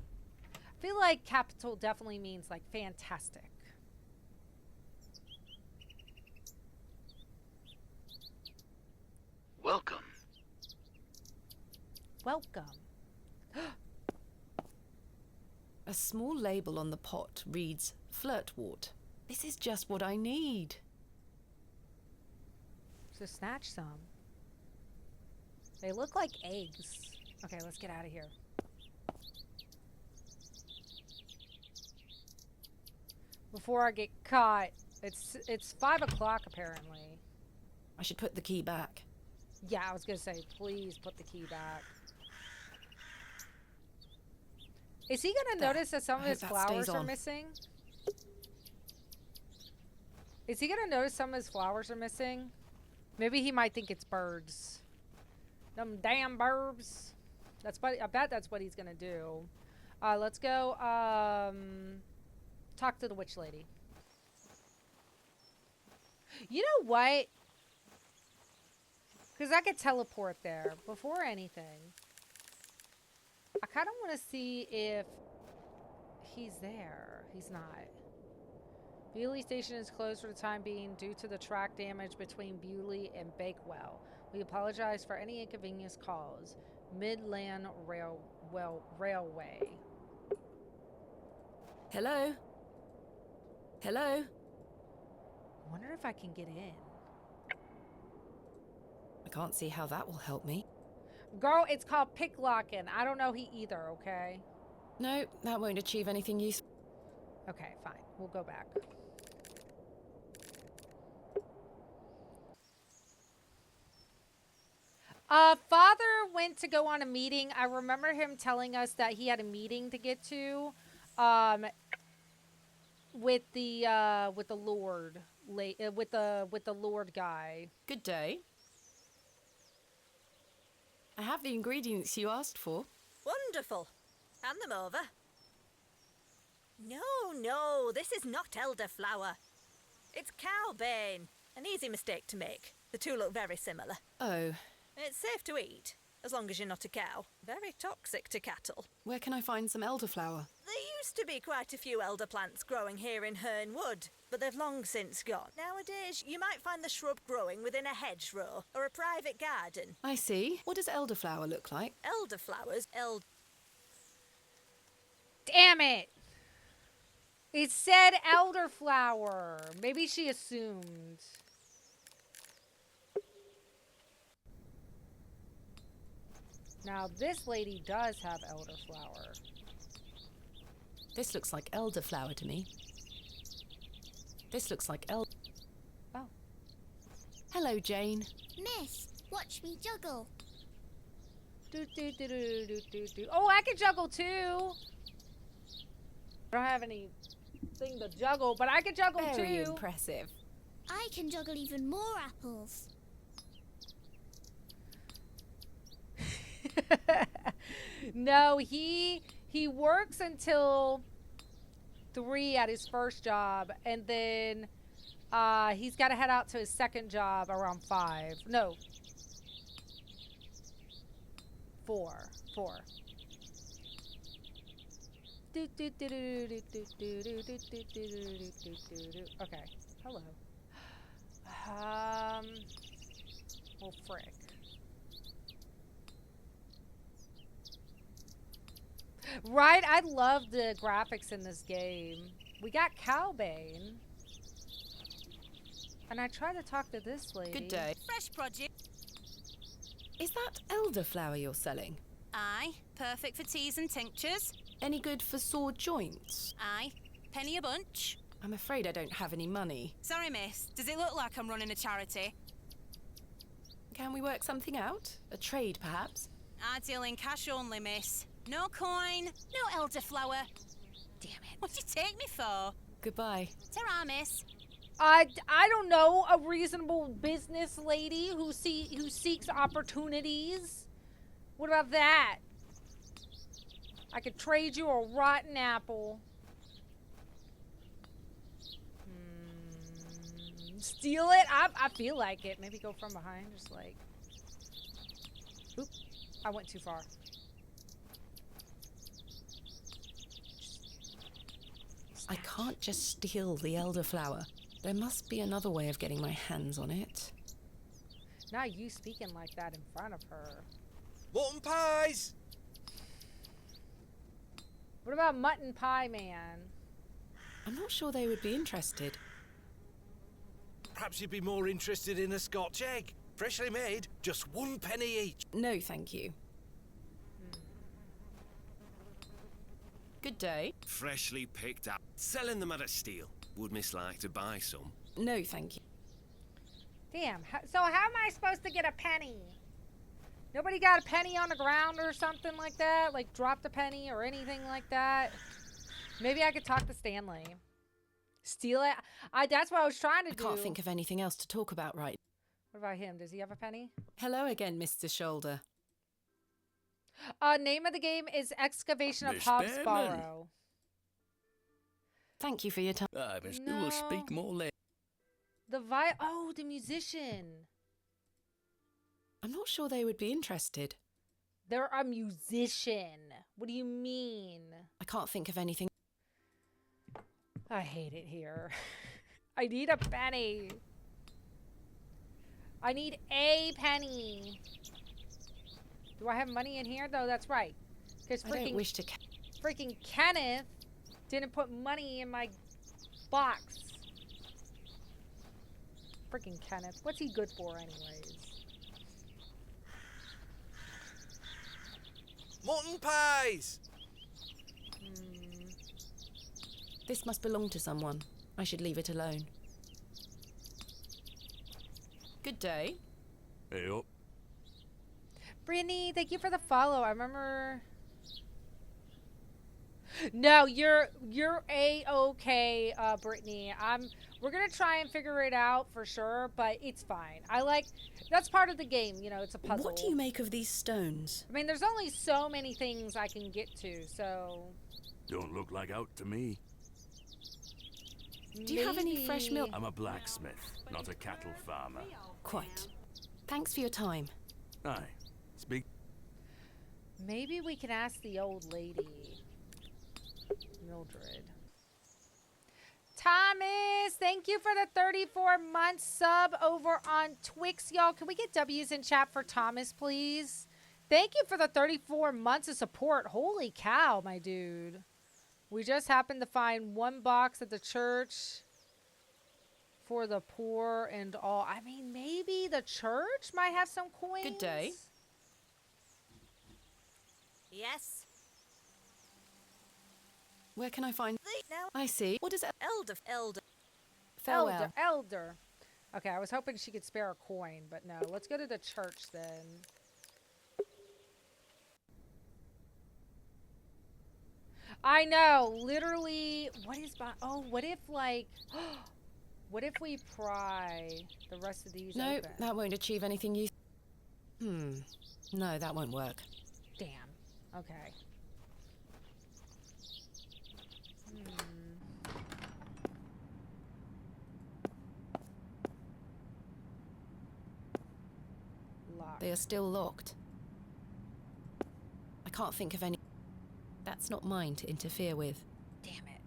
feel like capital definitely means like fantastic. Welcome. Welcome. A small label on the pot reads Flirtwort. This is just what I need. So snatch some. They look like eggs. Okay, let's get out of here. Before I get caught. It's 5 o'clock apparently. I should put the key back. Yeah, I was gonna say, please put the key back. Is he gonna notice that some of his flowers are missing? Is he gonna notice some of his flowers are missing? Maybe he might think it's birds. Them damn burbs. That's what I bet that's what he's gonna do. Let's go talk to the witch lady. You know what? Because I could teleport there before anything. I kind of want to see if he's there. He's not. Bewley Station is closed for the time being due to the track damage between Bewley and Bakewell. We apologize for any inconvenience caused. Midland Railway. Hello? Hello? I wonder if I can get in. I can't see how that will help me. Girl, it's called picklocking. I don't know he either, okay? No, that won't achieve anything useful. Okay, fine. We'll go back. Father went to go on a meeting. I remember him telling us that he had a meeting to get to, with the Lord, with the Lord guy. Good day. I have the ingredients you asked for. Wonderful. Hand them over. No, this is not elderflower. It's cowbane. An easy mistake to make. The two look very similar. Oh. It's safe to eat, as long as you're not a cow. Very toxic to cattle. Where can I find some elderflower? There used to be quite a few elder plants growing here in Herne Wood, but they've long since gone. Nowadays, you might find the shrub growing within a hedgerow or a private garden. I see. What does elderflower look like? Elderflowers, Damn it! It said elderflower. Maybe she assumed. Now, this lady does have elderflower. This looks like elderflower to me. This looks like Oh. Hello, Jane. Miss, watch me juggle. Oh, I can juggle too. I don't have anything to juggle, but I can juggle too. Very impressive. I can juggle even more apples. No, he works until 3 at his first job, and then he's got to head out to his second job around 5. No, 4. Okay. Hello. Well, frick. Right? I love the graphics in this game. We got cowbane. And I tried to talk to this lady. Good day. Fresh produce. Is that elderflower you're selling? Aye. Perfect for teas and tinctures. Any good for sore joints? Aye. Penny a bunch. I'm afraid I don't have any money. Sorry, miss. Does it look like I'm running a charity? Can we work something out? A trade, perhaps? I deal in cash only, miss. No coin, no elderflower. Damn it. What do you take me for? Goodbye. Ta-ra, miss. I don't know, a reasonable business lady who seeks opportunities. What about that? I could trade you a rotten apple. Steal it? I feel like it. Maybe go from behind, just like... Oop, I went too far. I can't just steal the elderflower. There must be another way of getting my hands on it. Not you speaking like that in front of her. Mutton pies! What about mutton pie, man? I'm not sure they would be interested. Perhaps you'd be more interested in a Scotch egg. Freshly made, just 1 penny each. No, thank you. Good day. Freshly picked up. Selling them at a steal. Would Miss like to buy some? No, thank you. Damn, so how am I supposed to get a penny? Nobody got a penny on the ground or something like that? Like dropped a penny or anything like that? Maybe I could talk to Stanley. Steal it? That's what I was trying to do. I can't think of anything else to talk about right. What about him? Does he have a penny? Hello again, Mr. Shoulder. Name of the game is Excavation of Miss Hobbs Behrman. Barrow. Thank you for your time. Miss, No. we'll speak more later. Oh, the musician. I'm not sure they would be interested. They're a musician. What do you mean? I can't think of anything. I hate it here. I need a penny. I need a penny. Do I have money in here? No, that's right. Because I don't wish to. freaking Kenneth didn't put money in my box. Freaking Kenneth. What's he good for anyways? Mutton pies! This must belong to someone. I should leave it alone. Good day. Hey up. Brittany, thank you for the follow. I remember. No, you're a-okay, Brittany. We're gonna try and figure it out for sure, but it's fine. That's part of the game, you know, it's a puzzle. What do you make of these stones? I mean, there's only so many things I can get to, so. Don't look like out to me. Do you have any fresh milk? I'm a blacksmith, not a cattle farmer. Quite. Thanks for your time. Aye. Speak. Maybe we can ask the old lady. Mildred. Thomas, thank you for the 34-month sub over on Twix, y'all. Can we get W's in chat for Thomas, please? Thank you for the 34 months of support. Holy cow, my dude. We just happened to find one box at the church for the poor and all. I mean, maybe the church might have some coins. Good day. Yes. Where can I find? Now. I see. What is it? Elder. Farewell. Elder. Okay, I was hoping she could spare a coin, but no. Let's go to the church then. I know, literally. What is my? Oh, what if like? What if we pry the rest of these? No, open? that won't achieve anything you. No, that won't work. Damn. Okay. Locked. They are still locked. I can't think of any. That's not mine to interfere with. Damn it.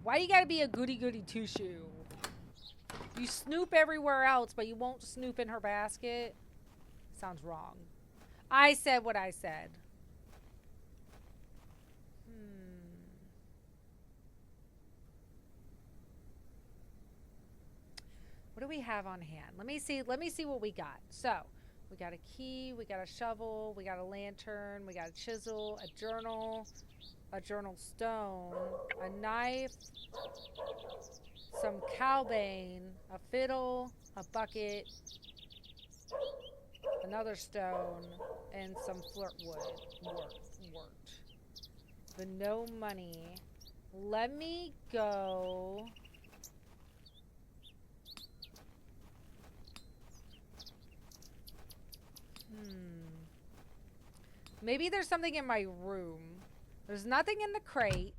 Why you gotta be a goody-goody two-shoe? You snoop everywhere else, but you won't snoop in her basket? Sounds wrong. I said what I said. What do we have on hand? Let me see what we got. So, we got a key, we got a shovel, we got a lantern, we got a chisel, a journal stone, a knife, some cowbane, a fiddle, a bucket, another stone, and some wort. But no money. Let me go. Maybe there's something in my room. There's nothing in the crate.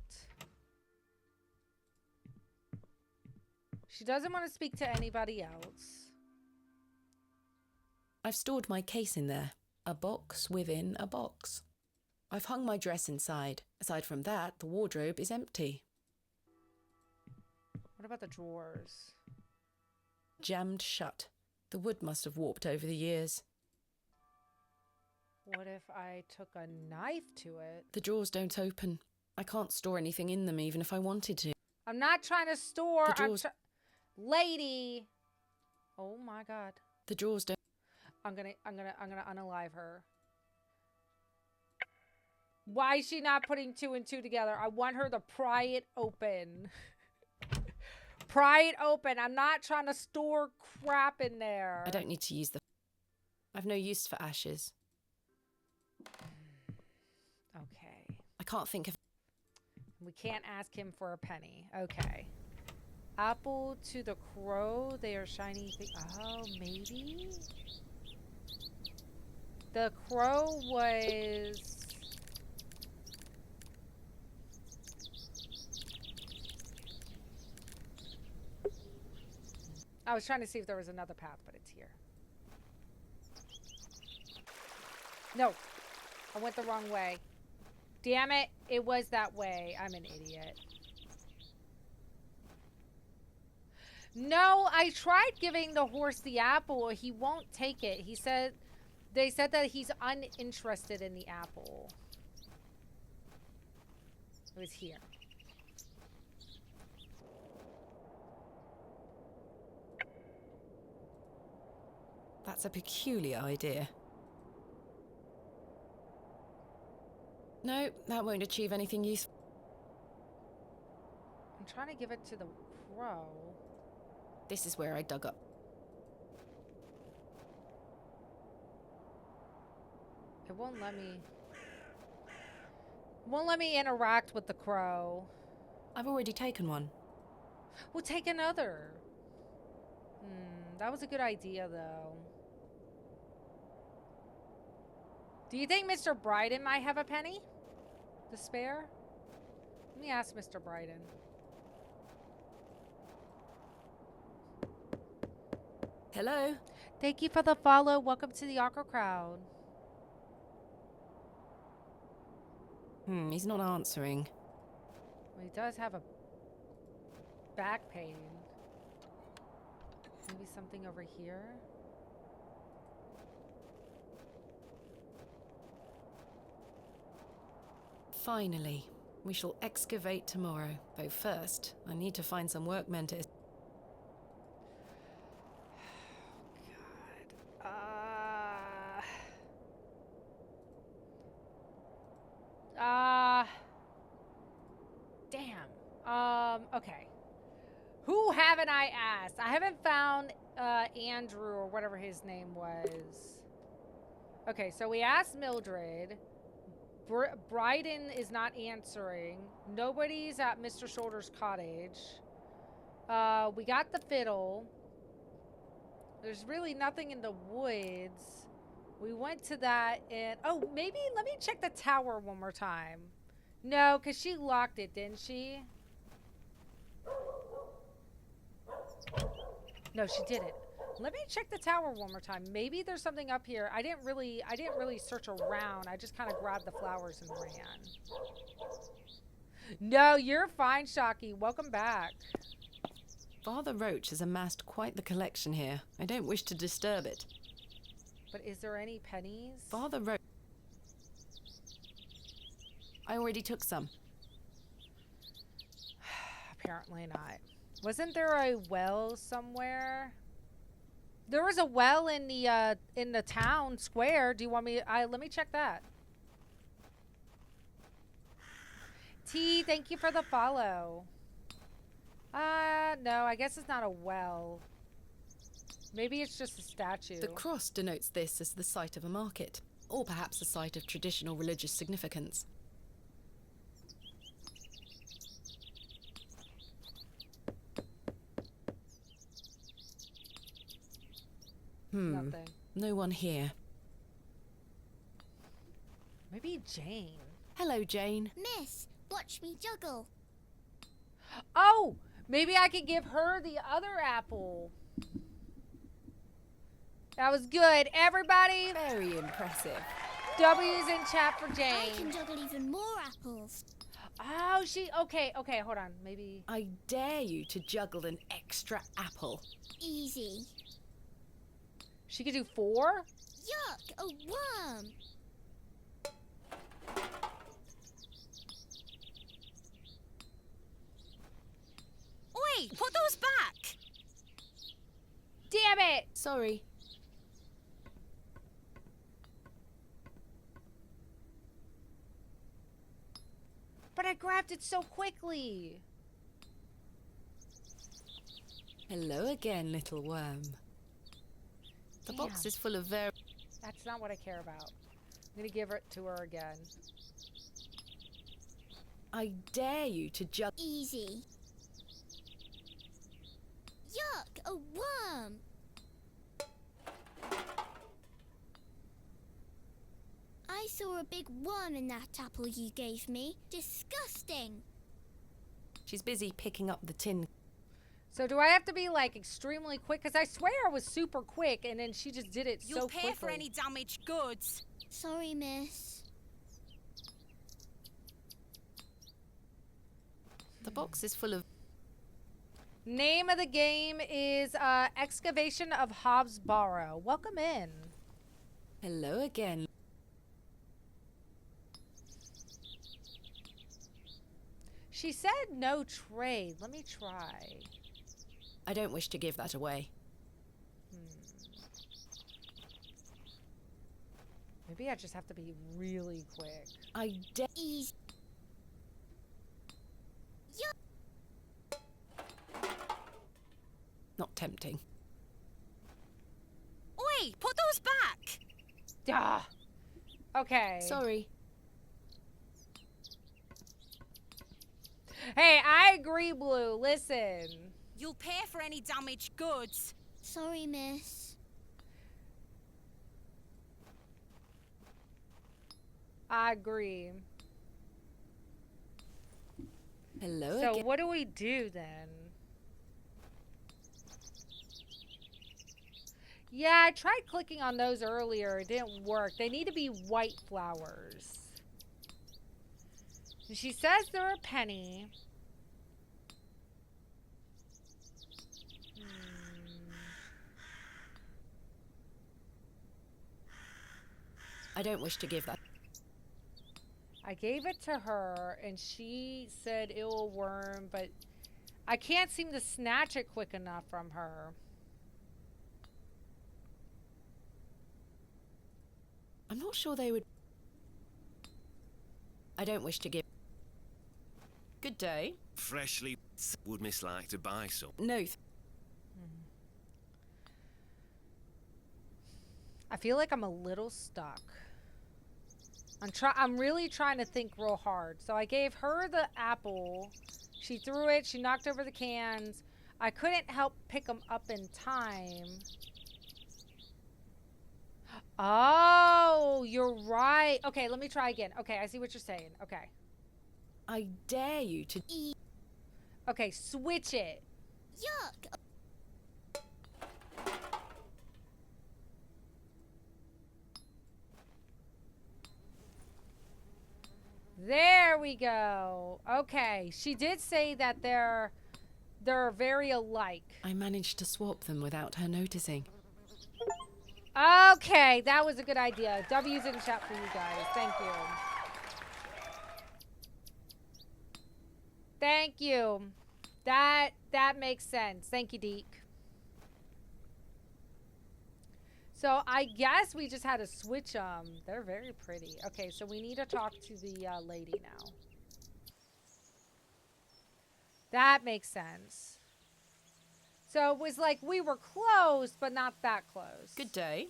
She doesn't want to speak to anybody else. I've stored my case in there. A box within a box. I've hung my dress inside. Aside from that, the wardrobe is empty. What about the drawers? Jammed shut. The wood must have warped over the years. What if I took a knife to it? The drawers don't open. I can't store anything in them even if I wanted to. I'm not trying to store. The drawers... Lady. Oh my god. The drawers don't... I'm gonna unalive her. Why is she not putting two and two together? I want her to pry it open. Pry it open. I'm not trying to store crap in there. I don't need to use the... I've no use for ashes. Okay. I can't think of... We can't ask him for a penny. Okay. Apple to the crow. They are shiny. Oh, maybe? The crow was... I was trying to see if there was another path, but it's here. No. I went the wrong way. Damn it. It was that way. I'm an idiot. No, I tried giving the horse the apple. He won't take it. They said that he's uninterested in the apple. It was here. That's a peculiar idea. No, that won't achieve anything useful. I'm trying to give it to the crow. This is where I dug up. It won't let me interact with the crow. I've already taken one. We'll take another. That was a good idea, though. Do you think Mr. Bryden might have a penny to spare? Let me ask Mr. Bryden. Hello? Thank you for the follow. Welcome to the Aqua Crowd. He's not answering. Well, he does have a back pain. Maybe something over here? Finally, we shall excavate tomorrow. Though first, I need to find some workmen to... Damn. Okay. Who haven't I asked? I haven't found Andrew or whatever his name was. Okay, so we asked Mildred. Bryden is not answering. Nobody's at Mr. Shoulder's cottage. We got the fiddle. There's really nothing in the woods. We went to that and... Oh, maybe let me check the tower one more time. No, because she locked it, didn't she? No, she didn't. Let me check the tower one more time. Maybe there's something up here. I didn't really search around. I just kind of grabbed the flowers and ran. No, you're fine, Shocky. Welcome back. Father Roach has amassed quite the collection here. I don't wish to disturb it. But is there any pennies? Father Roach... I already took some. Apparently not. Wasn't there a well somewhere? There was a well in the town square. Do you want me? Let me check that. T, thank you for the follow. No, I guess it's not a well. Maybe it's just a statue. The cross denotes this as the site of a market, or perhaps a site of traditional religious significance. Nothing. No one here. Maybe Jane. Hello, Jane. Miss, watch me juggle. Oh, maybe I could give her the other apple. That was good. Everybody. Very impressive. W's in chat for Jane. I can juggle even more apples. Oh, okay, hold on. Maybe. I dare you to juggle an extra apple. Easy. She could do 4? Yuck, a worm. Oi, put those back. Damn it. Sorry. But I grabbed it so quickly. Hello again, little worm. The box is full of That's not what I care about. I'm gonna give it to her again. I dare you to juggle. Easy. Yuck, a worm. I saw a big worm in that apple you gave me. Disgusting. She's busy picking up the tin. So do I have to be like extremely quick? Because I swear I was super quick and then she just did it You'll so pay quickly. for any damaged goods. Sorry, miss. The box is full of... Name of the game is Excavation of HOBS BARROW. Welcome in. Hello again. She said no trade. Let me try. I don't wish to give that away. Maybe I just have to be really quick. Not tempting. Oi, put those back! Ah. Okay. Sorry. Hey, I agree, Blue. Listen. You'll pay for any damaged goods. Sorry, miss. I agree. Hello So again. what do we do then? Yeah, I tried clicking on those earlier. It didn't work. They need to be white flowers. And she says they're a penny. I don't wish to give that. I gave it to her, and she said it will worm, but I can't seem to snatch it quick enough from her. I'm not sure they would. I don't wish to give. Good day. Freshly would Miss like to buy some? No. I feel like I'm a little stuck. I'm really trying to think real hard. So I gave her the apple. She threw it. She knocked over the cans. I couldn't help pick them up in time. Oh, you're right. Okay, let me try again. Okay, I see what you're saying. Okay. I dare you to. Okay, switch it. Yuck! There we go. Okay, she did say that they're very alike. I managed to swap them without her noticing. Okay, that was a good idea. W's in chat for you guys. Thank you. Thank you. That makes sense. Thank you, Deke. So I guess we just had to switch them. They're very pretty. Okay, so we need to talk to the lady now. That makes sense. So it was like we were close, but not that close. Good day.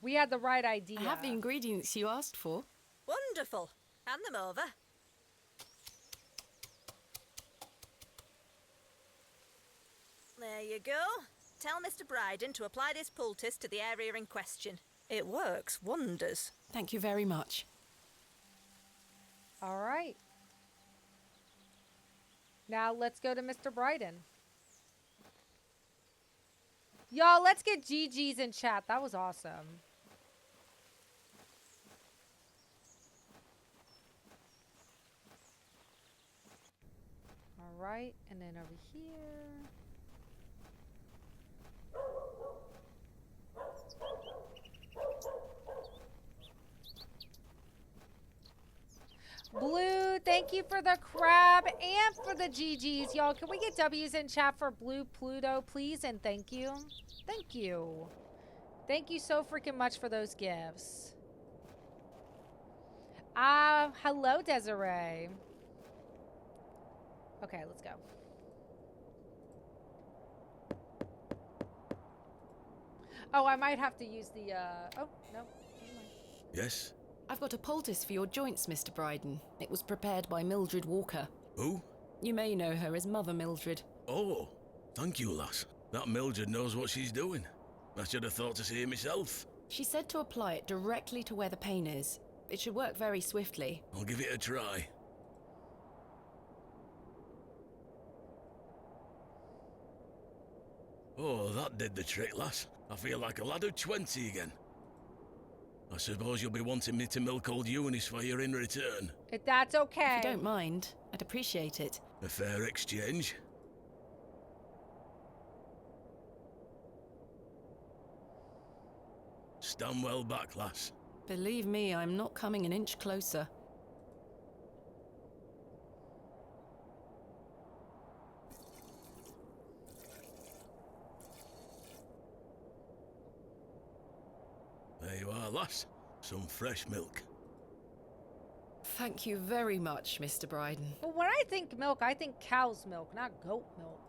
We had the right idea. I have the ingredients you asked for. Wonderful. Hand them over. There you go. Tell Mr. Bryden to apply this poultice to the area in question. It works wonders. Thank you very much. All right. Now let's go to Mr. Bryden. Y'all, let's get GG's in chat. That was awesome. All right, and then over here. Blue, thank you for the crab and for the GGs. Y'all, can we get W's in chat for Blue Pluto, please? And thank you. Thank you. Thank you so freaking much for those gifts. Hello, Desiree. Okay, let's go. Oh, I might have to use the, oh, no. Never mind. Yes? I've got a poultice for your joints, Mr. Bryden. It was prepared by Mildred Walker. Who? You may know her as Mother Mildred. Oh, thank you, lass. That Mildred knows what she's doing. I should have thought to see it myself. She said to apply it directly to where the pain is. It should work very swiftly. I'll give it a try. Oh, that did the trick, lass. I feel like a lad of 20 again. I suppose you'll be wanting me to milk old Eunice for you in return. If that's okay. If you don't mind, I'd appreciate it. A fair exchange. Stand well back, lass. Believe me, I'm not coming an inch closer. There you are, lass. Some fresh milk. Thank you very much, Mr. Bryden. Well, when I think milk, I think cow's milk, not goat milk.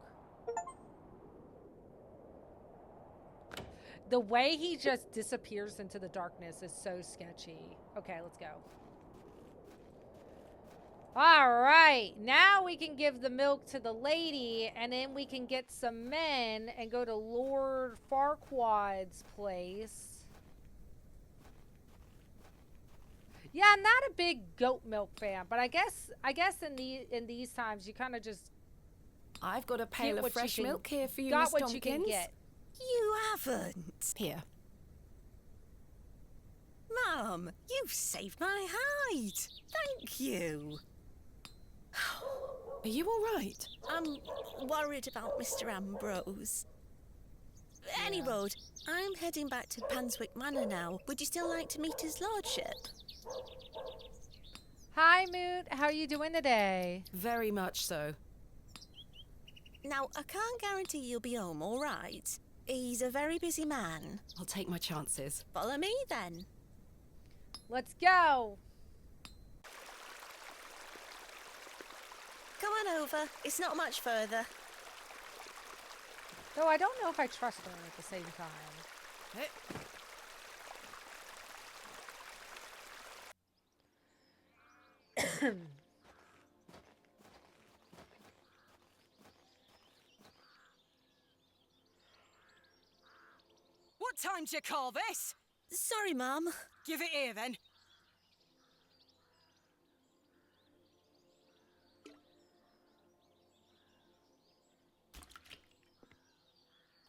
The way he just disappears into the darkness is so sketchy. Okay, let's go. All right, now we can give the milk to the lady, and then we can get some men and go to Lord Farquaad's place. Yeah, I'm not a big goat milk fan, but I guess in these times you kind of just I've got a pail of fresh milk here for you, got Miss what Tompkins. you can get. You haven't. Here. Mum, you've saved my hide. Thank you. Are you all right? I'm worried about Mr. Ambrose. Any road, I'm heading back to Panswick Manor now. Would you still like to meet his lordship? Hi, Moot. How are you doing today? Very much so. Now, I can't guarantee you'll be home, all right? He's a very busy man. I'll take my chances. Follow me, then. Let's go. Come on over. It's not much further. Though I don't know if I trust her at the same time. Hey. What time do you call this? Sorry, Mum. Give it here, then.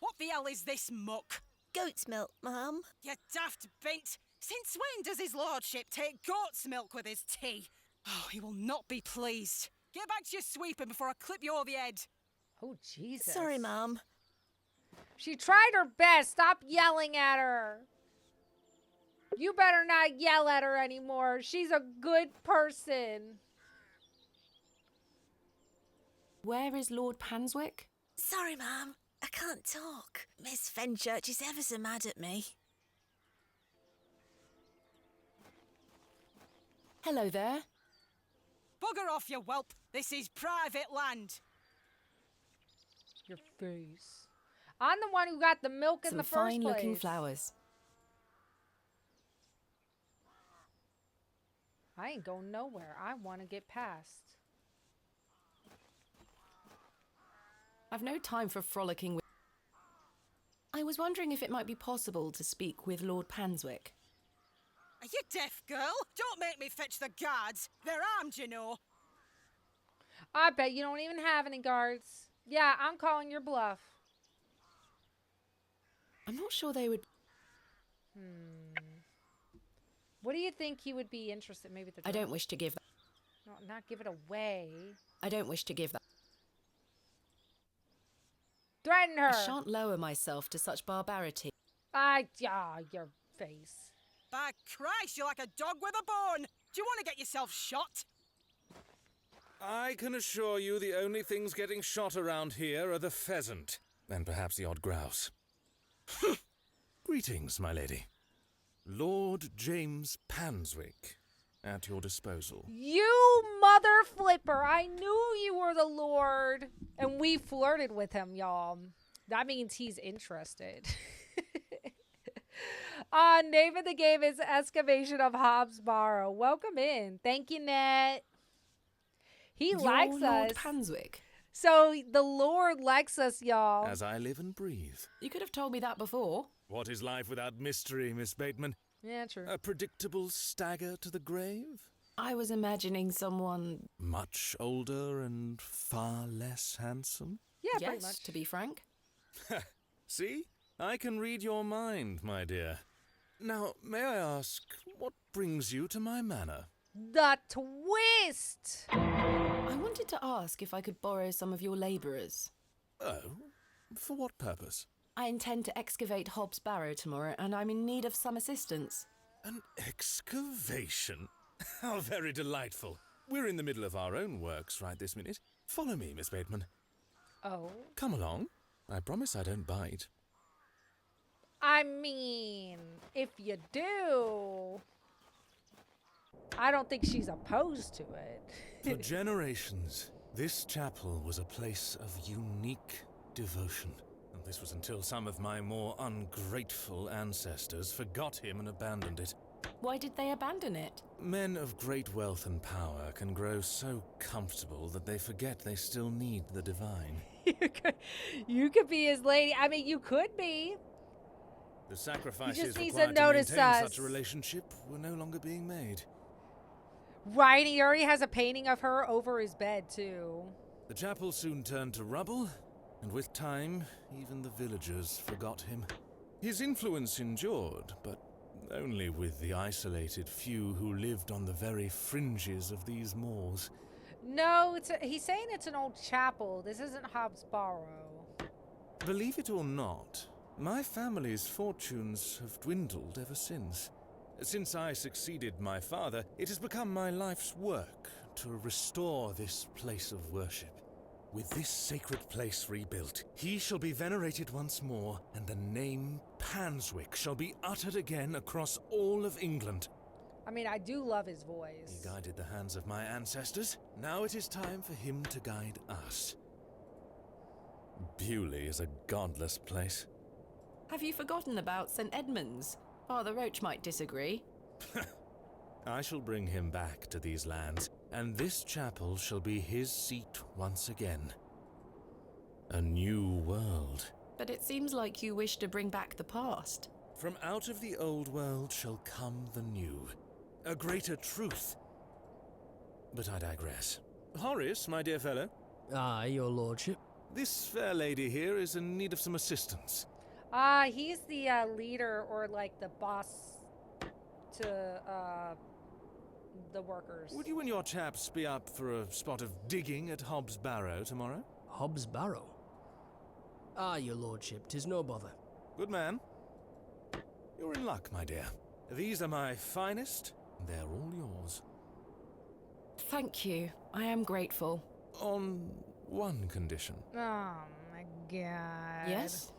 What the hell is this muck? Goat's milk, Mum. You daft bint. Since when does his lordship take goat's milk with his tea? Oh, he will not be pleased. Get back to your sweeping before I clip you over the head. Oh, Jesus. Sorry, Mum. She tried her best. Stop yelling at her. You better not yell at her anymore. She's a good person. Where is Lord Panswick? Sorry, Mum. I can't talk. Miss Fenchurch is ever so mad at me. Hello there. Bugger off, you whelp. This is private land. Your face. I'm the one who got the milk in Some the first place. fine-looking flowers. I ain't going nowhere. I want to get past. I've no time for frolicking with... I was wondering if it might be possible to speak with Lord Panswick. Are you deaf, girl? Don't make me fetch the guards. They're armed, you know. I bet you don't even have any guards. Yeah, I'm calling your bluff. I'm not sure they would... What do you think he would be interested? Maybe the... I don't wish to give that. No, not give it away. I don't wish to give that. Threaten her. I shan't lower myself to such barbarity. Your face. By Christ, you're like a dog with a bone. Do you want to get yourself shot? I can assure you the only things getting shot around here are the pheasant, and perhaps the odd grouse. Greetings, my lady. Lord James Panswick, at your disposal. You mother flipper. I knew you were the Lord. And we flirted with him, y'all. That means he's interested. Name of the game is Excavation of HOBS BARROW. Welcome in. Thank you, Nat. He likes Lord us. Panswick. So the Lord likes us, y'all. As I live and breathe. You could have told me that before. What is life without mystery, Miss Bateman? Yeah, true. A predictable stagger to the grave? I was imagining someone... Much older and far less handsome? Yeah, pretty yes, much. to be frank. See? I can read your mind, my dear. Now, may I ask, what brings you to my manor? The twist! I wanted to ask if I could borrow some of your labourers. Oh, for what purpose? I intend to excavate Hobbs Barrow tomorrow, and I'm in need of some assistance. An excavation? How very delightful. We're in the middle of our own works right this minute. Follow me, Miss Bateman. Oh. Come along. I promise I don't bite. I mean, if you do, I don't think she's opposed to it. For generations, this chapel was a place of unique devotion. And this was until some of my more ungrateful ancestors forgot him and abandoned it. Why did they abandon it? Men of great wealth and power can grow so comfortable that they forget they still need the divine. You could be his lady. I mean, you could be. The sacrifices needs to required to notice maintain us. such a relationship were no longer being made. Right, he already has a painting of her over his bed, too. The chapel soon turned to rubble, and with time, even the villagers forgot him. His influence endured, but only with the isolated few who lived on the very fringes of these moors. No, he's saying it's an old chapel. This isn't Hobbs Barrow. Believe it or not, my family's fortunes have dwindled ever since. Since I succeeded my father, it has become my life's work to restore this place of worship. With this sacred place rebuilt, he shall be venerated once more, and the name Panswick shall be uttered again across all of England. I mean, I do love his voice. He guided the hands of my ancestors. Now it is time for him to guide us. Bewley is a godless place. Have you forgotten about St. Edmunds? Father Roach might disagree. I shall bring him back to these lands, and this chapel shall be his seat once again. A new world. But it seems like you wish to bring back the past. From out of the old world shall come the new. A greater truth. But I digress. Horace, my dear fellow. Aye, your lordship. This fair lady here is in need of some assistance. He's the leader, or like the boss to the workers. Would you and your chaps be up for a spot of digging at Hobbs Barrow tomorrow? Hobbs Barrow? Aye, your lordship, 'tis no bother. Good man. You're in luck, my dear. These are my finest, and they're all yours. Thank you. I am grateful. On one condition. Oh my god. Yes?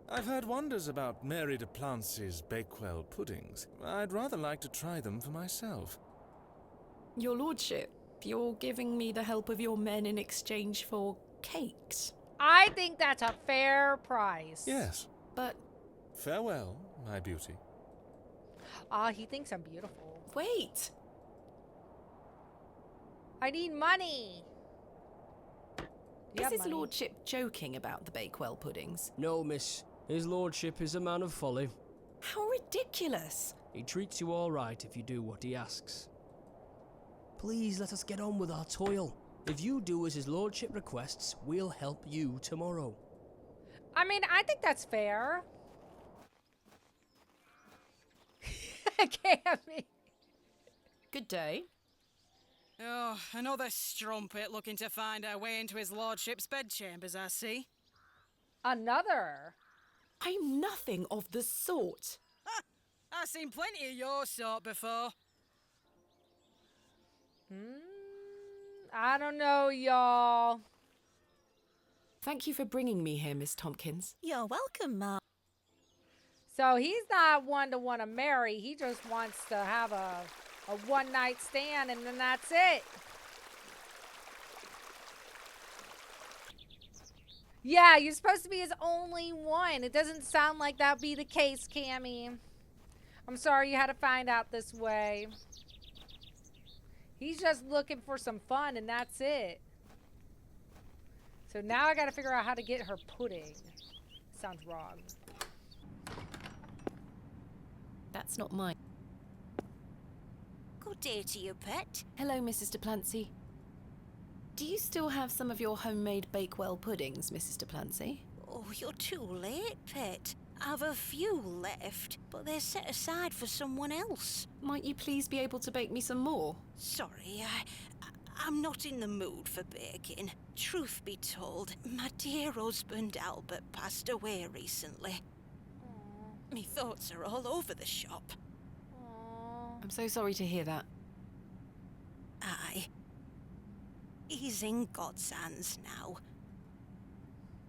I've heard wonders about Mary de Plancy's Bakewell puddings. I'd rather like to try them for myself. Your lordship, you're giving me the help of your men in exchange for cakes. I think that's a fair price. Yes. But... Farewell, my beauty. He thinks I'm beautiful. Wait! I need money! Is his lordship joking about the Bakewell puddings? No, miss. His lordship is a man of folly. How ridiculous! He treats you all right if you do what he asks. Please let us get on with our toil. If you do as his lordship requests, we'll help you tomorrow. I mean, I think that's fair. Okay, I mean... Good day. Oh, another strumpet looking to find our way into his lordship's bedchambers, I see. Another? I'm nothing of the sort. I've seen plenty of your sort before. I don't know, y'all. Thank you for bringing me here, Miss Tompkins. You're welcome, Ma. So he's not one to want to marry. He just wants to have a one-night stand, and then that's it. Yeah, you're supposed to be his only one. It doesn't sound like that'd be the case, Cammy. I'm sorry you had to find out this way. He's just looking for some fun, and that's it. So now I gotta figure out how to get her pudding. Sounds wrong. That's not mine. Good day to you, pet. Hello, Mrs. de Plancy. Do you still have some of your homemade Bakewell puddings, Mrs. de Plancy? Oh, you're too late, pet. I've a few left, but they're set aside for someone else. Might you please be able to bake me some more? Sorry, I'm not in the mood for baking. Truth be told, my dear husband Albert passed away recently. Me thoughts are all over the shop. I'm so sorry to hear that. Aye. He's in God's hands now.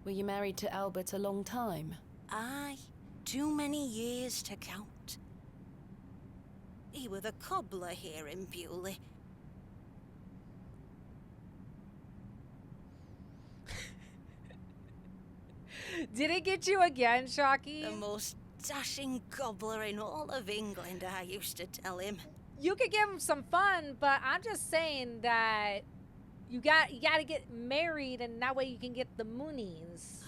Were you married to Albert a long time? Aye. Too many years to count. He were the cobbler here in Bewley. Did it get you again, Shocky? The most dashing cobbler in all of England, I used to tell him. You could give him some fun, but I'm just saying that you got to get married, and that way you can get the moonies.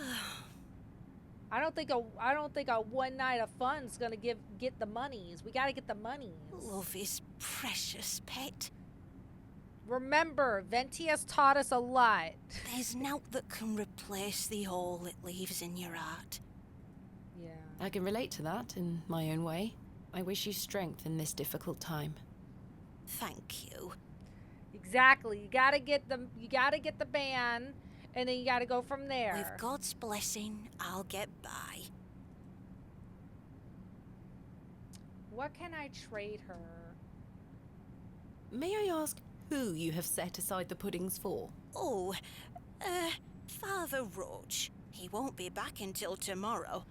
I don't think a one night of fun's gonna get the monies. We gotta get the monies. Love is precious, pet. Remember, Venti has taught us a lot. There's naught that can replace the hole it leaves in your heart. Yeah. I can relate to that in my own way. I wish you strength in this difficult time. Thank you. Exactly. You gotta get the band, and then you gotta go from there. With God's blessing, I'll get by. What can I trade her? May I ask who you have set aside the puddings for? Oh, Father Roach. He won't be back until tomorrow.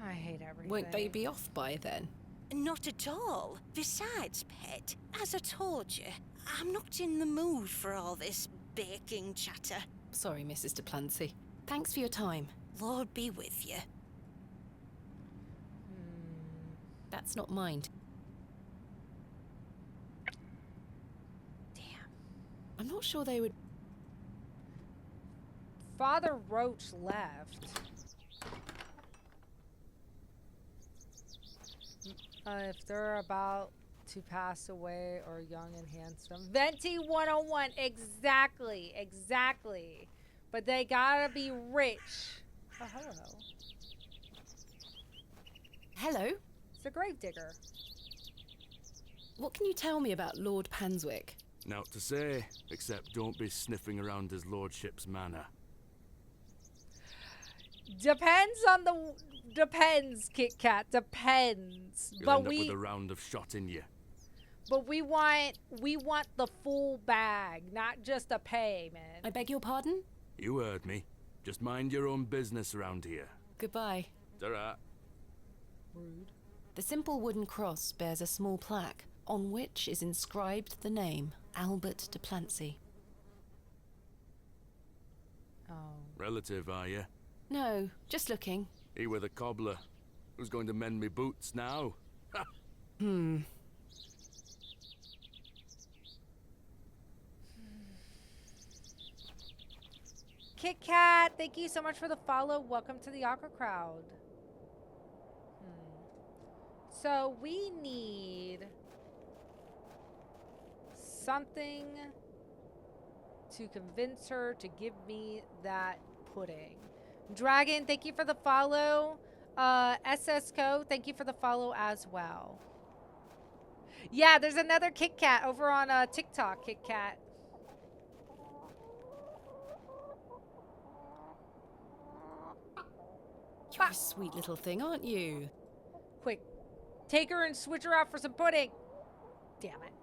I hate everything. Won't they be off by then? Not at all. Besides, pet, as I told you, I'm not in the mood for all this baking chatter. Sorry, Mrs. Duplancy. Thanks for your time. Lord be with you. That's not mine. Damn. I'm not sure they would... Father Roach left. If they're about to pass away or young and handsome. Venti 101. Exactly. But they gotta be rich. Oh, hello. Hello? It's a gravedigger. What can you tell me about Lord Panswick? Naught to say, except don't be sniffing around his lordship's manor. Depends, Kit Kat. Depends. You'll end up with a round of shot in you. But we want the full bag, not just a pay, man. I beg your pardon? You heard me. Just mind your own business around here. Goodbye. Ta-ra. Rude. The simple wooden cross bears a small plaque, on which is inscribed the name Albert de Plancy. Oh. Relative, are you? No, just looking. He were the cobbler. Who's going to mend me boots now? Ha! Kit Kat, thank you so much for the follow. Welcome to the Aqua Crowd. So we need something to convince her to give me that pudding. Dragon, thank you for the follow. SSCO, thank you for the follow as well. Yeah, there's another Kit Kat over on TikTok, Kit Kat. You're a sweet little thing, aren't you? Quick, take her and switch her out for some pudding. Damn it.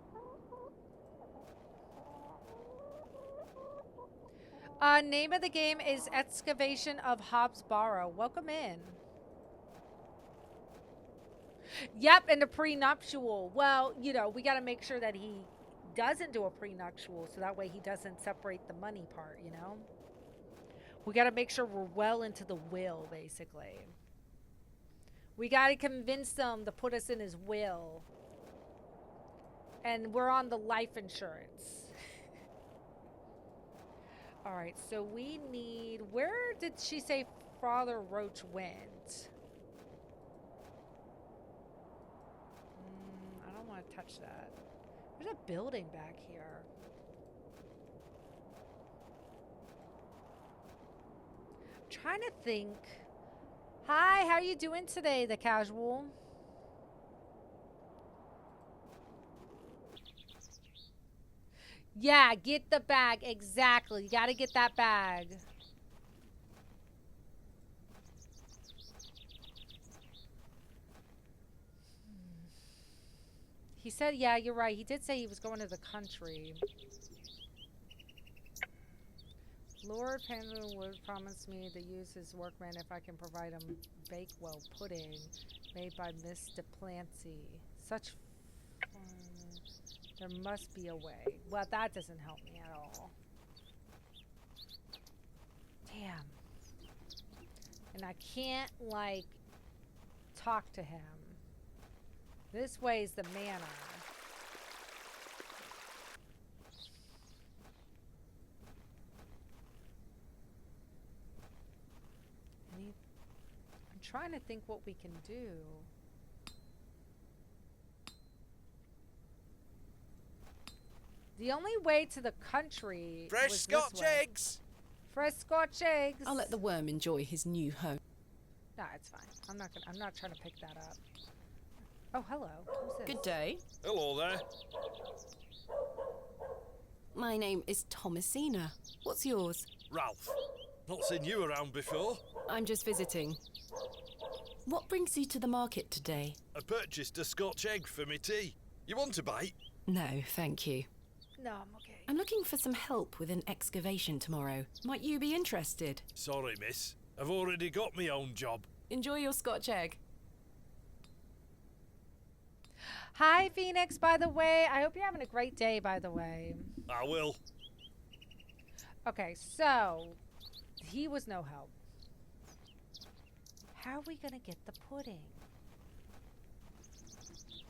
Name of the game is Excavation of HOBS BARROW. Welcome in. Yep, and the prenuptial. Well, you know, we got to make sure that he doesn't do a prenuptial so that way he doesn't separate the money part, you know? We got to make sure we're well into the will, basically. We got to convince them to put us in his will. And we're on the life insurance. All right, so we need... Where did she say Father Roach went? I don't want to touch that. There's a building back here. I'm trying to think. Hi, how are you doing today, the casual? Yeah, get the bag. Exactly. You gotta get that bag. He said, yeah, you're right. He did say he was going to the country. Lord Panderwood promised me to use his workman if I can provide him Bakewell pudding made by Miss DePlancy. Such fun. There must be a way. Well, that doesn't help me at all. Damn. And I can't, like, talk to him. This way is the manor. I'm trying to think what we can do. The only way to the country Fresh was Scotch this way. eggs. Fresh Scotch eggs. I'll let the worm enjoy his new home. Nah, it's fine. I'm not trying to pick that up. Oh, hello. Who's this? Good day. Hello there. My name is Thomasina. What's yours? Ralph. Not seen you around before. I'm just visiting. What brings you to the market today? I purchased a Scotch egg for me tea. You want a bite? No, thank you. No, I'm okay. I'm looking for some help with an excavation tomorrow. Might you be interested? Sorry, miss. I've already got my own job. Enjoy your Scotch egg. Hi, Phoenix, by the way. I hope you're having a great day, by the way. I will. Okay, so he was no help. How are we going to get the pudding?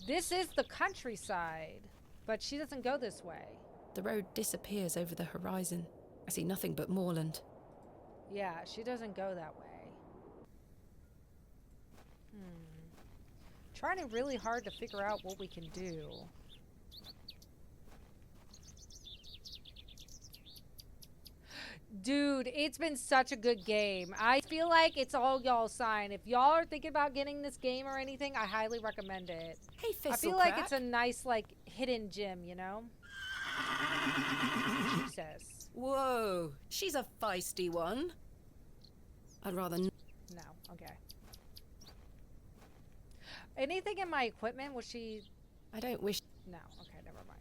This is the countryside, but she doesn't go this way. The road disappears over the horizon. I see nothing but moorland. Yeah, she doesn't go that way. Trying really hard to figure out what we can do. Dude, it's been such a good game. I feel like it's all y'all's sign. If y'all are thinking about getting this game or anything, I highly recommend it. Hey, Fizzlecrack. I feel like it's a nice, like, hidden gem, you know? Jesus. Whoa, she's a feisty one. I'd rather No, okay. Anything in my equipment? Was she... I don't wish... No, okay, never mind.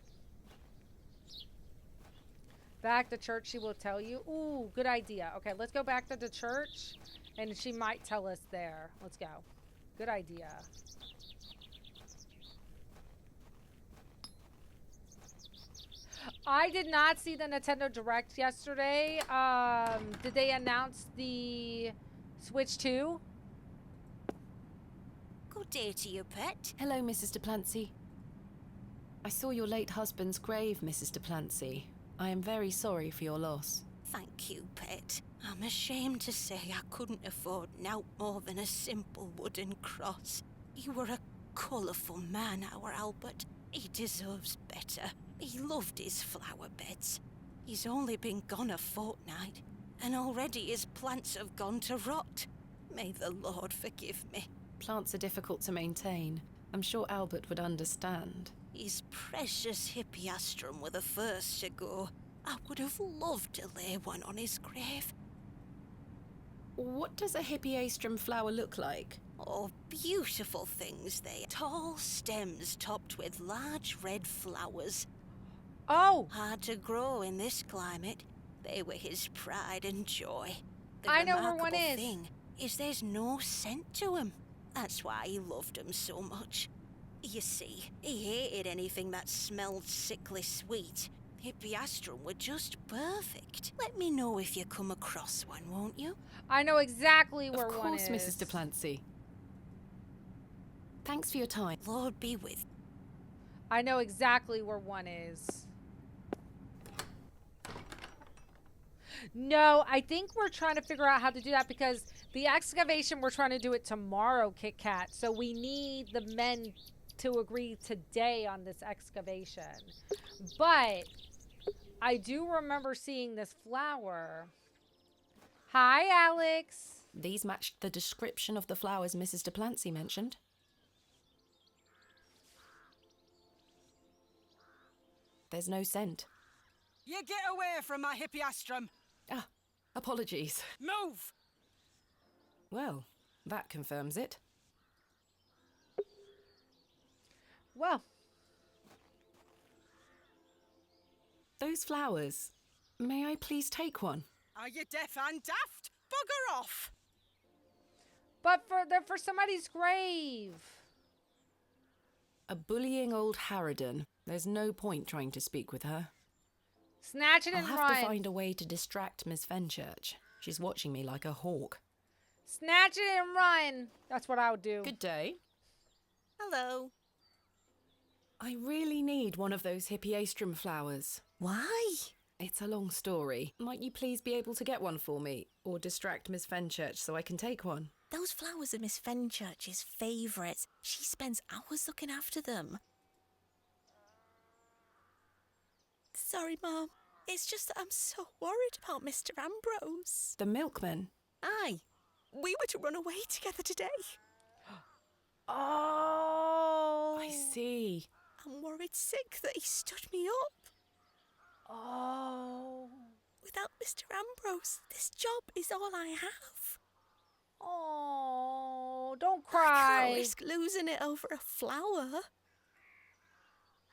Back to church, she will tell you. Ooh, good idea. Okay, let's go back to the church, and she might tell us there. Let's go. Good idea. I did not see the Nintendo Direct yesterday. Did they announce the Switch 2? Good day to you, pet. Hello, Mrs. DePlancy. I saw your late husband's grave, Mrs. DePlancy. I am very sorry for your loss. Thank you, pet. I'm ashamed to say I couldn't afford naught more than a simple wooden cross. You were a colourful man, our Albert. He deserves better. He loved his flower beds. He's only been gone a fortnight, and already his plants have gone to rot. May the Lord forgive me. Plants are difficult to maintain. I'm sure Albert would understand. His precious hippiastrum were the first to go. I would have loved to lay one on his grave. What does a hippiastrum flower look like? Oh, beautiful things they are. Tall stems topped with large red flowers. Oh! Hard to grow in this climate. They were his pride and joy. The I know where one remarkable is. thing is there's no scent to 'em. That's why he loved 'em so much. You see, he hated anything that smelled sickly sweet. Hippiastrum were just perfect. Let me know if you come across one, won't you? I know exactly where one is. Of course, Mrs. DePlancy. Thanks for your time. Lord be with. I know exactly where one is. No, I think we're trying to figure out how to do that because the excavation, we're trying to do it tomorrow, Kit Kat. So we need the men to agree today on this excavation. But I do remember seeing this flower. Hi, Alex. These matched the description of the flowers Mrs. DePlancy mentioned. There's no scent. You get away from my hippiastrum. Ah, apologies. Move! Well, that confirms it. Well, those flowers. May I please take one? Are you deaf and daft? Bugger off! but they're for somebody's grave. A bullying old harridan. There's no point trying to speak with her. Snatch it I'll and have run. to find a way to distract Miss Fenchurch. She's watching me like a hawk. Snatch it and run. That's what I would do. Good day. Hello. I really need one of those hippiastrum flowers. Why? It's a long story. Might you please be able to get one for me? Or distract Miss Fenchurch so I can take one? Those flowers are Miss Fenchurch's favourites. She spends hours looking after them. Sorry, Mum. It's just that I'm so worried about Mr. Ambrose. The milkman? Aye. We were to run away together today. Oh. I see. I'm worried sick that he stood me up. Oh. Without Mr. Ambrose, this job is all I have. Oh, don't I cry. can't risk losing it over a flower.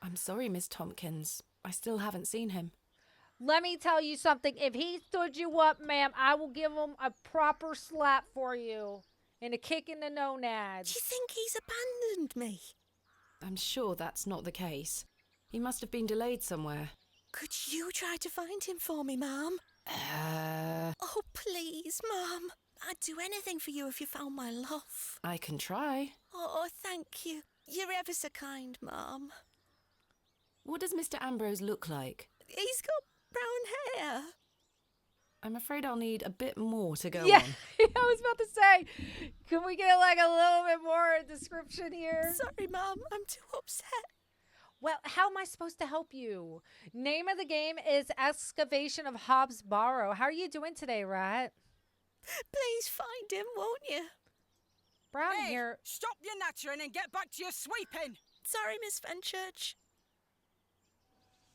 I'm sorry, Miss Tompkins. I still haven't seen him. Let me tell you something. If he stood you up, ma'am, I will give him a proper slap for you and a kick in the Do nonads. you think he's abandoned me? I'm sure that's not the case. He must have been delayed somewhere. Could you try to find him for me, Mum? Oh, please, Mum. I'd do anything for you if you found my love. I can try. Oh, thank you. You're ever so kind, Mum. What does Mr. Ambrose look like? He's got brown hair. I'm afraid I'll need a bit more to go Yeah, on. I was about to say, can we get like a little bit more description here? Sorry, Mum. I'm too upset. Well, how am I supposed to help you? Name of the game is Excavation of HOBS BARROW. How are you doing today, Rat? Please find him, won't you? Brown Hey, hair. stop your nattering and get back to your sweeping. Sorry, Miss Fenchurch.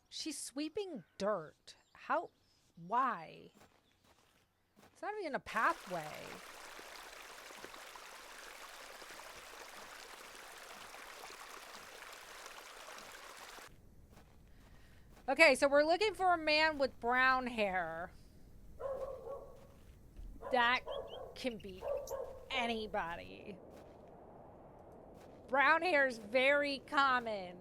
She's sweeping dirt. How? Why? It's not even a pathway. Okay, so we're looking for a man with brown hair. That can be anybody. Brown hair is very common.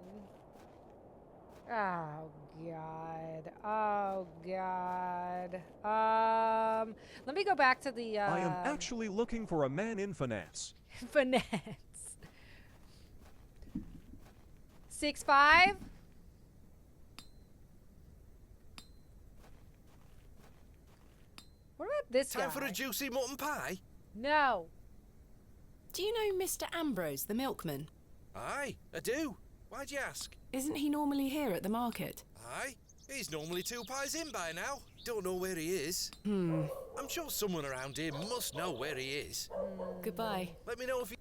Oh, God. Oh, God. Let me go back to the, I am actually looking for a man in finance. finance. 6'5"? What about this guy? Time for a juicy mutton pie? No. Do you know Mr. Ambrose, the milkman? Aye, I do. Why'd you ask? Isn't he normally here at the market? Aye, he's normally 2 pies in by now. Don't know where he is. Hmm. I'm sure someone around here must know where he is. Goodbye. Let me know if you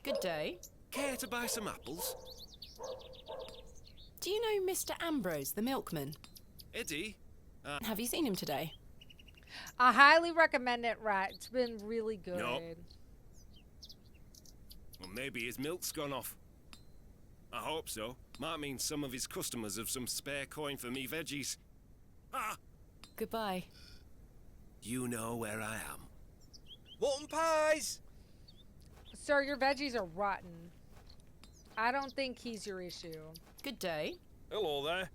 Good day. Care to buy some apples? Do you know Mr. Ambrose, the milkman? Eddie? Have you seen him today? I highly recommend it, Rat. It's been really good. No. Well, maybe his milk's gone off. I hope so. Might mean some of his customers have some spare coin for me veggies. Ah! Goodbye. You know where I am. mutton pies! Sir, your veggies are rotten. I don't think he's your issue. Good day. Hello there.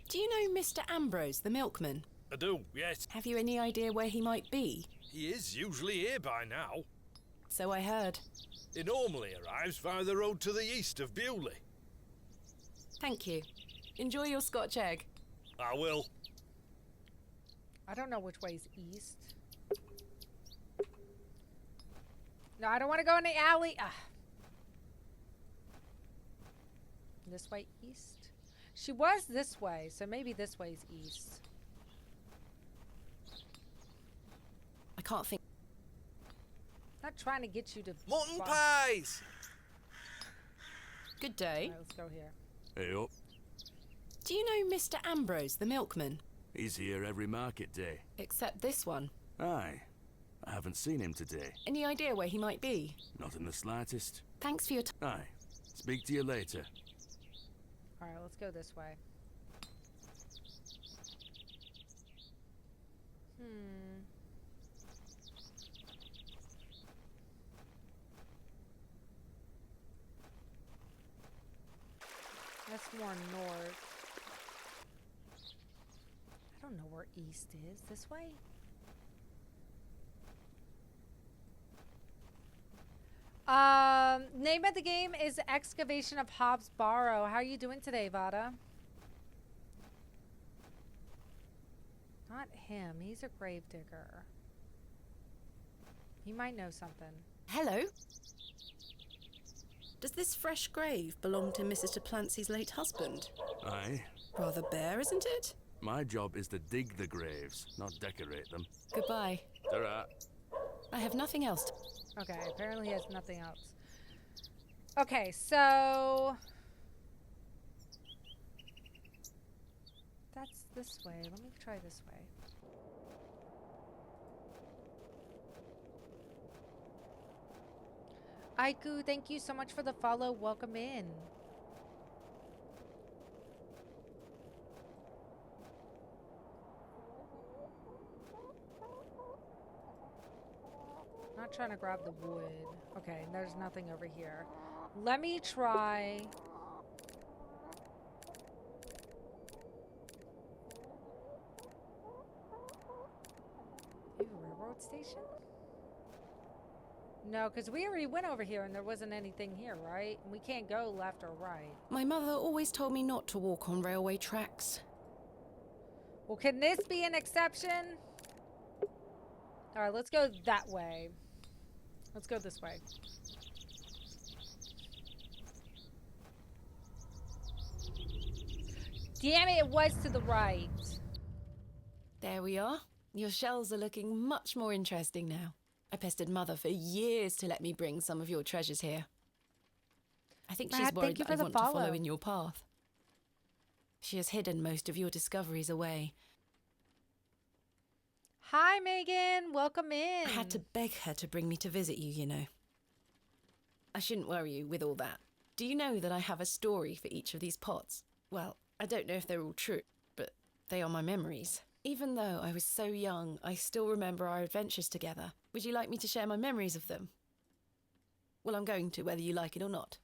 Do you know Mr. Ambrose, the milkman? I do, yes. Have you any idea where he might be? He is usually here by now. So I heard. He normally arrives via the road to the east of Bewley. Thank you. Enjoy your Scotch egg. I will. I don't know which way's east. No, I don't want to go in the alley. This way east? She was this way, so maybe this way's east. I can't think. Not trying to get you to... Mutton pies! Good day. All right, let's go here. Hey up. Do you know Mr. Ambrose, the milkman? He's here every market day. Except this one. Aye. I haven't seen him today. Any idea where he might be? Not in the slightest. Thanks for your time. Aye. Speak to you later. All right, let's go this way. That's more north. I don't know where east is. This way? Name of the game is Excavation of Hobbs Barrow. How are you doing today, Vada? Not him. He's a gravedigger. He might know something. Hello? Does this fresh grave belong to Mrs. Duplancy's late husband? Aye. Rather bare, isn't it? My job is to dig the graves, not decorate them. Goodbye. Ta-ra. I have nothing else to... Okay, apparently he has nothing else. Okay, so... That's this way. Let me try this way. Aiku, thank you so much for the follow. Welcome in. Not trying to grab the wood. Okay, there's nothing over here. Let me try. Maybe railroad station? No, because we already went over here and there wasn't anything here, right? We can't go left or right. My mother always told me not to walk on railway tracks. Well, can this be an exception? All right, let's go that way. Let's go this way. Damn it, it was to the right. There we are. Your shells are looking much more interesting now. I pestered Mother for years to let me bring some of your treasures here. I think she's worried that I want to follow in your path. She has hidden most of your discoveries away. Hi, Megan. Welcome in. I had to beg her to bring me to visit you, you know. I shouldn't worry you with all that. Do you know that I have a story for each of these pots? Well, I don't know if they're all true, but they are my memories. Even though I was so young, I still remember our adventures together. Would you like me to share my memories of them? Well, I'm going to, whether you like it or not.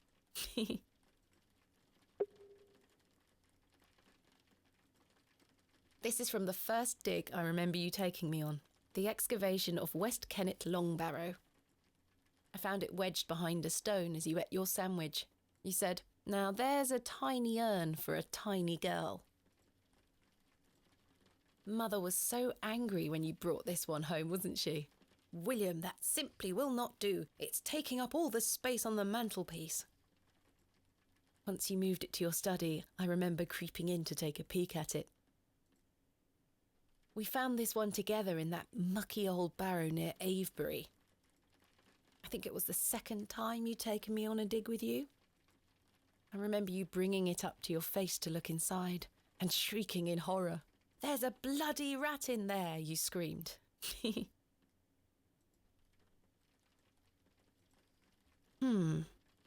This is from the first dig I remember you taking me on. The excavation of West Kennet Long Barrow. I found it wedged behind a stone as you ate your sandwich. You said, "Now there's a tiny urn for a tiny girl." Mother was so angry when you brought this one home, wasn't she? "William, that simply will not do. It's taking up all the space on the mantelpiece." Once you moved it to your study, I remember creeping in to take a peek at it. We found this one together in that mucky old barrow near Avebury. I think it was the second time you'd taken me on a dig with you. I remember you bringing it up to your face to look inside and shrieking in horror. "There's a bloody rat in there," you screamed.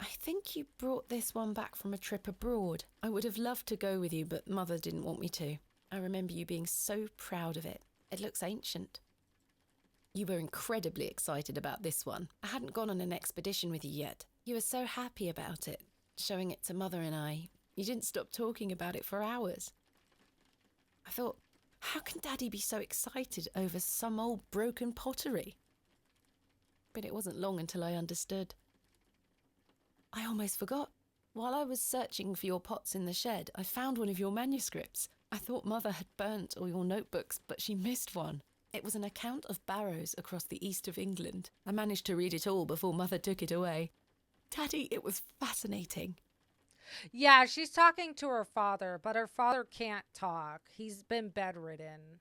I think you brought this one back from a trip abroad. I would have loved to go with you, but Mother didn't want me to. I remember you being so proud of it. It looks ancient. You were incredibly excited about this one. I hadn't gone on an expedition with you yet. You were so happy about it, showing it to Mother and I. You didn't stop talking about it for hours. I thought, how can Daddy be so excited over some old broken pottery? But it wasn't long until I understood. I almost forgot. While I was searching for your pots in the shed, I found one of your manuscripts. I thought Mother had burnt all your notebooks, but she missed one. It was an account of barrows across the east of England. I managed to read it all before Mother took it away. Daddy, it was fascinating. Yeah, she's talking to her father, but her father can't talk. He's been bedridden.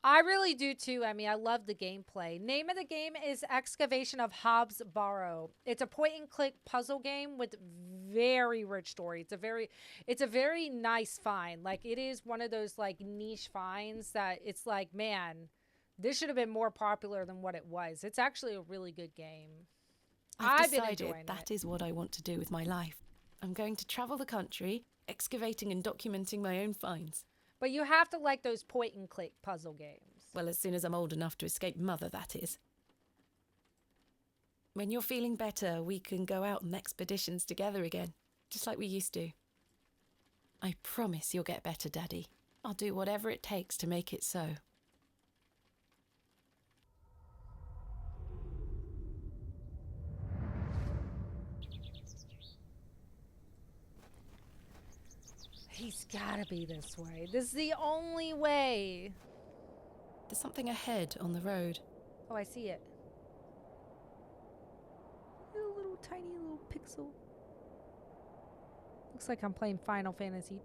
I really do too. I mean, I love the gameplay. Name of the game is Excavation of HOBS BARROW. It's a point and click puzzle game with very rich story. It's a very nice find. Like, it is one of those like niche finds that it's like, man, this should have been more popular than what it was. It's actually a really good game. I've been decided enjoying that it. is what I want to do with my life. I'm going to travel the country, excavating and documenting my own finds. But you have to like those point and click puzzle games. Well, as soon as I'm old enough to escape Mother, that is. When you're feeling better, we can go out on expeditions together again, just like we used to. I promise you'll get better, Daddy. I'll do whatever it takes to make it so. He's gotta be this way. This is the only way. There's something ahead on the road. Oh, I see it. A little tiny little pixel. Looks like I'm playing Final Fantasy.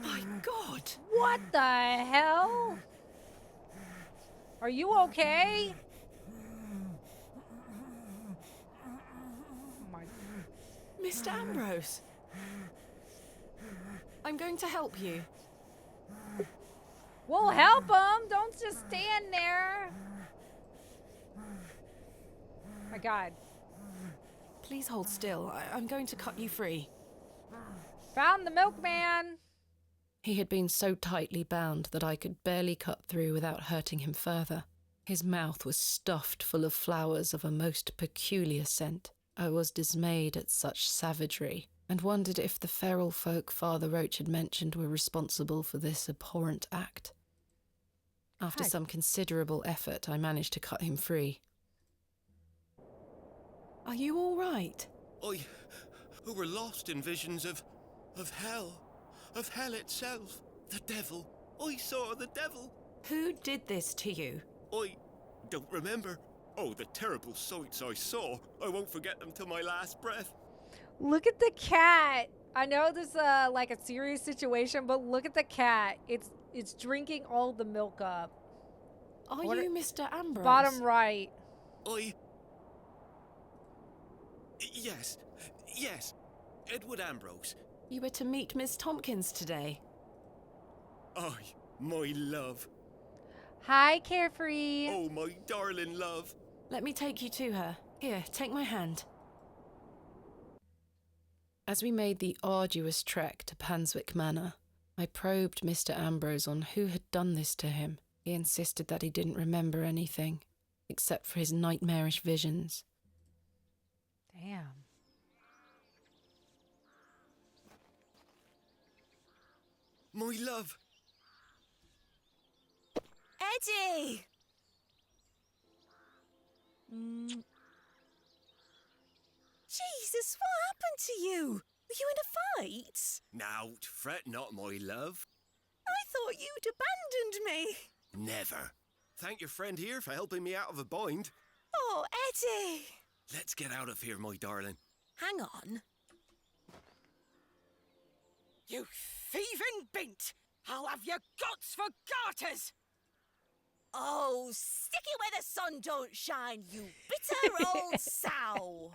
My God! What the hell? Are you okay? Oh my. Mr. Ambrose! I'm going to help you. We'll help him. Don't just stand there. My God. Please hold still. I'm going to cut you free. Found the milkman. He had been so tightly bound that I could barely cut through without hurting him further. His mouth was stuffed full of flowers of a most peculiar scent. I was dismayed at such savagery, and wondered if the feral folk Father Roach had mentioned were responsible for this abhorrent act. After some considerable effort, I managed to cut him free. Are you all right? Who were lost in visions of hell itself, the devil. I saw the devil. Who did this to you? I don't remember. Oh, the terrible sights I saw. I won't forget them till my last breath. Look at the cat. I know this is like a serious situation, but look at the cat. It's drinking all the milk up. Are you Mr. Ambrose? Bottom right. Yes, Edward Ambrose. You were to meet Miss Tompkins today. My love. Hi, Carefree. Oh, my darling love. Let me take you to her. Here, take my hand. As we made the arduous trek to Panswick Manor, I probed Mr. Ambrose on who had done this to him. He insisted that he didn't remember anything, except for his nightmarish visions. Damn. My love. Eddie! Jesus, what happened to you? Were you in a fight? Now, fret not, my love. I thought you'd abandoned me. Never. Thank your friend here for helping me out of a bind. Oh, Eddie! Let's get out of here, my darling. Hang on. You thieving bint! I'll have your guts for garters! Oh, stick it where the sun don't shine, you bitter old sow!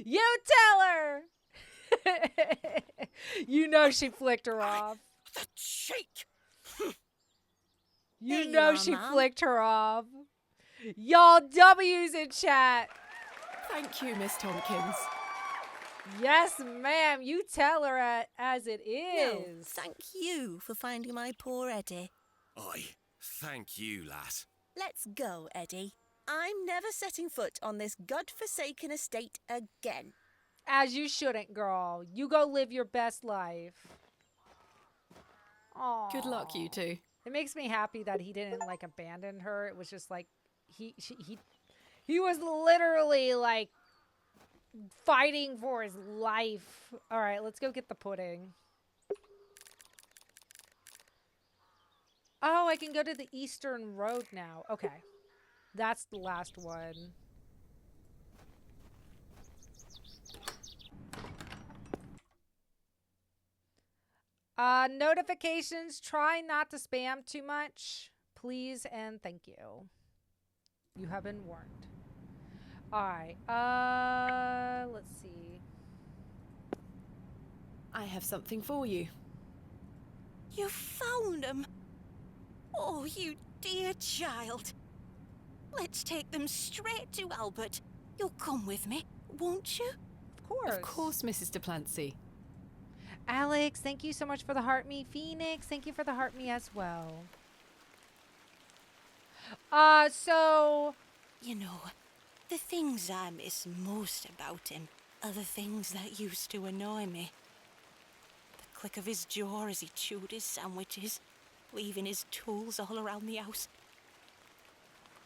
You tell her! You know she flicked her off. The cheek! You know she flicked her off. Y'all W's in chat. Thank you, Miss Tompkins. Yes, ma'am. You tell her as it is. No, thank you for finding my poor Eddie. Aye, thank you, lass. Let's go, Eddie. I'm never setting foot on this godforsaken estate again. As you shouldn't, girl. You go live your best life. Aww. Good luck, you two. It makes me happy that he didn't like abandon her. It was just like he was literally like fighting for his life. All right, let's go get the pudding. Oh, I can go to the Eastern Road now. Okay. That's the last one. Notifications, try not to spam too much, please and thank you. You have been warned. All right, let's see. I have something for you. You found them? Oh, you dear child. Let's take them straight to Albert. You'll come with me, won't you? Of course. Of course, Mrs. DePlancy. Alex, thank you so much for the heart me. Phoenix, thank you for the heart me as well. So... You know, the things I miss most about him are the things that used to annoy me. The click of his jaw as he chewed his sandwiches, leaving his tools all around the house.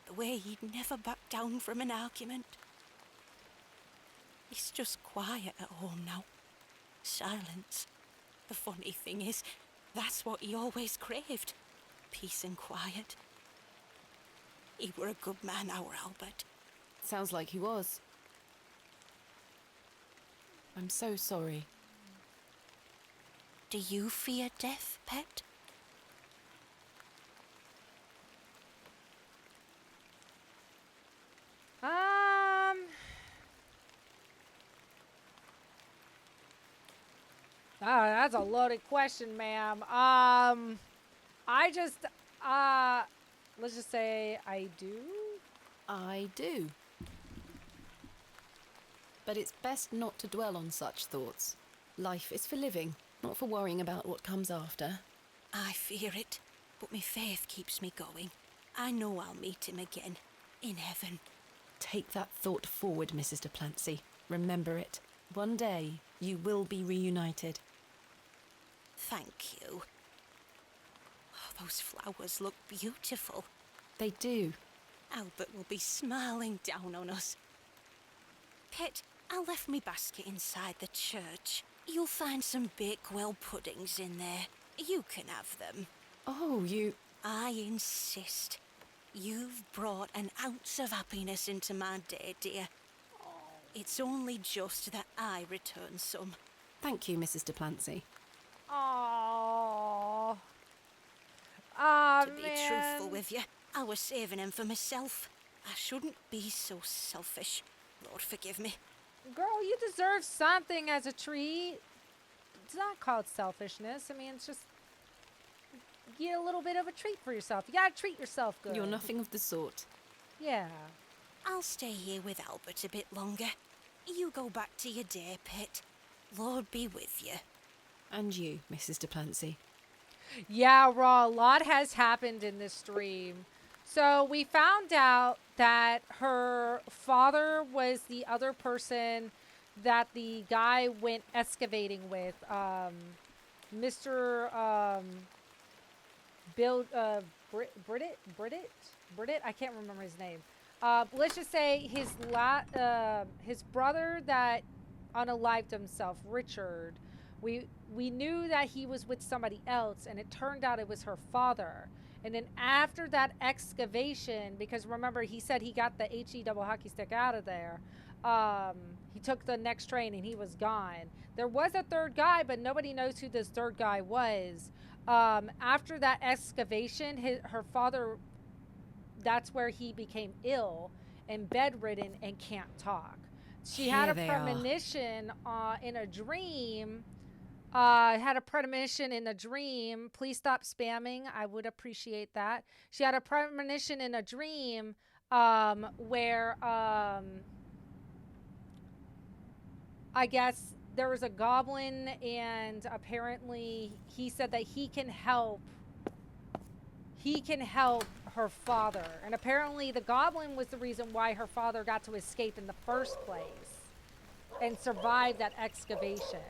The way he'd never back down from an argument. He's just quiet at home now. Silence. The funny thing is, that's what he always craved. Peace and quiet. He were a good man, our Albert. Sounds like he was. I'm so sorry. Do you fear death, pet? That's a loaded question, ma'am. I just, let's just say I do. I do. But it's best not to dwell on such thoughts. Life is for living, not for worrying about what comes after. I fear it, but my faith keeps me going. I know I'll meet him again, in heaven. Take that thought forward, Mrs. DePlancy. Remember it. One day, you will be reunited. Thank you. Oh, those flowers look beautiful. They do. Albert will be smiling down on us. Pet, I left me basket inside the church. You'll find some Bakewell puddings in there. You can have them. Oh, you... I insist. You've brought an ounce of happiness into my day, dear. It's only just that I return some. Thank you, Mrs. DePlancy. Aww. To be truthful with you, I was saving him for myself. I shouldn't be so selfish. Lord forgive me. Girl, you deserve something as a treat. It's not called selfishness. I mean, it's just... get a little bit of a treat for yourself. You gotta treat yourself good. You're nothing of the sort. Yeah. I'll stay here with Albert a bit longer. You go back to your day, Pet. Lord be with you. And you, Mrs. DePlancy. Yeah, Raw, a lot has happened in this stream. So we found out that her father was the other person that the guy went excavating with. Mr. Bridget? I can't remember his name. Let's just say his brother that unalived himself, Richard. We knew that he was with somebody else, and it turned out it was her father. And then after that excavation, because remember he said he got the HE double hockey stick out of there, he took the next train and he was gone. There was a third guy, but nobody knows who this third guy was. After that excavation, her father, that's where he became ill and bedridden and can't talk. She had a premonition in a dream. Had a premonition in a dream. Please stop spamming. I would appreciate that. She had a premonition in a dream where I guess there was a goblin, and apparently he said that he can help her father. And apparently the goblin was the reason why her father got to escape in the first place and survive that excavation.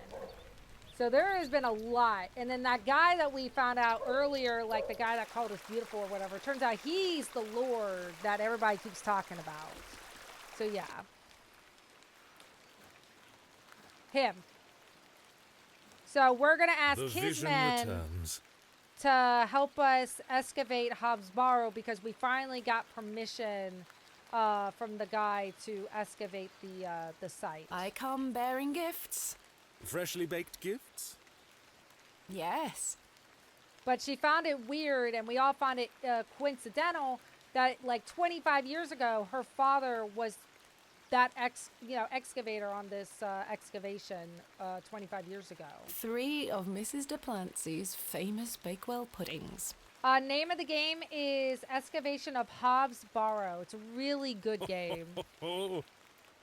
So there has been a lot. And then that guy that we found out earlier, like the guy that called us beautiful or whatever, turns out he's the Lord that everybody keeps talking about. So yeah. Him. So we're going to ask his men to help us excavate HOBS BARROW, because we finally got permission from the guy to excavate the site. I come bearing gifts. Freshly baked gifts? Yes. But she found it weird, and we all found it coincidental that like 25 years ago, her father was that excavator on this excavation 25 years ago. 3 of Mrs. Duplancy's famous Bakewell puddings. Name of the game is Excavation of HOBS BARROW. It's a really good game.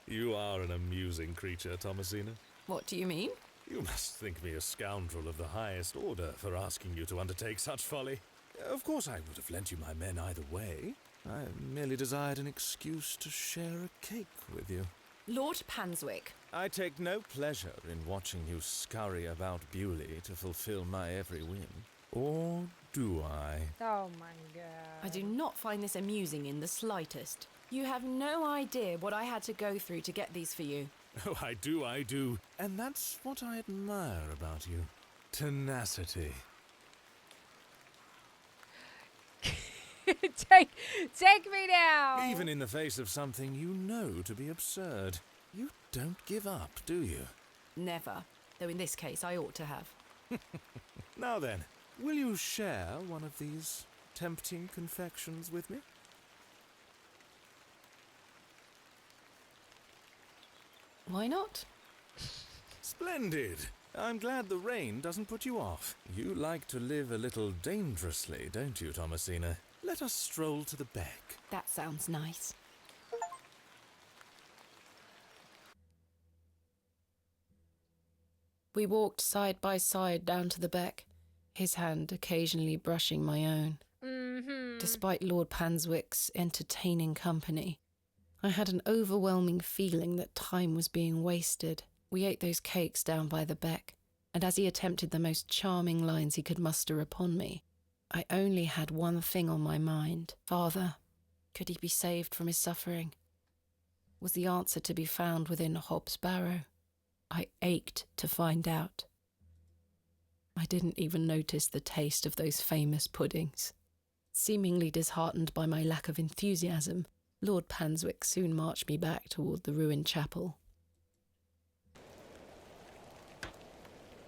You are an amusing creature, Thomasina. What do you mean? You must think me a scoundrel of the highest order for asking you to undertake such folly. Of course, I would have lent you my men either way. I merely desired an excuse to share a cake with you. Lord Panswick. I take no pleasure in watching you scurry about Bewley to fulfill my every whim. Or do I? Oh my god. I do not find this amusing in the slightest. You have no idea what I had to go through to get these for you. Oh, I do. And that's what I admire about you. Tenacity. Take me now! Even in the face of something you know to be absurd. You don't give up, do you? Never. Though in this case, I ought to have. Now then, will you share one of these tempting confections with me? Why not? Splendid! I'm glad the rain doesn't put you off. You like to live a little dangerously, don't you, Thomasina? Let us stroll to the beck. That sounds nice. We walked side by side down to the beck, his hand occasionally brushing my own. Despite Lord Panswick's entertaining company, I had an overwhelming feeling that time was being wasted. We ate those cakes down by the beck, and as he attempted the most charming lines he could muster upon me, I only had one thing on my mind. Father, could he be saved from his suffering? Was the answer to be found within Hobbs Barrow? I ached to find out. I didn't even notice the taste of those famous puddings. Seemingly disheartened by my lack of enthusiasm, Lord Panswick soon marched me back toward the ruined chapel.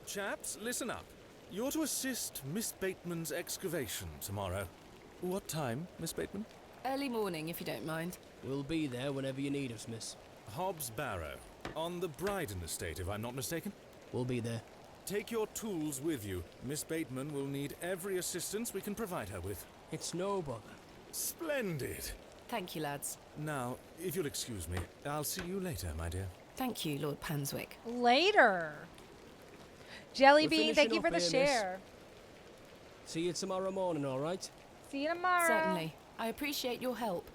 Chaps, listen up. You're to assist Miss Bateman's excavation tomorrow. What time, Miss Bateman? Early morning, if you don't mind. We'll be there whenever you need us, miss. Hobbs Barrow. On the Bryden estate, if I'm not mistaken. We'll be there. Take your tools with you. Miss Bateman will need every assistance we can provide her with. It's no bother. Splendid. Thank you, lads. Now, if you'll excuse me, I'll see you later, my dear. Thank you, Lord Panswick. Later. Jelly We're Bean, thank you finishing for the up here, miss. share. See you tomorrow morning, all right? See you tomorrow. Certainly. I appreciate your help.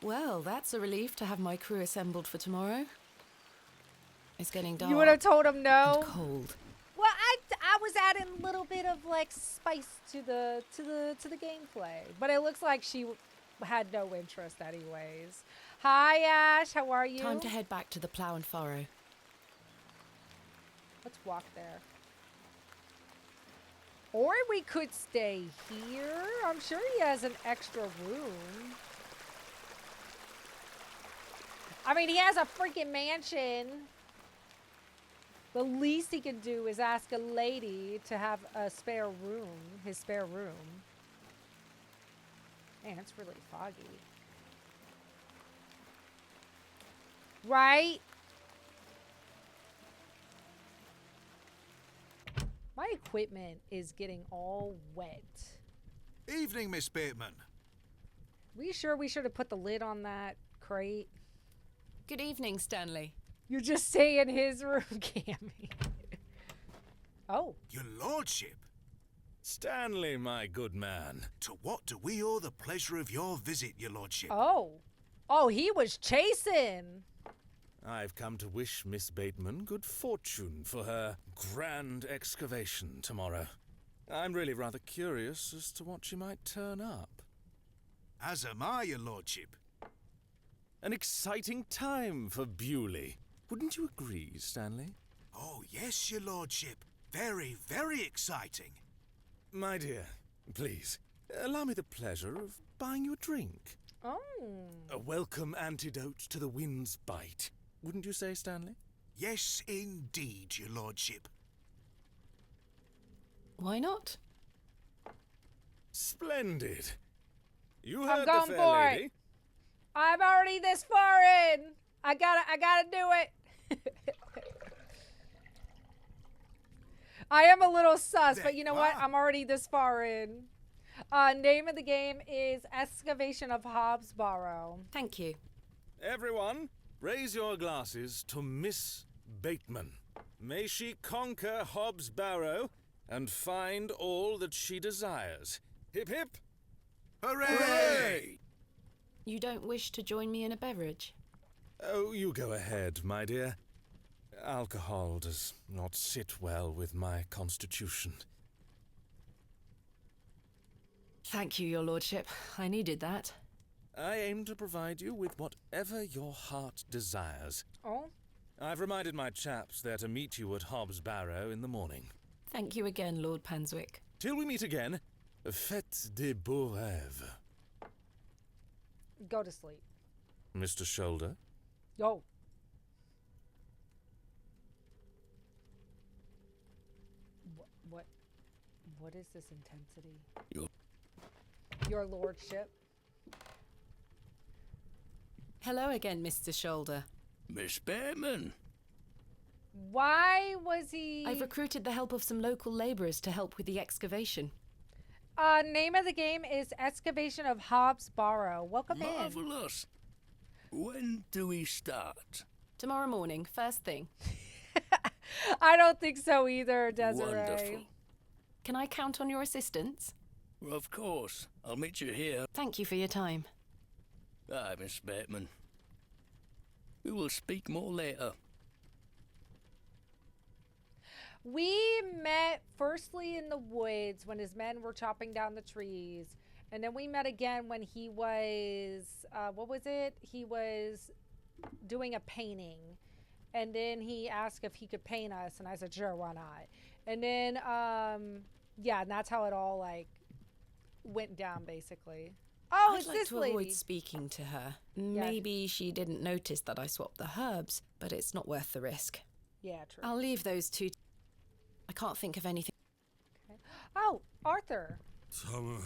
Well, that's a relief to have my crew assembled for tomorrow. It's getting dark. You would have told him no. And cold. Well, I was adding a little bit of like spice to the gameplay, but it looks like she had no interest anyways. Hi Ash, how are you? Time to head back to the plough and furrow. Let's walk there. Or we could stay here. I'm sure he has an extra room. I mean, he has a freaking mansion. The least he can do is ask a lady to have a spare room, his spare room. Man, it's really foggy. Right? My equipment is getting all wet. Evening, Miss Bateman. We sure we should have put the lid on that crate? Good evening, Stanley. You just stay in his room, Cammy. Oh. Your lordship. Stanley, my good man. To what do we owe the pleasure of your visit, your lordship? Oh. Oh, he was chasing. I've come to wish Miss Bateman good fortune for her grand excavation tomorrow. I'm really rather curious as to what she might turn up. As am I, your lordship. An exciting time for Bewley. Wouldn't you agree, Stanley? Oh, yes, your lordship. Very, very exciting. My dear, please, allow me the pleasure of buying you a drink. Oh. A welcome antidote to the wind's bite. wouldn't you say, Stanley? Yes, indeed, your lordship. Why not? Splendid. You I'm heard going the fair for lady. it. I'm already this far in. I gotta do it. I am a little sus, but you know what? I'm already this far in. Name of the game is Excavation of HOBS, BARROW. Thank you. Everyone, raise your glasses to Miss Bateman. May she conquer Hobbs Barrow and find all that she desires. Hip hip! Hooray! You don't wish to join me in a beverage? Oh, you go ahead, my dear. Alcohol does not sit well with my constitution. Thank you, your lordship. I needed that. I aim to provide you with whatever your heart desires. Oh? I've reminded my chaps they're to meet you at Hobbs Barrow in the morning. Thank you again, Lord Panswick. Till we meet again, faites des beaux rêves. Go to sleep. Mr. Shoulder? Yo. What is this intensity? Your lordship. Hello again, Mr. Shoulder. Miss Bateman. Why was he... I've recruited the help of some local labourers to help with the excavation. Name of the game is Excavation of HOBS Barrow. Welcome in. Marvellous. When do we start? Tomorrow morning, first thing. I don't think so either, Desiree. Wonderful. Can I count on your assistance? Of course. I'll meet you here. Thank you for your time. Aye, Miss Bateman. We will speak more later. We met firstly in the woods when his men were chopping down the trees. And then we met again when he was, what was it? He was doing a painting. And then he asked if he could paint us. And I said, sure, why not? And then, yeah, and that's how it all, like, went down, basically. Oh, it's I'd like this to lady. avoid speaking to her. Maybe she didn't notice that I swapped the herbs, but it's not worth the risk. Yeah, true. I'll leave those two. I can't think of anything. Okay. Oh, Arthur. Summer.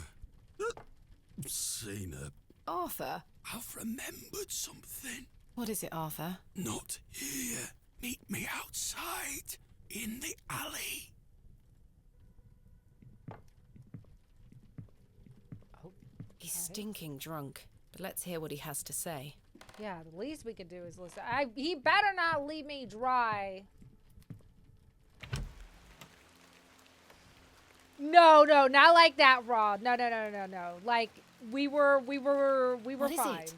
Seen her. Arthur? I've remembered something. What is it, Arthur? Not here. Meet me outside. In the alley. Oh, He's stinking drunk, but let's hear what he has to say. Yeah, the least we could do is listen. He better not leave me dry. No, not like that, Rod. No. Like we were What is fine. it?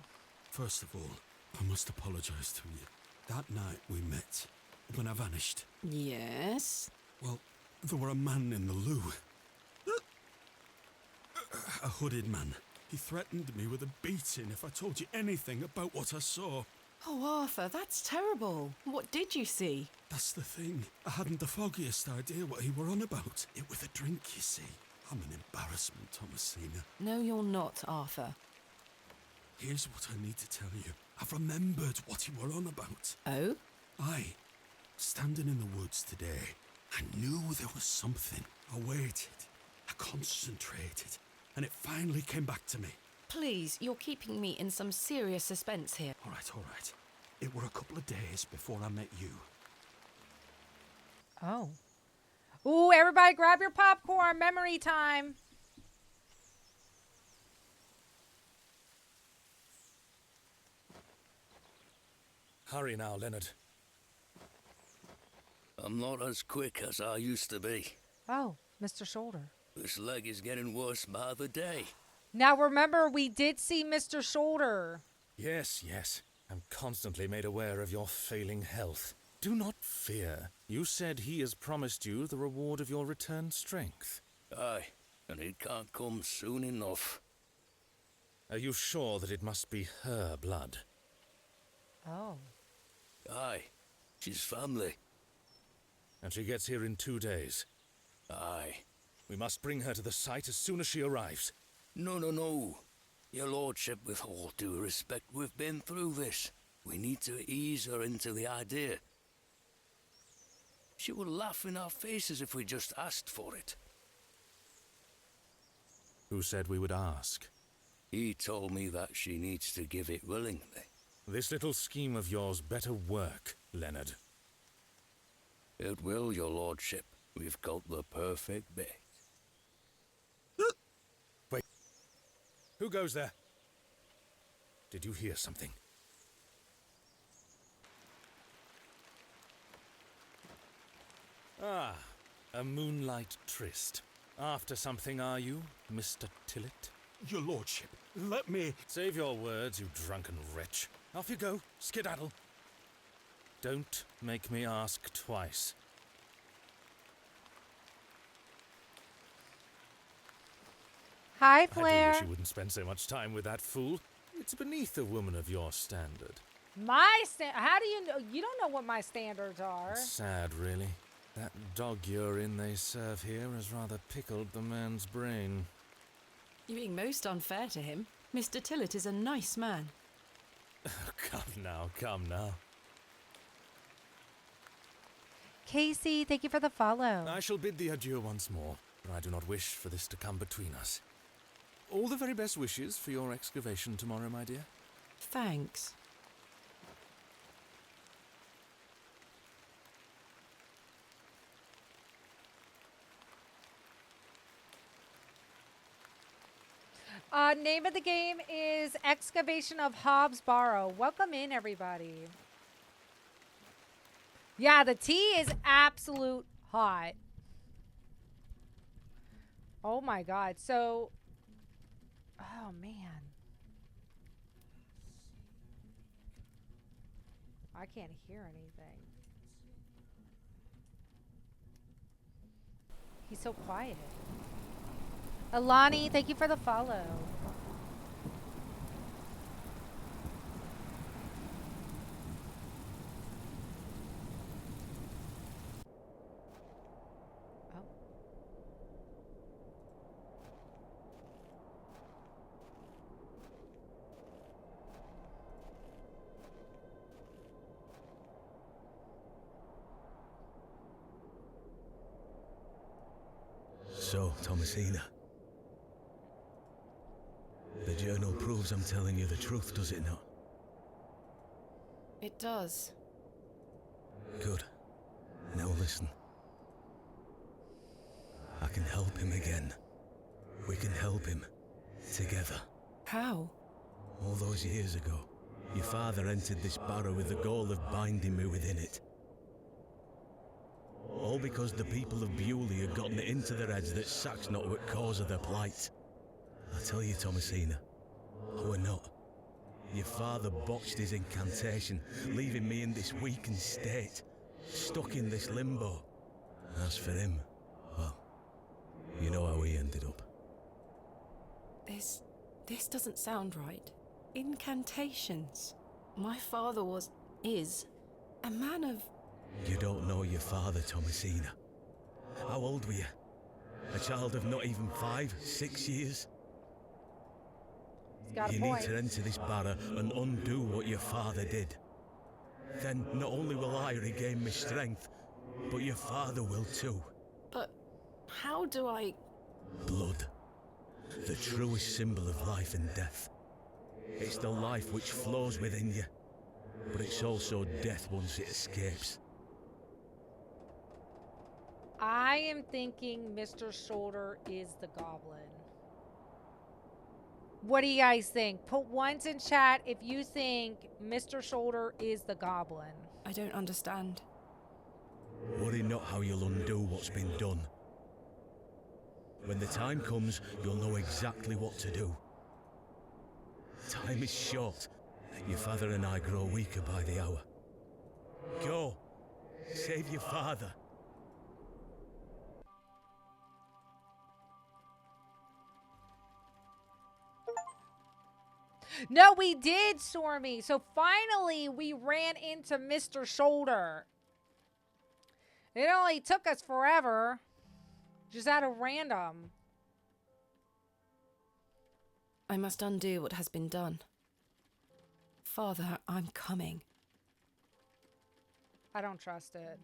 First of all, I must apologise to you. That night we met, when I vanished. Yes? Well, there were a man in the loo. A hooded man. He threatened me with a beating if I told you anything about what I saw. Oh, Arthur, that's terrible. What did you see? That's the thing. I hadn't the foggiest idea what he were on about. It was a drink, you see. I'm an embarrassment, Thomasina. No, you're not, Arthur. Here's what I need to tell you. I've remembered what he were on about. Oh? Aye. Standing in the woods today, I knew there was something. I waited. I concentrated. And it finally came back to me. Please, you're keeping me in some serious suspense here. All right. It were a couple of days before I met you. Oh. Ooh, everybody grab your popcorn. Memory time. Hurry now, Leonard. I'm not as quick as I used to be. Oh, Mr. Shoulder. This leg is getting worse by the day. Now remember, we did see Mr. Shoulder. Yes. I'm constantly made aware of your failing health. Do not fear. You said he has promised you the reward of your returned strength. Aye, and it can't come soon enough. Are you sure that it must be her blood? Oh. Aye, she's family. And she gets here in 2 days? Aye. We must bring her to the site as soon as she arrives. No. Your lordship, with all due respect, we've been through this. We need to ease her into the idea. She would laugh in our faces if we just asked for it. Who said we would ask? He told me that she needs to give it willingly. This little scheme of yours better work, Leonard. It will, your lordship. We've got the perfect bait. Wait. Who goes there? Did you hear something? Ah, a moonlight tryst. After something, are you, Mr. Tillett? Your lordship, let me... Save your words, you drunken wretch. Off you go, skedaddle. Don't make me ask twice. Hi, I do Flair. wish you wouldn't spend so much time with that fool. It's beneath a woman of your standard. How do you know? You don't know what my standards are. It's sad, really. That dog urine they serve here has rather pickled the man's brain. You're being most unfair to him. Mr. Tillett is a nice man. Come now, come now. Casey, thank you for the follow. I shall bid thee adieu once more, for I do not wish for this to come between us. All the very best wishes for your excavation tomorrow, my dear. Thanks. Name of the game is Excavation of HOBS BARROW. Welcome in, everybody. Yeah, the tea is absolute hot. Oh my god. So, oh man. I can't hear anything. He's so quiet. Alani, thank you for the follow. Oh. So, Thomasina. The journal proves I'm telling you the truth, does it not? It does. Good. Now listen. I can help him again. We can help him. Together. How? All those years ago, your father entered this barrow with the goal of binding me within it. All because the people of Bewley had gotten it into their heads that Sack's not what cause of their plight. I tell you, Thomasina, I were not. Your father botched his incantation, leaving me in this weakened state, stuck in this limbo. As for him, well, you know how he ended up. This doesn't sound right. Incantations. My father is a man of... You don't know your father, Thomasina. How old were you? A child of not even 5, 6 years? You need to enter this barrow and undo what your father did. Then not only will I regain my strength, but your father will too. But how do I... Blood. The truest symbol of life and death. It's the life which flows within you, but it's also death once it escapes. I am thinking Mr. Shoulder is the goblin. What do you guys think? Put ones in chat if you think Mr. Shoulder is the goblin. I don't understand. Worry not how you'll undo what's been done. When the time comes, you'll know exactly what to do. Time is short. Your father and I grow weaker by the hour. Go. Save your father. No, we did, Stormy. So finally, we ran into Mr. Shoulder. It only took us forever. Just out of random. I must undo what has been done. Father, I'm coming. I don't trust it.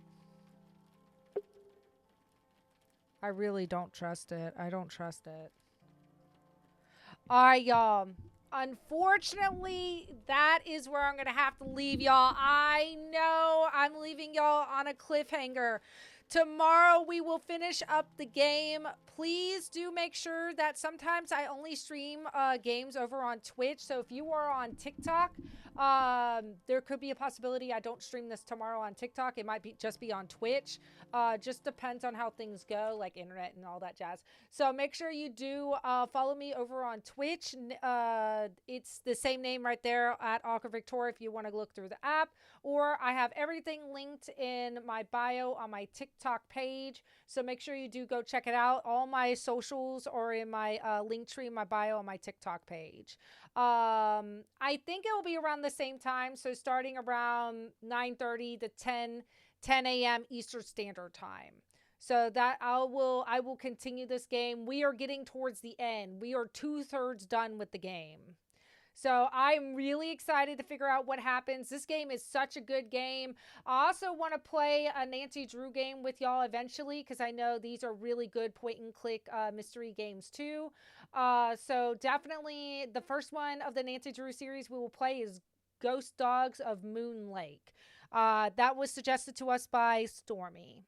I really don't trust it. I don't trust it. All right, y'all. Unfortunately, that is where I'm going to have to leave y'all. I know I'm leaving y'all on a cliffhanger. Tomorrow we will finish up the game. Please do make sure that sometimes I only stream games over on Twitch. So if you are on TikTok, there could be a possibility I don't stream this tomorrow on TikTok. It might be just be on Twitch. Just depends on how things go, like internet and all that jazz. So make sure you do follow me over on Twitch. It's the same name right there at Aqua Victoria if you want to look through the app. Or I have everything linked in my bio on my TikTok page. So make sure you do go check it out. All my socials are in my link tree in my bio on my TikTok page. I think it will be around the same time. So starting around 9:30 to 10 a.m. Eastern Standard Time. So that I will continue this game. We are getting towards the end. We are 2/3 done with the game. So I'm really excited to figure out what happens. This game is such a good game. I also want to play a Nancy Drew game with y'all eventually because I know these are really good point and click mystery games too. So definitely the first one of the Nancy Drew series we will play is Ghost Dogs of Moon Lake. That was suggested to us by Stormy.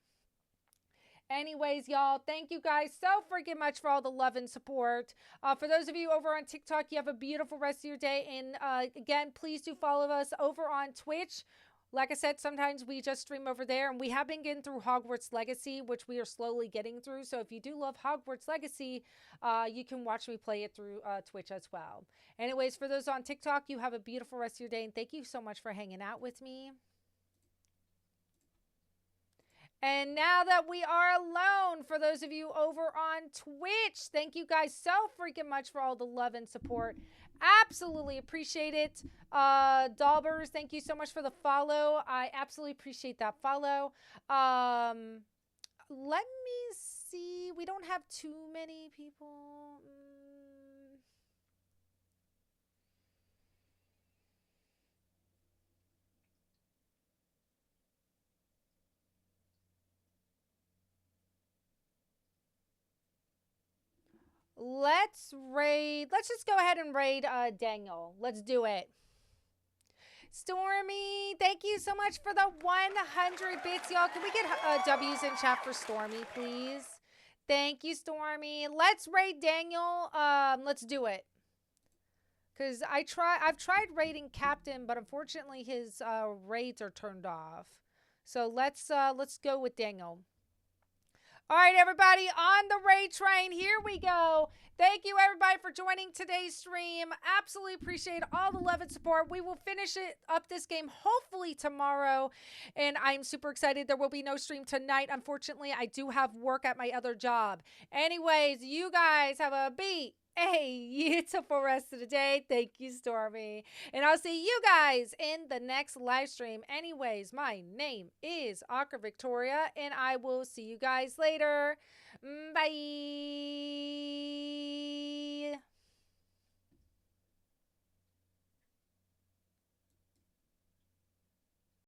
Anyways, y'all, thank you guys so freaking much for all the love and support. For those of you over on TikTok, you have a beautiful rest of your day. And again, please do follow us over on Twitch. Like I said, sometimes we just stream over there. And we have been getting through Hogwarts Legacy, which we are slowly getting through. So if you do love Hogwarts Legacy, you can watch me play it through Twitch as well. Anyways, for those on TikTok, you have a beautiful rest of your day. And thank you so much for hanging out with me. And now that we are alone, for those of you over on Twitch, thank you guys so freaking much for all the love and support. Absolutely appreciate it. Dalbers, thank you so much for the follow. I absolutely appreciate that follow. Let me see. We don't have too many people. Let's just go ahead and raid Daniel. Let's do it. Stormy, thank you so much for the 100 bits, y'all. Can we get W's in chat for Stormy, please? Thank you, Stormy. Let's raid Daniel. Let's do it. Because I've tried raiding Captain, but unfortunately his raids are turned off. So let's go with Daniel. All right, everybody, on the raid train, here we go. Thank you, everybody, for joining today's stream. Absolutely appreciate all the love and support. We will finish it up this game hopefully tomorrow, and I'm super excited. There will be no stream tonight. Unfortunately, I do have work at my other job. Anyways, you guys have a beautiful rest of the day. Thank you, Stormy. And I'll see you guys in the next live stream. Anyways, my name is Aqua Victoria, and I will see you guys later. Bye. And I will see you guys in the next live stream. Anyways, my name is Aqua Victoria, and I will see you guys later. Bye. And I will see you guys later. Bye. And I will see you guys later. Bye.